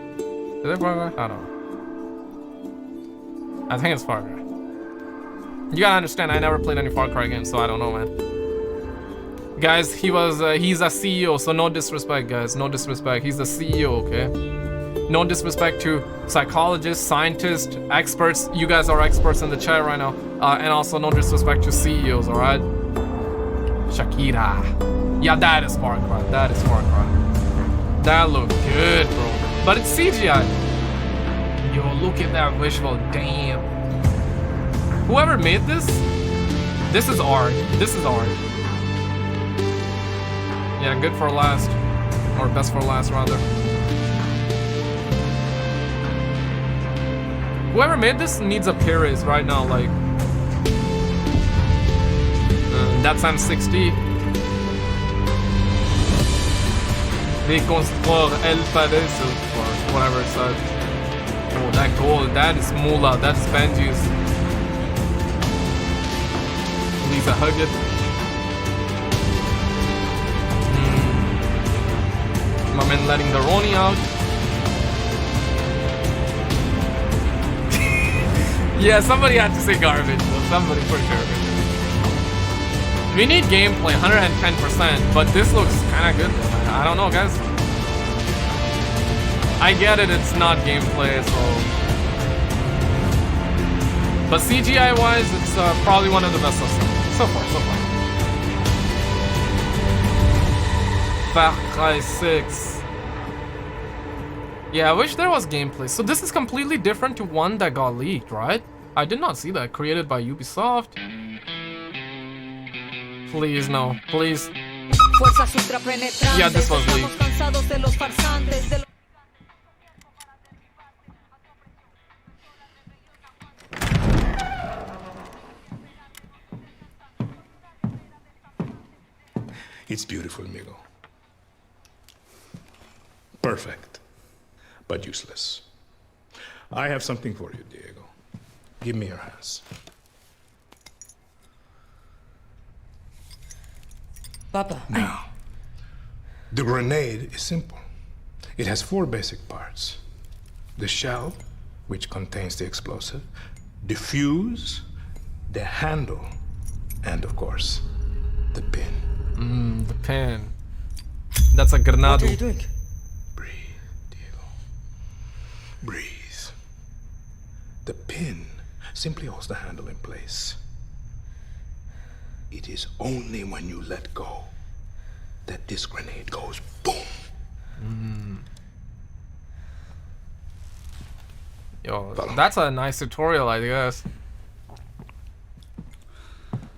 S1: Is it Far Cry? I don't know. I think it's Far Cry. You gotta understand, I never played any Far Cry games, so I don't know, man. Guys, he's a CEO, so no disrespect, guys. No disrespect. He's the CEO, okay? No disrespect to psychologists, scientists, experts. You guys are experts in the chat right now. And also no disrespect to CEOs, alright? Shakira. Yeah, that is Far Cry. That is Far Cry. That looks good, bro. But it's CGI. Yo, look at that visual. Damn. Whoever made this is art. This is art. Yeah, good for last. Or best for last, rather. Whoever made this needs a pay raise right now, like... that's M60. Reconstruire el Pareso, or whatever it says. Oh, that gold, that is Mula, that's Benji's. Lisa Huggett. My man letting the Roni out. Yeah, somebody had to say garbage. Though. Somebody for sure. We need gameplay, 110%, but this looks kind of good. I don't know, guys. I get it, it's not gameplay, so... But CGI-wise, it's probably one of the best so far. Far Cry 6. Yeah, I wish there was gameplay. So this is completely different to one that got leaked, right? I did not see that. Created by Ubisoft. Please, no. Please. Yeah, this was leaked.
S4: It's beautiful, amigo. Perfect, but useless. I have something for you, Diego. Give me your hands.
S19: Papa,
S4: Now, the grenade is simple. It has 4 basic parts. The shell, which contains the explosive, the fuse, the handle, and of course, the pin.
S1: The pin. That's a grenade.
S19: What are you doing?
S4: Breathe. The pin simply holds the handle in place. It is only when you let go that this grenade goes boom.
S1: Yo, that's a nice tutorial, I guess.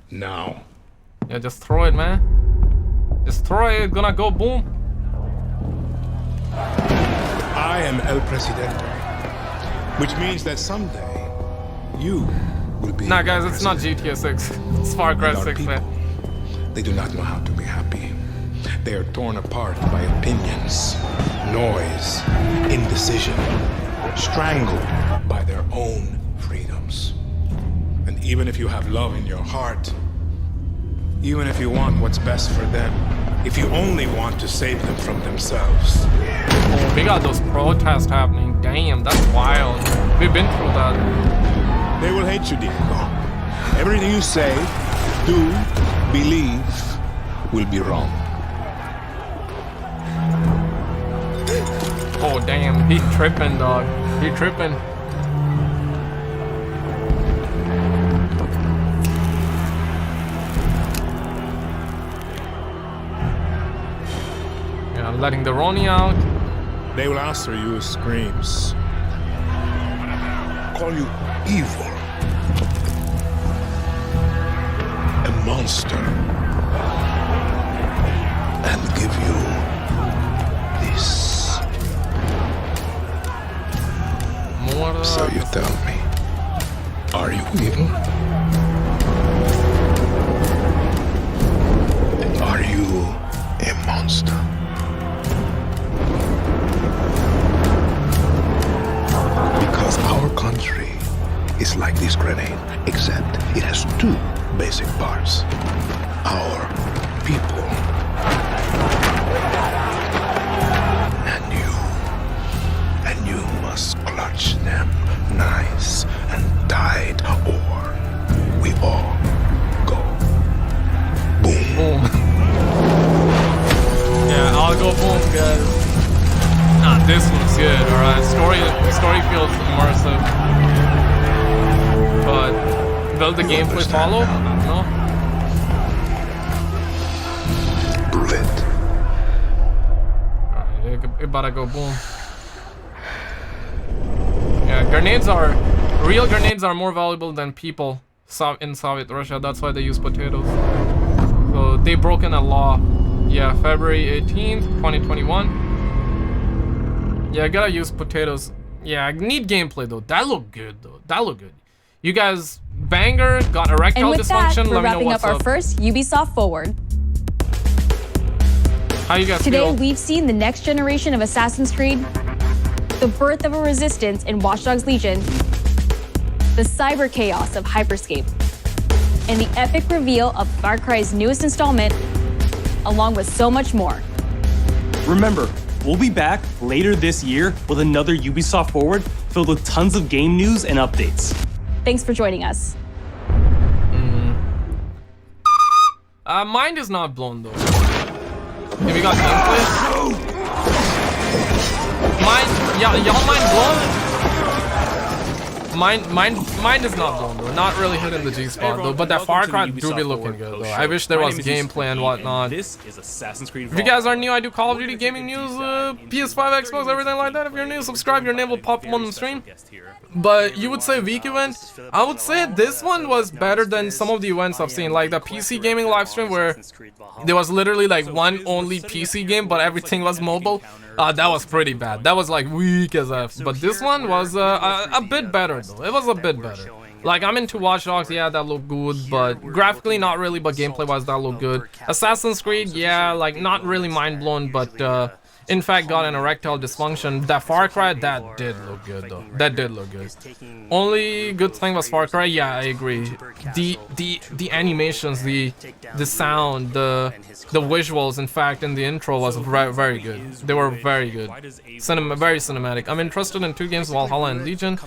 S4: Now.
S1: Yeah, just throw it, man. Just throw it, it's gonna go boom.
S4: I am El Presidente, which means that someday you will be.
S1: Nah, guys, it's not GTA 6. It's Far Cry 6, man.
S4: They do not know how to be happy. They are torn apart by opinions, noise, indecision, strangled by their own freedoms. even if you have love in your heart, even if you want what's best for them, if you only want to save them from themselves.
S1: Oh, we got those protests happening. Damn, that's wild. We've been through that.
S4: They will hate you, Diego. Everything you say, do, believe, will be wrong.
S1: Oh, damn, he tripping, dog. He tripping. Yeah, I'm letting the Ronnie out.
S4: They will answer you with screams. Call you evil. A monster. And give you this.
S1: More,
S4: so you tell me, are you evil? Are you a monster? Because our country is like this grenade, except it has two basic parts. Our people. And you must clutch them nice and tight, or we all go boom.
S1: Boom. Yeah, I'll go boom, guys. Nah, this looks good, alright. Story feels immersive. But will the gameplay follow? No?
S4: Prove it.
S1: Alright, it better go boom. Yeah, real grenades are more valuable than people in Soviet Russia. That's why they use potatoes. So they broken a law. Yeah, February 18th, 2021. Yeah, I gotta use potatoes. Yeah, I need gameplay though. That looked good though. That looked good. You guys, banger, got erectile
S10: and with
S1: dysfunction.
S10: That, we're
S1: Let me know
S10: wrapping
S1: what's
S10: up our first Ubisoft Forward.
S1: How you guys
S10: Today,
S1: feel?
S10: we've seen the next generation of Assassin's Creed, the birth of a resistance in Watch Dogs Legion, the cyber chaos of Hyperscape, and the epic reveal of Farcry's newest installment, along with so much more.
S5: Remember, we'll be back later this year with another Ubisoft Forward filled with tons of game news and updates.
S10: Thanks for joining us.
S1: Mind is not blown though. Have you got gameplay? Y'all mind blown? Mine is not blown though. Not really hitting the G spot though. But that Far Cry do be looking good though. I wish there was gameplay and whatnot.
S5: This is Assassin's Creed
S1: If you guys are new, I do Call of Duty gaming news, PS5, Xbox, everything like that. If you're new, subscribe. Your name will pop up on the stream. But you would say weak event? I would say this one was better than some of the events I've seen, like the PC gaming live stream where there was literally like one only PC game, but everything was mobile. That was pretty bad. That was like weak as F. But this one was a bit better though. It was a bit better. Like, I'm into Watch Dogs, yeah, that looked good, but graphically not really, but gameplay-wise that looked good. Assassin's Creed, yeah, like not really mind-blown, but in fact got an erectile dysfunction. That Far Cry, that did look good though. That did look good. Only good thing was Far Cry, yeah, I agree. The animations, the sound, the visuals, in fact, in the intro was very good. They were very good. Very cinematic. I'm interested in two games, Valhalla and Legion.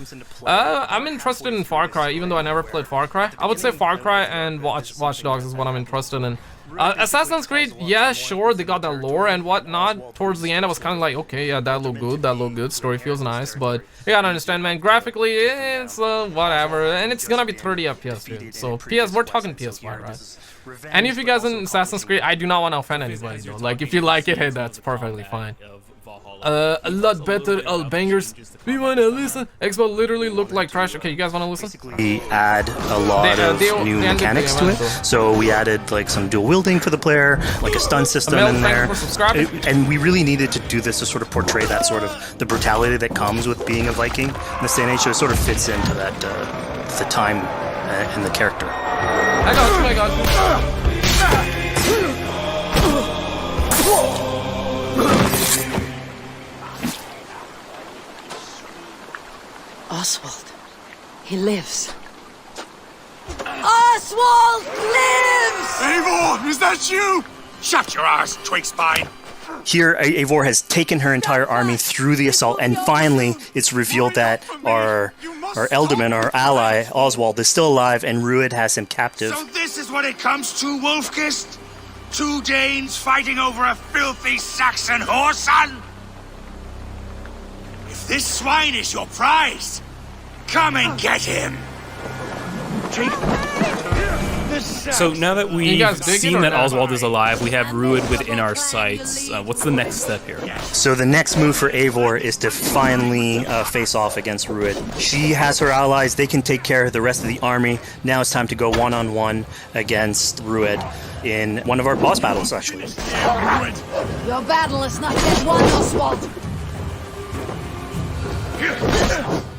S1: I'm interested in Far Cry, even though I never played Far Cry. I would say Far Cry and Watch Dogs is what I'm interested in. Assassin's Creed, yeah, sure, they got that lore and whatnot. Towards the end, I was kind of like, okay, yeah, that looked good, story feels nice, but you gotta understand, man, graphically, it's whatever, and it's gonna be 30 FPS, dude. So, we're talking PS5, right? And if you guys in Assassin's Creed, I do not want to offend anybody, though. Like, if you like it, hey, that's perfectly fine. A lot better, all bangers. We wanna listen. Expo literally looked like trash. Okay, you guys wanna listen?
S6: We add a lot of new mechanics to it. So we added like some dual wielding for the player, like a stun system in there. And we really needed to do this to sort of portray that sort of the brutality that comes with being a Viking in this day and age. So it sort of fits into that the time and the character.
S1: I got you.
S16: Oswald. He lives.
S2: Oswald lives!
S11: Eivor, is that you? Shut your arse, twig spine.
S6: Here, Eivor has taken her entire army through the assault, and finally, it's revealed that our Elderman, our ally, Oswald, is still alive, and Rued has him captive.
S11: So this is what it comes to, Wolfkist? 2 Danes fighting over a filthy Saxon whoreson? If this swine is your prize, come and get him.
S5: So now that we've seen that Oswald is alive, we have Rued within our sights. What's the next step here?
S6: So the next move for Eivor is to finally face off against Rued. She has her allies. They can take care of the rest of the army. Now it's time to go one-on-one against Rued in one of our boss battles, actually.
S2: Your battle is not yet won, Oswald.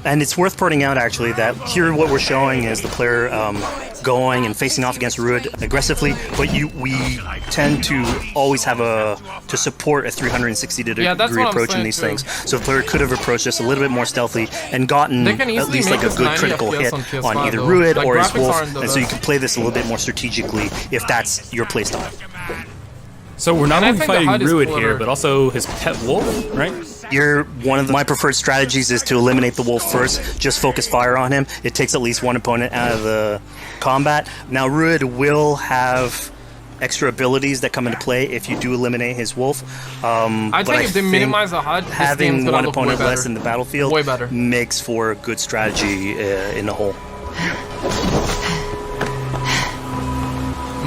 S6: And it's worth pointing out, actually, that here what we're showing is the player going and facing off against Rued aggressively, but we tend to always have to support a 360-degree approach in these things. So the player could have approached this a little bit more stealthily and gotten at least like a good critical hit on either Rued or his wolf, and so you can play this a little bit more strategically if that's your playstyle.
S5: So we're not only fighting Rued here, but also his pet wolf, right?
S6: One of my preferred strategies is to eliminate the wolf first, just focus fire on him. It takes at least one opponent out of the combat. Now Rued will have extra abilities that come into play if you do eliminate his wolf.
S1: I think if they minimize the HUD,
S6: having one opponent less in the battlefield makes for a good strategy in the whole.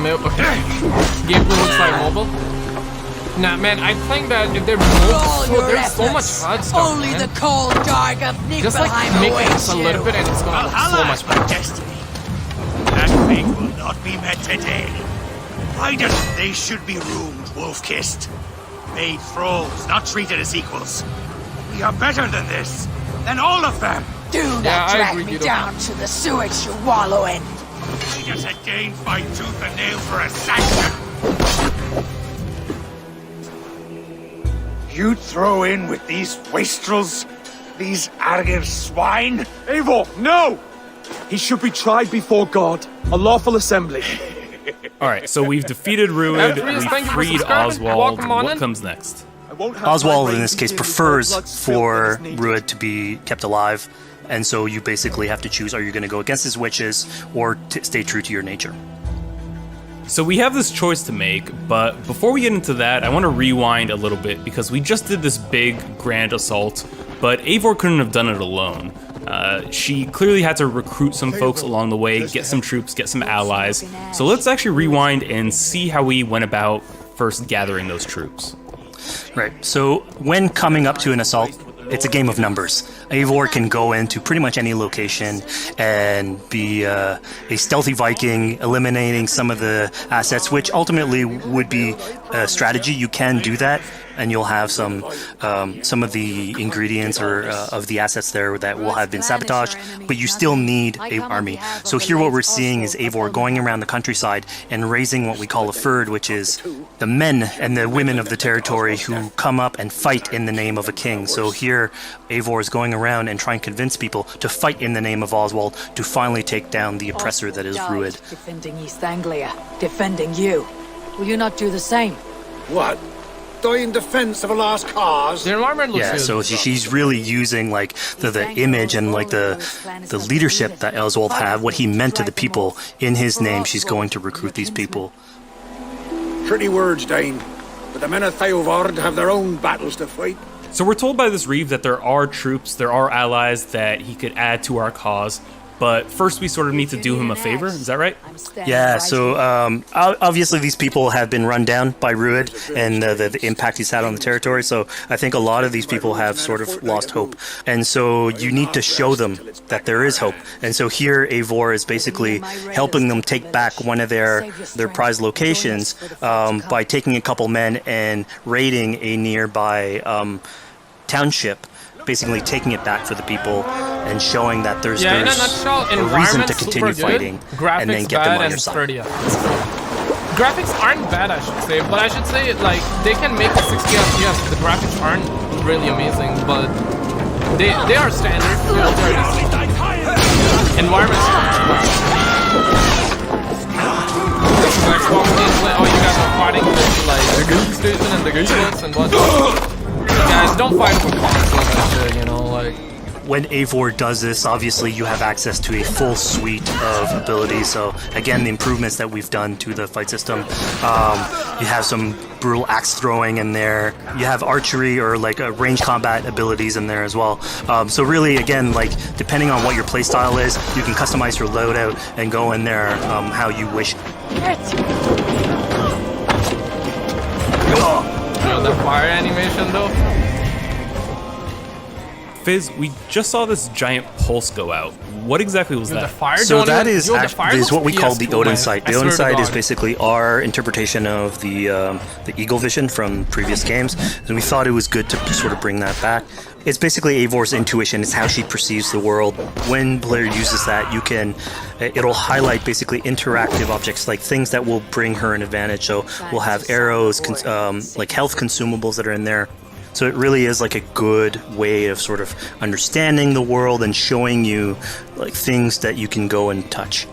S1: Gameplay looks like mobile. Nah, man, I think that if they're mobile, there's so much HUD stuff,
S2: Only the cold dark of Niflheim
S1: just like make it a little bit and it's gonna look so much better.
S11: Destiny. That fate will not be met today. Why doesn't they should be roomed, Wolfkist? Made thralls, not treated as equals. We are better than this. Than all of them.
S2: Do not drag me down to the sewage you wallow in.
S11: We just had Dane fight tooth and nail for a Saxon. You throw in with these wastrels? These arrogant swine?
S9: Eivor, no! He should be tried before God. A lawful assembly.
S5: Alright, so we've defeated Rued, we've freed Oswald. What comes next?
S6: Oswald, in this case, prefers for Rued to be kept alive, and so you basically have to choose, are you going to go against his wishes or stay true to your nature?
S5: So we have this choice to make, but before we get into that, I want to rewind a little bit because we just did this big, grand assault, but Eivor couldn't have done it alone. She clearly had to recruit some folks along the way, get some troops, get some allies. So let's actually rewind and see how we went about first gathering those troops.
S6: Right, so when coming up to an assault, it's a game of numbers. Eivor can go into pretty much any location and be a stealthy Viking, eliminating some of the assets, which ultimately would be a strategy. You can do that, and you'll have some of the ingredients or of the assets there that will have been sabotaged, but you still need an army. So here what we're seeing is Eivor going around the countryside and raising what we call a fyrd, which is the men and the women of the territory who come up and fight in the name of a king. So here Eivor is going around and trying to convince people to fight in the name of Oswald to finally take down the oppressor that is Rued.
S2: Defending East Anglia, defending you. Will you not do the same?
S11: What? Die in defense of a lost cause?
S1: The environment looks
S6: good. So she's really using like the image and like the leadership that Oswald had, what he meant to the people in his name. She's going to recruit these people.
S11: Pretty words, Dane. But the men of Theovard have their own battles to fight.
S5: So we're told by this Reeve that there are troops, there are allies that he could add to our cause, but first we sort of need to do him a favor, is that right?
S6: Yeah, so obviously these people have been run down by Rued and the impact he's had on the territory, so I think a lot of these people have sort of lost hope. And so you need to show them that there is hope. And so here Eivor is basically helping them take back one of their prized locations by taking a couple men and raiding a nearby township, basically taking it back for the people and showing that there's
S1: in a nutshell,
S6: a reason to continue fighting and then get them on your side.
S1: Graphics aren't bad, I should say, but I should say like they can make a 60 FPS. The graphics aren't really amazing, but they are standard. You know, they're environments. versus Xbox gameplay. Oh, you guys are fighting with like the Goose Station and the Goose and whatnot. Guys, don't fight with console and shit, you know, like.
S6: When Eivor does this, obviously you have access to a full suite of abilities. So again, the improvements that we've done to the fight system, you have some brutal axe throwing in there. You have archery or like range combat abilities in there as well. So really, again, like depending on what your playstyle is, you can customize your loadout and go in there how you wish.
S1: Yo, the fire animation though.
S5: Fizz, we just saw this giant pulse go out. What exactly was that?
S6: So that is what we call the Odin sight. The Odin sight is basically our interpretation of the eagle vision from previous games, and we thought it was good to sort of bring that back. It's basically Eivor's intuition. It's how she perceives the world. When player uses that, it'll highlight basically interactive objects, like things that will bring her an advantage. So we'll have arrows, like health consumables that are in there. So it really is like a good way of sort of understanding the world and showing you like things that you can go and touch.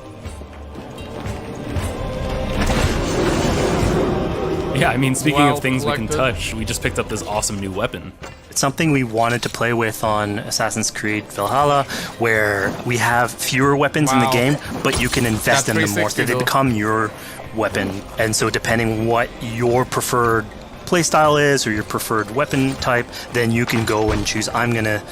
S5: Yeah, I mean, speaking of things we can touch, we just picked up this awesome new weapon.
S6: It's something we wanted to play with on Assassin's Creed Valhalla, where we have fewer weapons in the game, but you can invest in them more. So they become your weapon. And so depending what your preferred playstyle is or your preferred weapon type, then you can go and choose, I'm gonna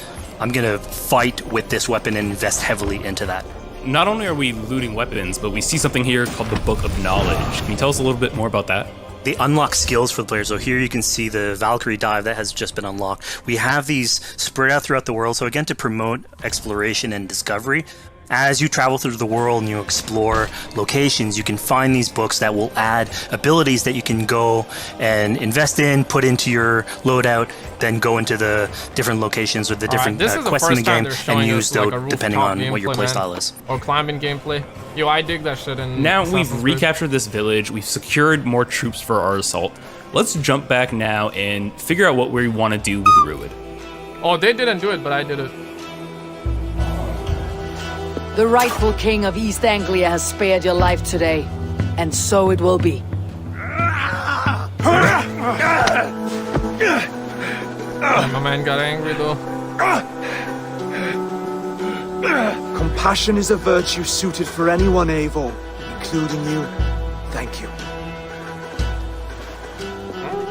S6: fight with this weapon and invest heavily into that.
S5: Not only are we looting weapons, but we see something here called the Book of Knowledge. Can you tell us a little bit more about that?
S6: They unlock skills for the players. So here you can see the Valkyrie dive that has just been unlocked. We have these spread out throughout the world. So again, to promote exploration and discovery. As you travel through the world and you explore locations, you can find these books that will add abilities that you can go and invest in, put into your loadout, then go into the different locations or the different quests in the game and use those depending on what your playstyle is.
S1: Or climbing gameplay. Yo, I dig that shit.
S5: Now we've recaptured this village, we've secured more troops for our assault. Let's jump back now and figure out what we want to do with Rued.
S1: Oh, they didn't do it, but I did it.
S2: The rightful king of East Anglia has spared your life today, and so it will be.
S1: My man got angry though.
S9: Compassion is a virtue suited for anyone, Eivor, including you. Thank you.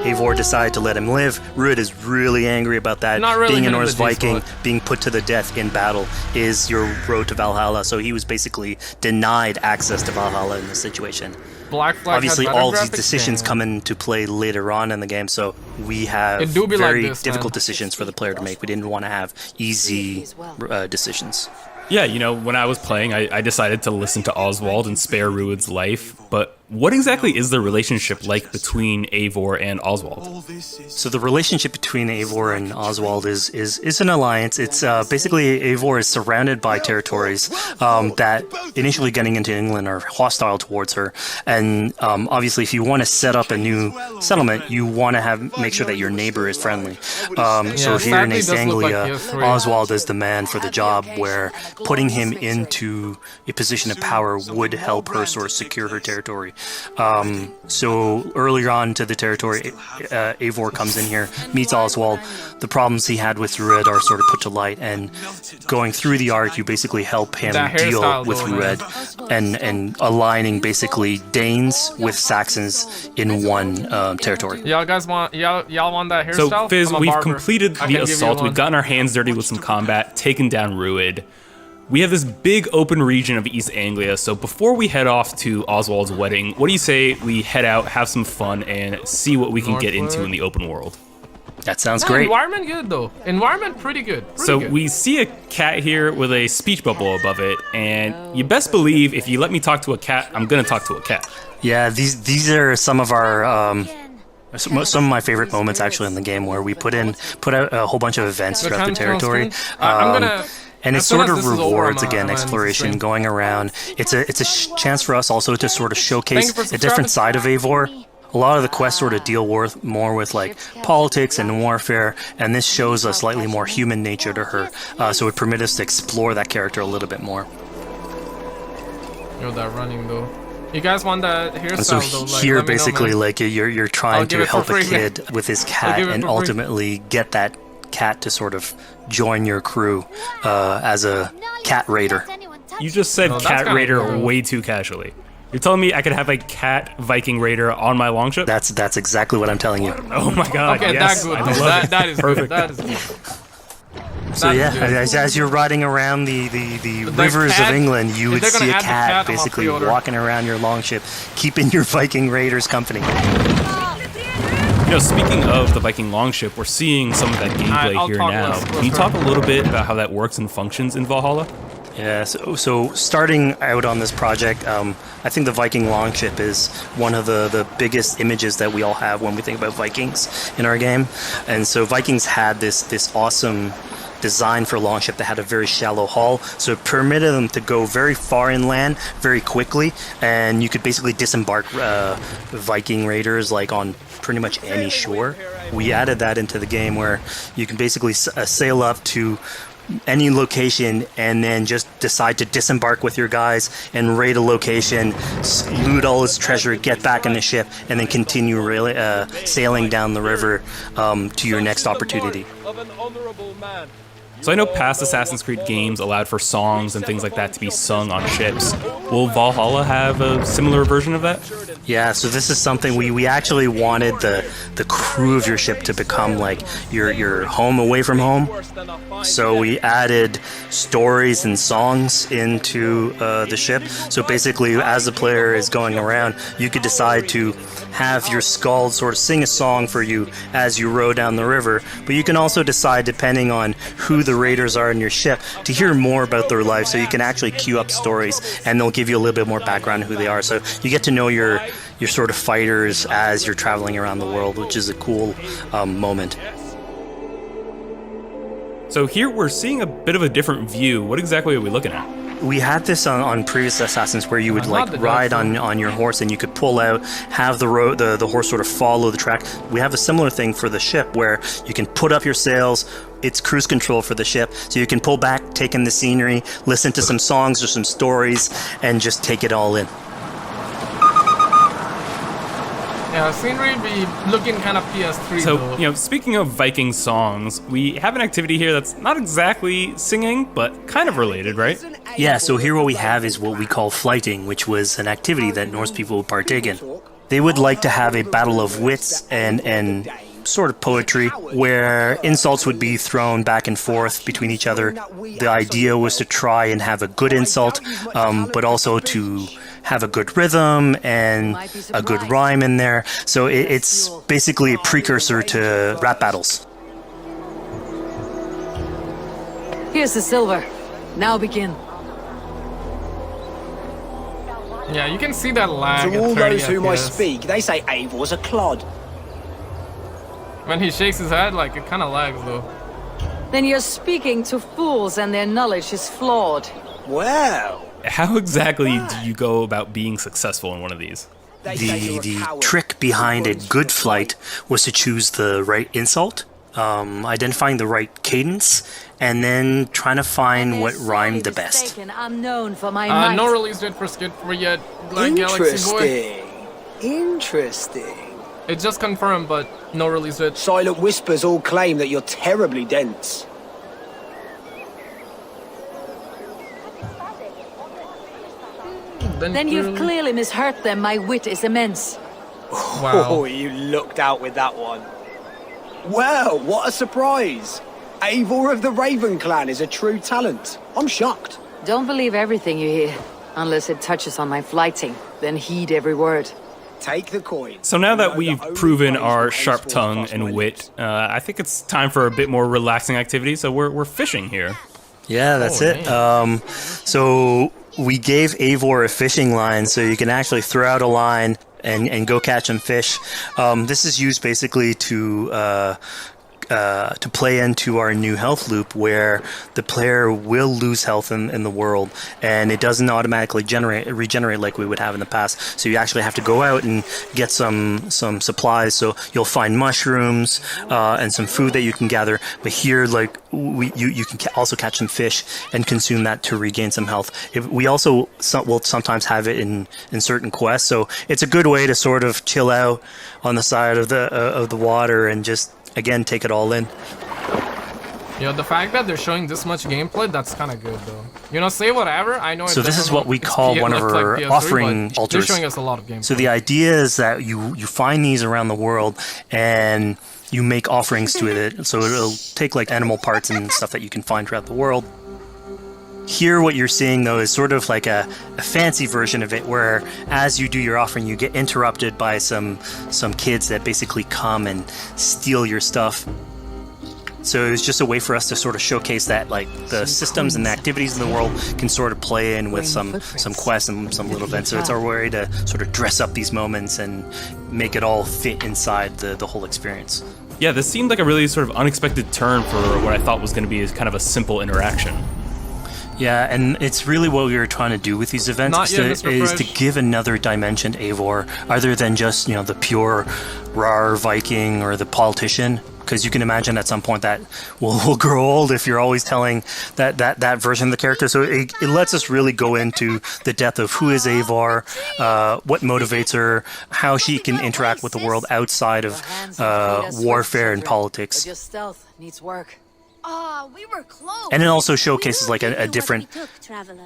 S6: Eivor decided to let him live. Rued is really angry about that. Being a Norse Viking, being put to the death in battle is your road to Valhalla. So he was basically denied access to Valhalla in this situation.
S1: Black Flag
S6: obviously, all of these decisions come into play later on in the game, so we have very difficult decisions for the player to make. We didn't want to have easy decisions.
S5: Yeah, you know, when I was playing, I decided to listen to Oswald and spare Rued's life, but what exactly is the relationship like between Eivor and Oswald?
S6: So the relationship between Eivor and Oswald is an alliance. It's basically Eivor is surrounded by territories that initially getting into England are hostile towards her, and obviously if you want to set up a new settlement, you want to make sure that your neighbor is friendly. So here in East Anglia, Oswald is the man for the job, where putting him into a position of power would help her sort of secure her territory. So earlier on to the territory, Eivor comes in here, meets Oswald. The problems he had with Rued are sort of put to light, and going through the arc, you basically help him deal with Rued and aligning basically Danes with Saxons in one territory.
S1: Y'all guys want y'all want that hairstyle?
S5: So Fizz, we've completed the assault. We've gotten our hands dirty with some combat, taken down Rued. We have this big open region of East Anglia, so before we head off to Oswald's wedding, what do you say we head out, have some fun, and see what we can get into in the open world?
S6: That sounds great.
S1: Environment good though. Environment pretty good.
S5: We see a cat here with a speech bubble above it, and you best believe if you let me talk to a cat, I'm gonna talk to a cat.
S6: Yeah, these are some of our some of my favorite moments actually in the game, where we put out a whole bunch of events throughout the territory. And it sort of rewards, again, exploration, going around. It's a chance for us also to sort of showcase a different side of Eivor. A lot of the quests sort of deal more with like politics and warfare, and this shows a slightly more human nature to her. So it permits us to explore that character a little bit more.
S1: Yo, that running though. You guys want the hairstyle
S6: So
S1: though? Like,
S6: here,
S1: let me know,
S6: basically,
S1: man.
S6: like you're trying to help a kid with his cat,
S1: give it
S6: and
S1: for free.
S6: ultimately get that cat to sort of join your crew as a cat raider.
S5: You just said
S1: Oh, that's
S5: cat
S1: kinda
S5: raider
S1: cool.
S5: way too casually. You're telling me I could have a cat Viking raider on my longship?
S6: That's exactly what I'm telling you.
S5: Oh my god,
S1: Okay,
S5: yes.
S1: that good.
S5: I love it.
S1: That is
S5: Perfect.
S1: good. That is good.
S6: So
S1: That
S6: yeah,
S1: is good.
S6: as you're riding around the rivers
S1: cat-
S6: of England, you
S1: if
S6: would
S1: they're gonna
S6: see a
S1: add the cat,
S6: cat
S1: I'm a
S6: basically
S1: pre-order.
S6: walking around your longship, keeping your Viking raiders company.
S5: You know, speaking of the Viking longship, we're seeing some of that gameplay
S1: I'll
S5: here
S1: talk
S5: now.
S1: less.
S5: Can you talk a little bit about how that works and functions in Valhalla?
S6: Yeah, so starting out on this project, I think the Viking longship is one of the biggest images that we all have when we think about Vikings in our game. And so Vikings had this awesome design for longship that had a very shallow hull, so it permitted them to go very far inland very quickly, and you could basically disembark Viking raiders like on pretty much any shore. We added that into the game where you can basically sail up to any location and then just decide to disembark with your guys and raid a location, loot all its treasure, get back in the ship, and then continue sailing down the river to your next opportunity.
S5: So I know past Assassin's Creed games allowed for songs and things like that to be sung on ships. Will Valhalla have a similar version of that?
S6: Yeah, so this is something we actually wanted the crew of your ship to become like your home away from home. So we added stories and songs into the ship. So basically, as the player is going around, you could decide to have your skald sort of sing a song for you as you row down the river. But you can also decide, depending on who the raiders are in your ship, to hear more about their life. So you can actually queue up stories, and they'll give you a little bit more background on who they are. So you get to know your sort of fighters as you're traveling around the world, which is a cool moment.
S5: So here we're seeing a bit of a different view. What exactly are we looking at?
S6: We had this on previous Assassins where you would like ride on your horse and you could pull out, have the horse sort of follow the track. We have a similar thing for the ship where you can put up your sails. It's cruise control for the ship, so you can pull back, take in the scenery, listen to some songs or some stories, and just take it all in.
S1: Yeah, scenery be looking kind of PS3
S5: So,
S1: though.
S5: you know, speaking of Viking songs, we have an activity here that's not exactly singing, but kind of related, right?
S6: Yeah, so here what we have is what we call flighting, which was an activity that Norse people would partake in. They would like to have a battle of wits and sort of poetry where insults would be thrown back and forth between each other. The idea was to try and have a good insult, but also to have a good rhythm and a good rhyme in there. So it's basically a precursor to rap battles.
S2: Here's the silver. Now begin.
S1: Yeah, you can see that lag.
S7: To
S1: at
S7: all
S1: 30
S7: those whom I
S1: FPS.
S7: speak, they say Eivor's a clod.
S1: When he shakes his head, like, it kind of lags though.
S2: Then you're speaking to fools and their knowledge is flawed.
S7: Well,
S5: How exactly do you go about being successful in one of these?
S6: The trick behind a good flight was to choose the right insult, identifying the right cadence, and then trying to find what rhymed the best.
S2: I'm known for my might.
S1: No release date for Skid 4 yet, like Galaxy Boy.
S7: Interesting.
S1: It's just confirmed, but no release date.
S7: Silent whispers all claim that you're terribly dense.
S2: Then you've clearly misheard them. My wit is immense.
S1: Wow.
S7: Oh, you looked out with that one. Well, what a surprise. Eivor of the Raven Clan is a true talent. I'm shocked.
S2: Don't believe everything you hear, unless it touches on my flighting. Then heed every word.
S7: Take the coin.
S5: So now that we've proven our sharp tongue and wit, I think it's time for a bit more relaxing activity. So we're fishing here.
S6: Yeah, that's it. So we gave Eivor a fishing line, so you can actually throw out a line and go catch some fish. This is used basically to to play into our new health loop, where the player will lose health in the world, and it doesn't automatically regenerate like we would have in the past. So you actually have to go out and get some supplies. So you'll find mushrooms and some food that you can gather. But here, like you can also catch some fish and consume that to regain some health. We also will sometimes have it in certain quests. So it's a good way to sort of chill out on the side of the water and just, again, take it all in.
S1: You know, the fact that they're showing this much gameplay, that's kind of good, though. You know, say whatever. I know.
S6: So this is what we call one of our
S1: PS3,
S6: offering altars.
S1: They're showing us a lot of gameplay.
S6: So the idea is that you find these around the world and you make offerings to it. So it'll take like animal parts and stuff that you can find throughout the world. Here, what you're seeing, though, is sort of like a fancy version of it, where as you do your offering, you get interrupted by some kids that basically come and steal your stuff. So it's just a way for us to sort of showcase that, like, the systems and the activities in the world can sort of play in with some quests and some little events. So it's our way to sort of dress up these moments and make it all fit inside the whole experience.
S5: Yeah, this seemed like a really sort of unexpected turn for what I thought was going to be kind of a simple interaction.
S6: Yeah, and it's really what we were trying to do with these events is to give another dimension to Eivor, other than just, you know, the pure rar Viking or the politician. Because you can imagine at some point that will grow old if you're always telling that version of the character. So it lets us really go into the depth of who is Eivor, what motivates her, how she can interact with the world outside of warfare and politics.
S2: Your stealth needs work.
S16: We were close.
S6: And it also showcases like a different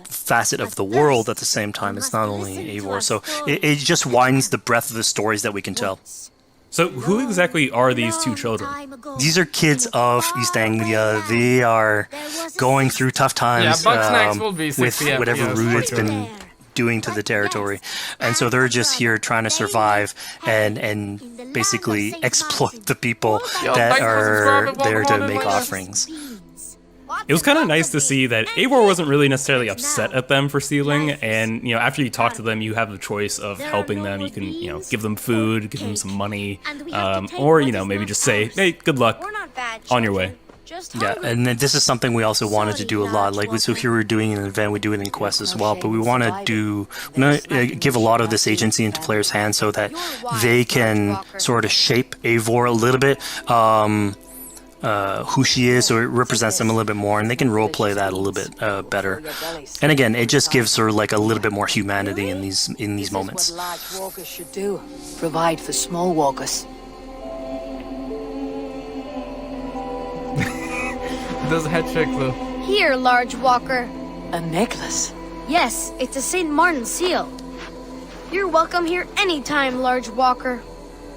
S6: facet of the world at the same time. It's not only Eivor. So it just widens the breadth of the stories that we can tell.
S5: So who exactly are these two children?
S6: These are kids of East Anglia. They are going through tough times with whatever Rude's been doing to the territory. And so they're just here trying to survive and basically exploit the people that are there to make offerings.
S5: It was kind of nice to see that Eivor wasn't really necessarily upset at them for stealing, and, you know, after you talk to them, you have the choice of helping them. You can, you know, give them food, give them some money, or, you know, maybe just say, hey, good luck, on your way.
S6: Yeah, and this is something we also wanted to do a lot. Like, so here we're doing an event, we do it in quests as well, but we want to give a lot of this agency into players' hands so that they can sort of shape Eivor a little bit. Who she is, so it represents them a little bit more, and they can roleplay that a little bit better. And again, it just gives her like a little bit more humanity in these moments.
S2: This is what large walkers should do. Provide for small walkers.
S1: Does head check though.
S8: Here, large walker.
S2: A necklace?
S8: Yes, it's a St. Martin seal. You're welcome here anytime, large walker.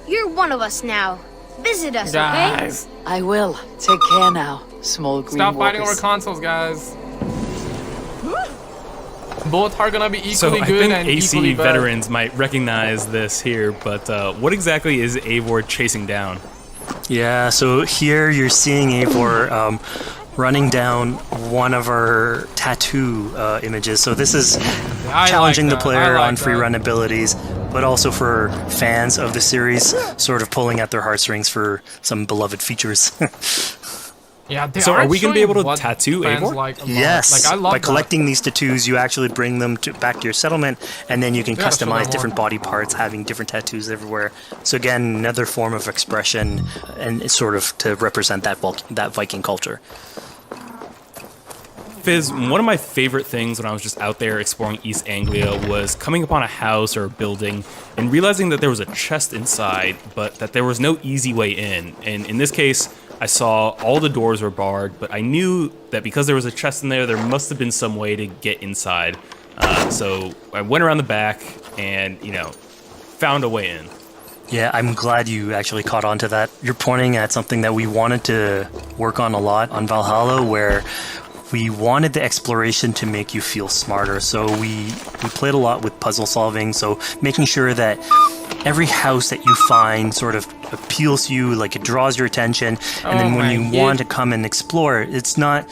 S8: You're one of us now. Visit us,
S1: guys.
S2: Okay? I will. Take care now, small green
S1: Stop
S2: walkers.
S1: fighting over consoles, guys. Both are gonna be equally
S5: so
S1: good
S5: I think
S1: and
S5: AC
S1: equally bad.
S5: veterans might recognize this here, but what exactly is Eivor chasing down?
S6: Yeah, so here you're seeing Eivor running down one of our tattoo images. So this is challenging the player on free run abilities, but also for fans of the series, sort of pulling at their heartstrings for some beloved features.
S1: Yeah,
S5: so are we going to be able to tattoo Eivor?
S6: Yes,
S1: I love
S6: by collecting these tattoos, you actually bring them back to your settlement, and then you can customize different body parts, having different tattoos everywhere. So again, another form of expression, and it's sort of to represent that Viking culture.
S5: Fizz, one of my favorite things when I was just out there exploring East Anglia was coming upon a house or a building and realizing that there was a chest inside, but that there was no easy way in. And in this case, I saw all the doors were barred, but I knew that because there was a chest in there, there must have been some way to get inside. So I went around the back and, you know, found a way in.
S6: Yeah, I'm glad you actually caught on to that. You're pointing at something that we wanted to work on a lot on Valhalla, where we wanted the exploration to make you feel smarter. So we played a lot with puzzle solving, so making sure that every house that you find sort of appeals to you, like it draws your attention, and then when you want to come and explore, it's not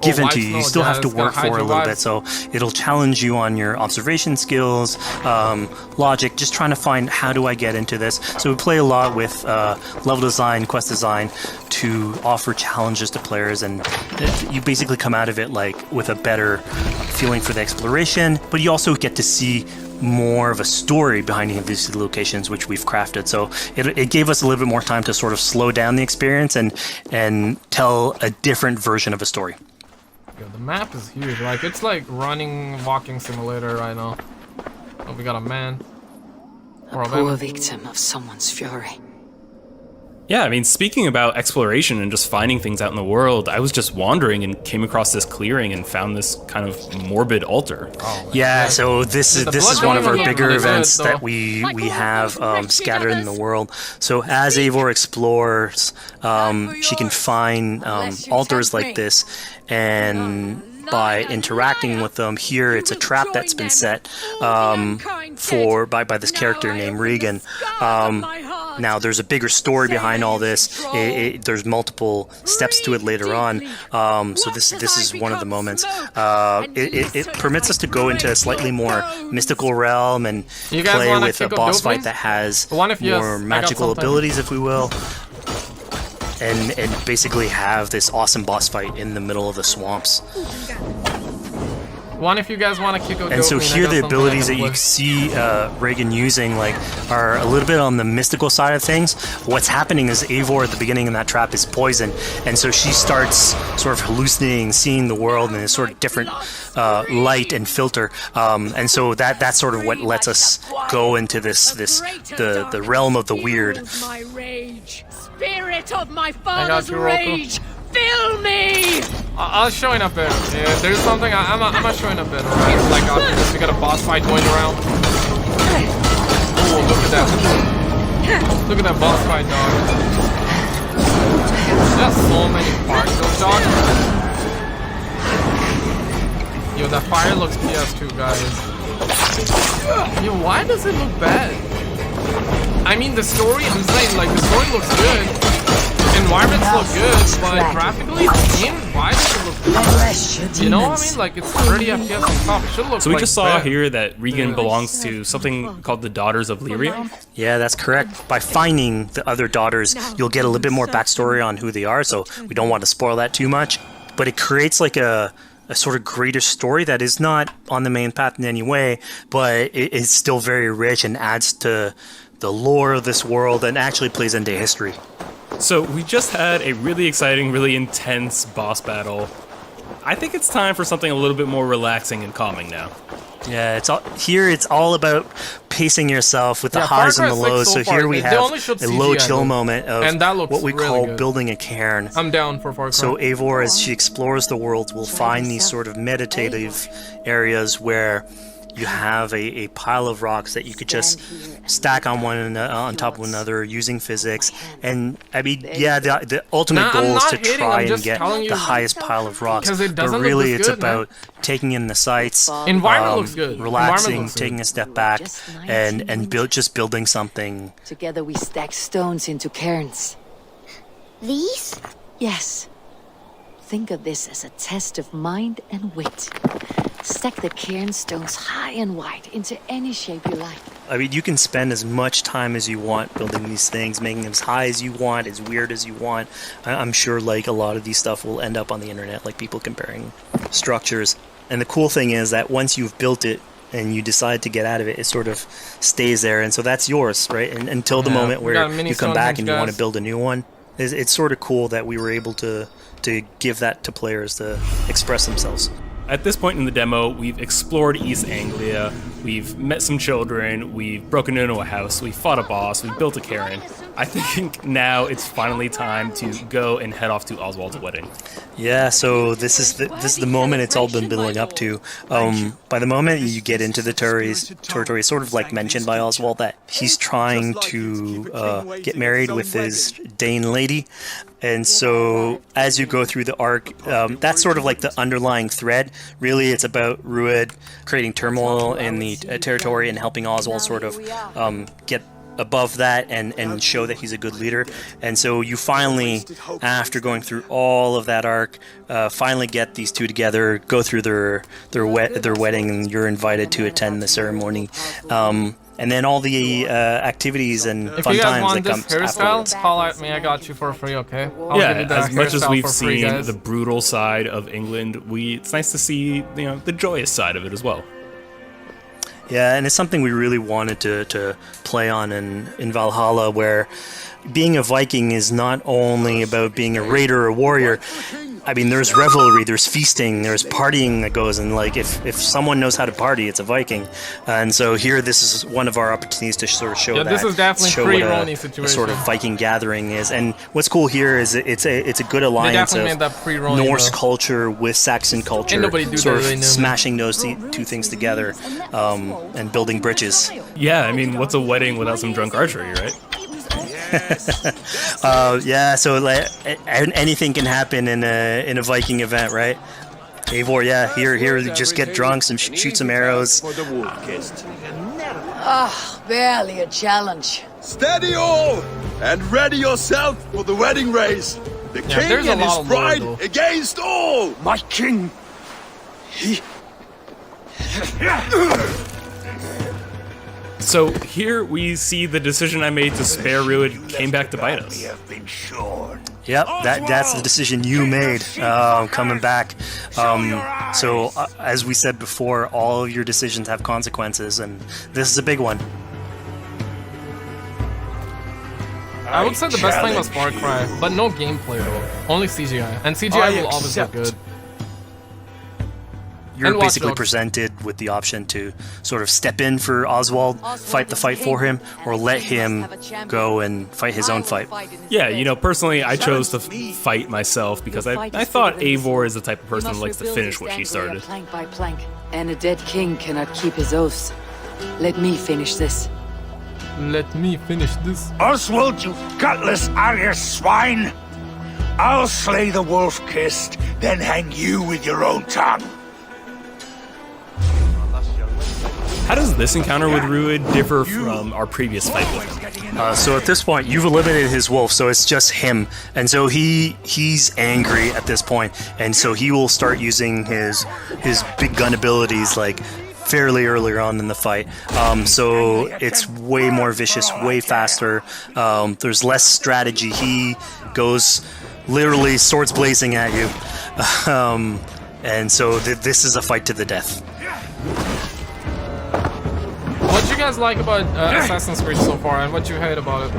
S6: given to you. You still have to work for it a little bit. So it'll challenge you on your observation skills, logic, just trying to find how do I get into this. So we play a lot with level design, quest design to offer challenges to players, and you basically come out of it like with a better feeling for the exploration, but you also get to see more of a story behind any of these locations which we've crafted. So it gave us a little bit more time to sort of slow down the experience and tell a different version of a story.
S1: Yeah, the map is huge. Like, it's like walking simulator right now. Oh, we got a man.
S15: A poor victim of someone's fury.
S5: Yeah, I mean, speaking about exploration and just finding things out in the world, I was just wandering and came across this clearing and found this kind of morbid altar.
S6: Oh, yeah, so this is one of our bigger events that we have scattered in the world. So as Eivor explores, she can find altars like this, and by interacting with them, here it's a trap that's been set by this character named Regan. Now there's a bigger story behind all this. There's multiple steps to it later on. So this is one of the moments. It permits us to go into a slightly more mystical realm and play with a boss fight that has more magical abilities, if we will. And basically have this awesome boss fight in the middle of the swamps.
S1: One, if you guys want to kick out.
S6: And so here the abilities that you see Regan using are a little bit on the mystical side of things. What's happening is Eivor at the beginning in that trap is poisoned, and so she starts sort of hallucinating, seeing the world in a sort of different light and filter. And so that's sort of what lets us go into the realm of the weird.
S2: Spirit of my father's rage, fill me!
S1: I'll showing up there. Yeah, there's something I'm not showing up there, right? Like after this, we got a boss fight going around. Oh, look at that! Look at that boss fight, dog. There's so many particles, dog. Yo, that fire looks PS2, guys. Yo, why does it look bad? I mean, the story, I'm saying, like, the story looks good, environments look good, but graphically, the game, why does it look bad? You know what I mean? Like, it's 30 FPS on top, it should look
S5: So we just saw here that Regan belongs to something called the Daughters of Lyria?
S6: Yeah, that's correct. By finding the other daughters, you'll get a little bit more backstory on who they are, so we don't want to spoil that too much. But it creates like a sort of greater story that is not on the main path in any way, but it is still very rich and adds to the lore of this world and actually plays into history.
S5: So we just had a really exciting, really intense boss battle. I think it's time for something a little bit more relaxing and calming now.
S6: Yeah, it's all about pacing yourself with the highs and the lows. So here we have a low chill moment of what we call building a cairn.
S1: I'm down for Farcry.
S6: So Eivor, as she explores the world, will find these sort of meditative areas where you have a pile of rocks that you could just stack on on top of one another using physics. And I mean, yeah, the ultimate goal is to try and get the highest pile of rocks. But really, it's about taking in the sights,
S1: environment looks good,
S6: relaxing, taking a step back, and just building something.
S15: Together we stack stones into cairns.
S8: These?
S15: Yes. Think of this as a test of mind and wit. Stack the cairn stones high and wide into any shape you like.
S6: I mean, you can spend as much time as you want building these things, making them as high as you want, as weird as you want. I'm sure like a lot of these stuff will end up on the internet, like people comparing structures. And the cool thing is that once you've built it and you decide to get out of it, it sort of stays there. And so that's yours, right? And until the moment where you come back and you want to build a new one. It's sort of cool that we were able to give that to players to express themselves.
S5: At this point in the demo, we've explored East Anglia, we've met some children, we've broken into a house, we fought a boss, we built a cairn. I think now it's finally time to go and head off to Oswald's wedding.
S6: Yeah, so this is the moment it's all been building up to. By the moment you get into the territory, it's sort of like mentioned by Oswald that he's trying to get married with his Dane lady. And so as you go through the arc, that's sort of like the underlying thread. Really, it's about Rued creating turmoil in the territory and helping Oswald sort of get above that and show that he's a good leader. And so you finally, after going through all of that arc, finally get these two together, go through their wedding, and you're invited to attend the ceremony. And then all the activities and fun times that come afterwards.
S1: If you guys want this hairstyle, call at me. I got you for free, okay?
S5: As much as we've seen the brutal side of England, it's nice to see the joyous side of it as well.
S6: Yeah, and it's something we really wanted to play on in Valhalla, where being a Viking is not only about being a raider or warrior. I mean, there's revelry, there's feasting, there's partying that goes, and like if someone knows how to party, it's a Viking. And so here, this is one of our opportunities to sort of show that.
S1: This is definitely pre-Roni situation.
S6: A sort of Viking gathering is. And what's cool here is it's a good alliance of Norse culture with Saxon culture, sort of smashing those two things together and building bridges.
S5: Yeah, I mean, what's a wedding without some drunk archery, right?
S6: Yeah, so like anything can happen in a Viking event, right? Eivor, yeah, here, just get drunk, shoot some arrows.
S15: Barely a challenge.
S14: Steady all, and ready yourself for the wedding race. The king and his bride against all.
S11: My king, he...
S5: So here we see the decision I made to spare Rued came back to bite us.
S6: Yep, that's the decision you made, coming back. So as we said before, all of your decisions have consequences, and this is a big one.
S1: I would say the best thing was Farcry, but no gameplay though, only CGI, and CGI will always look good.
S6: You're basically presented with the option to sort of step in for Oswald, fight the fight for him, or let him go and fight his own fight.
S5: Yeah, personally, I chose to fight myself because I thought Eivor is the type of person who likes to finish what she started.
S15: Plank by plank, and a dead king cannot keep his oaths. Let me finish this.
S1: Let me finish this.
S11: Oswald, you gutless Arya swine! I'll slay the wolf-kissed, then hang you with your own tongue.
S5: How does this encounter with Rued differ from our previous fight with him?
S6: So at this point, you've eliminated his wolf, so it's just him. And so he's angry at this point, and so he will start using his big gun abilities like fairly earlier on in the fight. So it's way more vicious, way faster. There's less strategy. He goes literally swords blazing at you. And so this is a fight to the death.
S1: What you guys like about Assassin's Creed so far, and what you hate about it?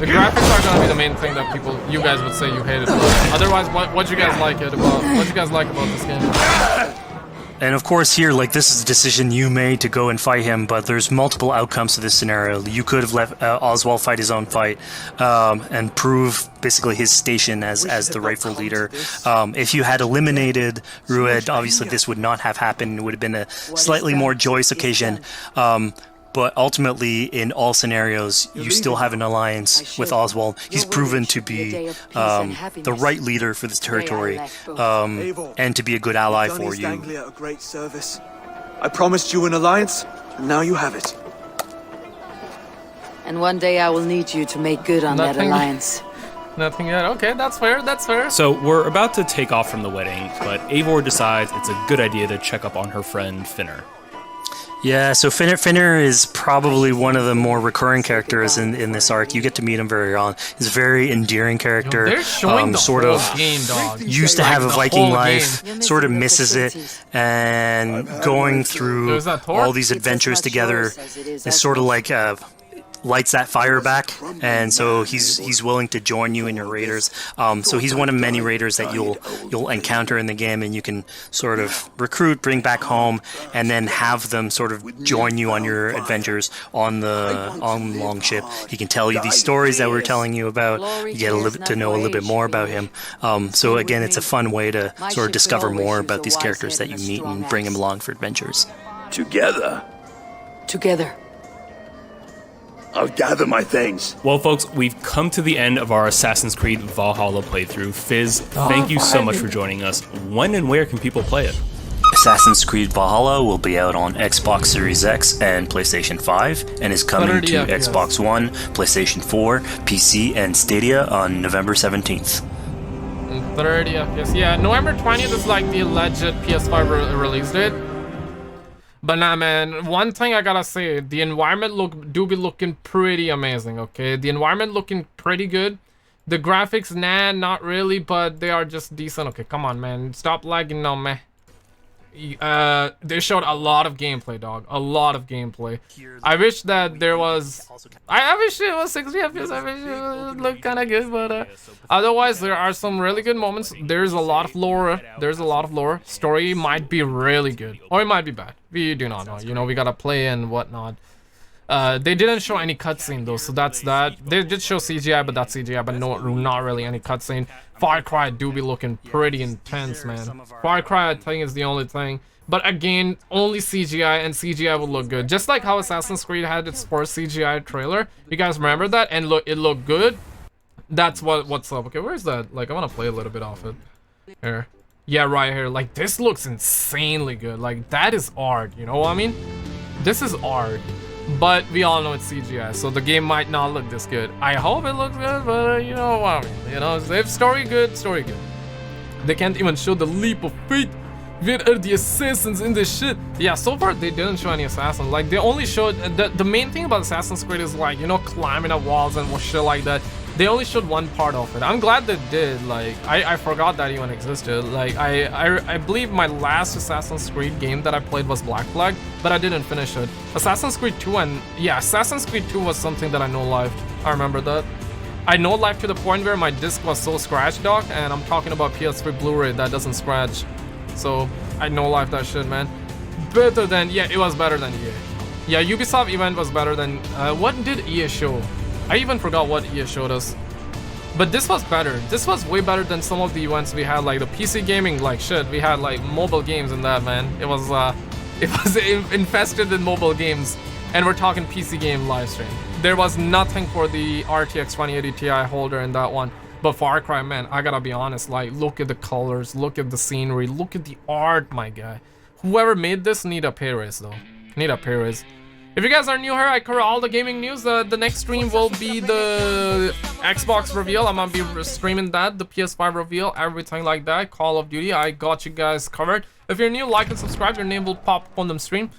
S1: The graphics are gonna be the main thing that you guys would say you hated. Otherwise, what you guys like about this game?
S6: And of course here, like, this is a decision you made to go and fight him, but there's multiple outcomes to this scenario. You could have let Oswald fight his own fight and prove basically his station as the rightful leader. If you had eliminated Rued, obviously this would not have happened. It would have been a slightly more joyous occasion. But ultimately, in all scenarios, you still have an alliance with Oswald. He's proven to be the right leader for this territory, and to be a good ally for you.
S9: A great service. I promised you an alliance, and now you have it.
S15: And one day I will need you to make good on that alliance.
S1: Nothing yet. Okay, that's fair. That's fair.
S5: So we're about to take off from the wedding, but Eivor decides it's a good idea to check up on her friend Finner.
S6: Yeah, so Finner is probably one of the more recurring characters in this arc. You get to meet him very early on. He's a very endearing character.
S1: They're showing the
S6: sort
S1: whole
S6: of
S1: game, dog.
S6: Used to have a Viking life, sort of misses it, and going through all these adventures together is sort of like lights that fire back, and so he's willing to join you in your raiders. So he's one of many raiders that you'll encounter in the game, and you can sort of recruit, bring back home, and then have them sort of join you on your adventures on the longship. He can tell you these stories that we're telling you about. You get to know a little bit more about him. So again, it's a fun way to sort of discover more about these characters that you meet and bring them along for adventures.
S11: Together. I'll gather my things.
S5: Well, folks, we've come to the end of our Assassin's Creed Valhalla playthrough. Fizz, thank you so much for joining us. When and where can people play it?
S20: Assassin's Creed Valhalla will be out on Xbox Series X and PlayStation 5 and is coming to Xbox One, PlayStation 4, PC, and Stadia on November 17th.
S1: 30 FPS. Yeah, November 20th is like the alleged PS5 release date. But nah, man, one thing I gotta say, the environment do be looking pretty amazing, okay? The environment looking pretty good. The graphics, nah, not really, but they are just decent. Okay, come on, man. Stop lagging now, man. They showed a lot of gameplay, dog. A lot of gameplay. I wish that there was... I wish it was 60 FPS. I wish it would look kind of good, but... otherwise, there are some really good moments. There's a lot of lore. There's a lot of lore. Story might be really good. Or it might be bad. We do not know. You know, we gotta play and whatnot. They didn't show any cutscene though, so that's that. They did show CGI, but that's CGI, but no, not really any cutscene. Farcry do be looking pretty intense, man. Farcry, I think, is the only thing. But again, only CGI, and CGI will look good. Just like how Assassin's Creed had its first CGI trailer. You guys remember that? And look, it looked good. That's what's up. Okay, where's that? Like, I want to play a little bit off it. Here. Yeah, right here. Like, this looks insanely good. Like, that is art, you know what I mean? This is art. But we all know it's CGI, so the game might not look this good. I hope it looks good, but you know what I mean. You know, if story good, story good. They can't even show the leap of faith. Where are the assassins in this shit? Yeah, so far they didn't show any assassins. Like, they only showed... The main thing about Assassin's Creed is, like, you know, climbing up walls and shit like that. They only showed one part of it. I'm glad they did. Like, I forgot that even existed. Like, I believe my last Assassin's Creed game that I played was Black Flag, but I didn't finish it. Assassin's Creed 2 and... Yeah, Assassin's Creed 2 was something that I no-lifed. I remember that. I no-lifed to the point where my disc was so scratched, dog, and I'm talking about PS3 Blu-ray that doesn't scratch. So, I no-lifed that shit, man. Better than... Yeah, it was better than EA. Yeah, Ubisoft event was better than... what did EA show? I even forgot what EA showed us. But this was better. This was way better than some of the events we had, like the PC gaming, like shit. We had like mobile games in that, man. It was infested in mobile games. And we're talking PC game live stream. There was nothing for the RTX 2080 Ti holder in that one. But Far Cry, man, I gotta be honest, like, look at the colors, look at the scenery, look at the art, my guy. Whoever made this need a pay raise, though. Need a pay raise. If you guys are new here, I cover all the gaming news. The next stream will be the Xbox reveal. I'm gonna be streaming that, the PS5 reveal, everything like that. Call of Duty, I got you guys covered. If you're new, like and subscribe. Your name will pop up on the stream.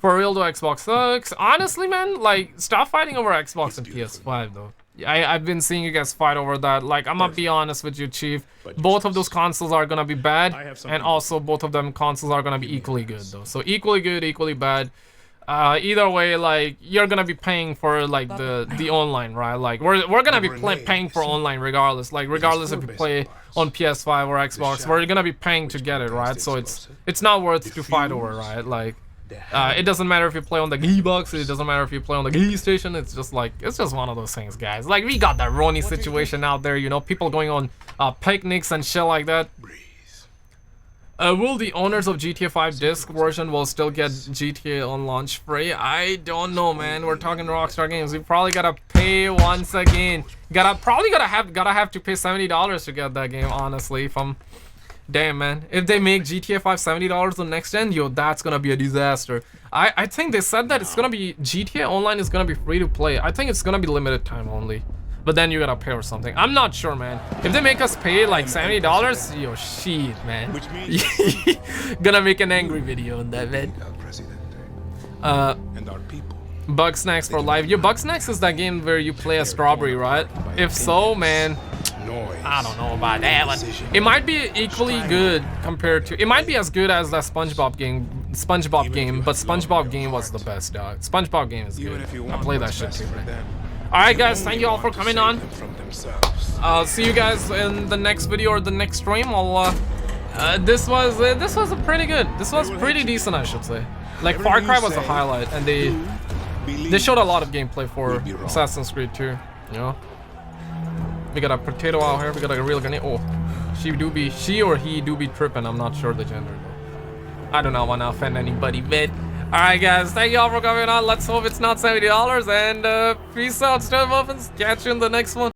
S1: For real though, Xbox sucks. Honestly, man, like, stop fighting over Xbox and PS5 though. I've been seeing you guys fight over that. Like, I'm gonna be honest with you, Chief. Both of those consoles are gonna be bad, and also both of them consoles are gonna be equally good though. So equally good, equally bad. Either way, like, you're gonna be paying for like the online, right? Like, we're gonna be paying for online regardless. Like, regardless if you play on PS5 or Xbox, we're gonna be paying to get it, right? So it's not worth to fight over, right? Like, it doesn't matter if you play on the Gearbox, it doesn't matter if you play on the Gear Station. It's just like, it's just one of those things, guys. Like, we got that Roni situation out there, you know, people going on picnics and shit like that. Will the owners of GTA 5 disc version will still get GTA on launch free? I don't know, man. We're talking Rockstar Games. We probably gotta pay once again. Gotta have to pay $70 to get that game, honestly. Damn, man. If they make GTA 5 $70 on next gen, yo, that's gonna be a disaster. I think they said that it's gonna be GTA Online is gonna be free to play. I think it's gonna be limited time only. But then you gotta pay or something. I'm not sure, man. If they make us pay like $70, yo, shit, man. Gonna make an angry video on that, man. Bug Snacks for life. Yo, Bug Snacks is that game where you play a strawberry, right? If so, man, I don't know about that one. It might be equally good compared to... It might be as good as that SpongeBob game, but SpongeBob game was the best, dog. SpongeBob game is good. I play that shit too, right? Alright guys, thank you all for coming on. I'll see you guys in the next video or the next stream. This was a pretty good. This was pretty decent, I should say. Like, Far Cry was a highlight, and they showed a lot of gameplay for Assassin's Creed 2, you know. We got a potato out here, we got a real grenade. Oh, she or he do be tripping. I'm not sure the gender though. I do not want to offend anybody, but alright guys, thank you all for coming on. Let's hope it's not $70, and peace out, Stone Muffins. Catch you in the next one.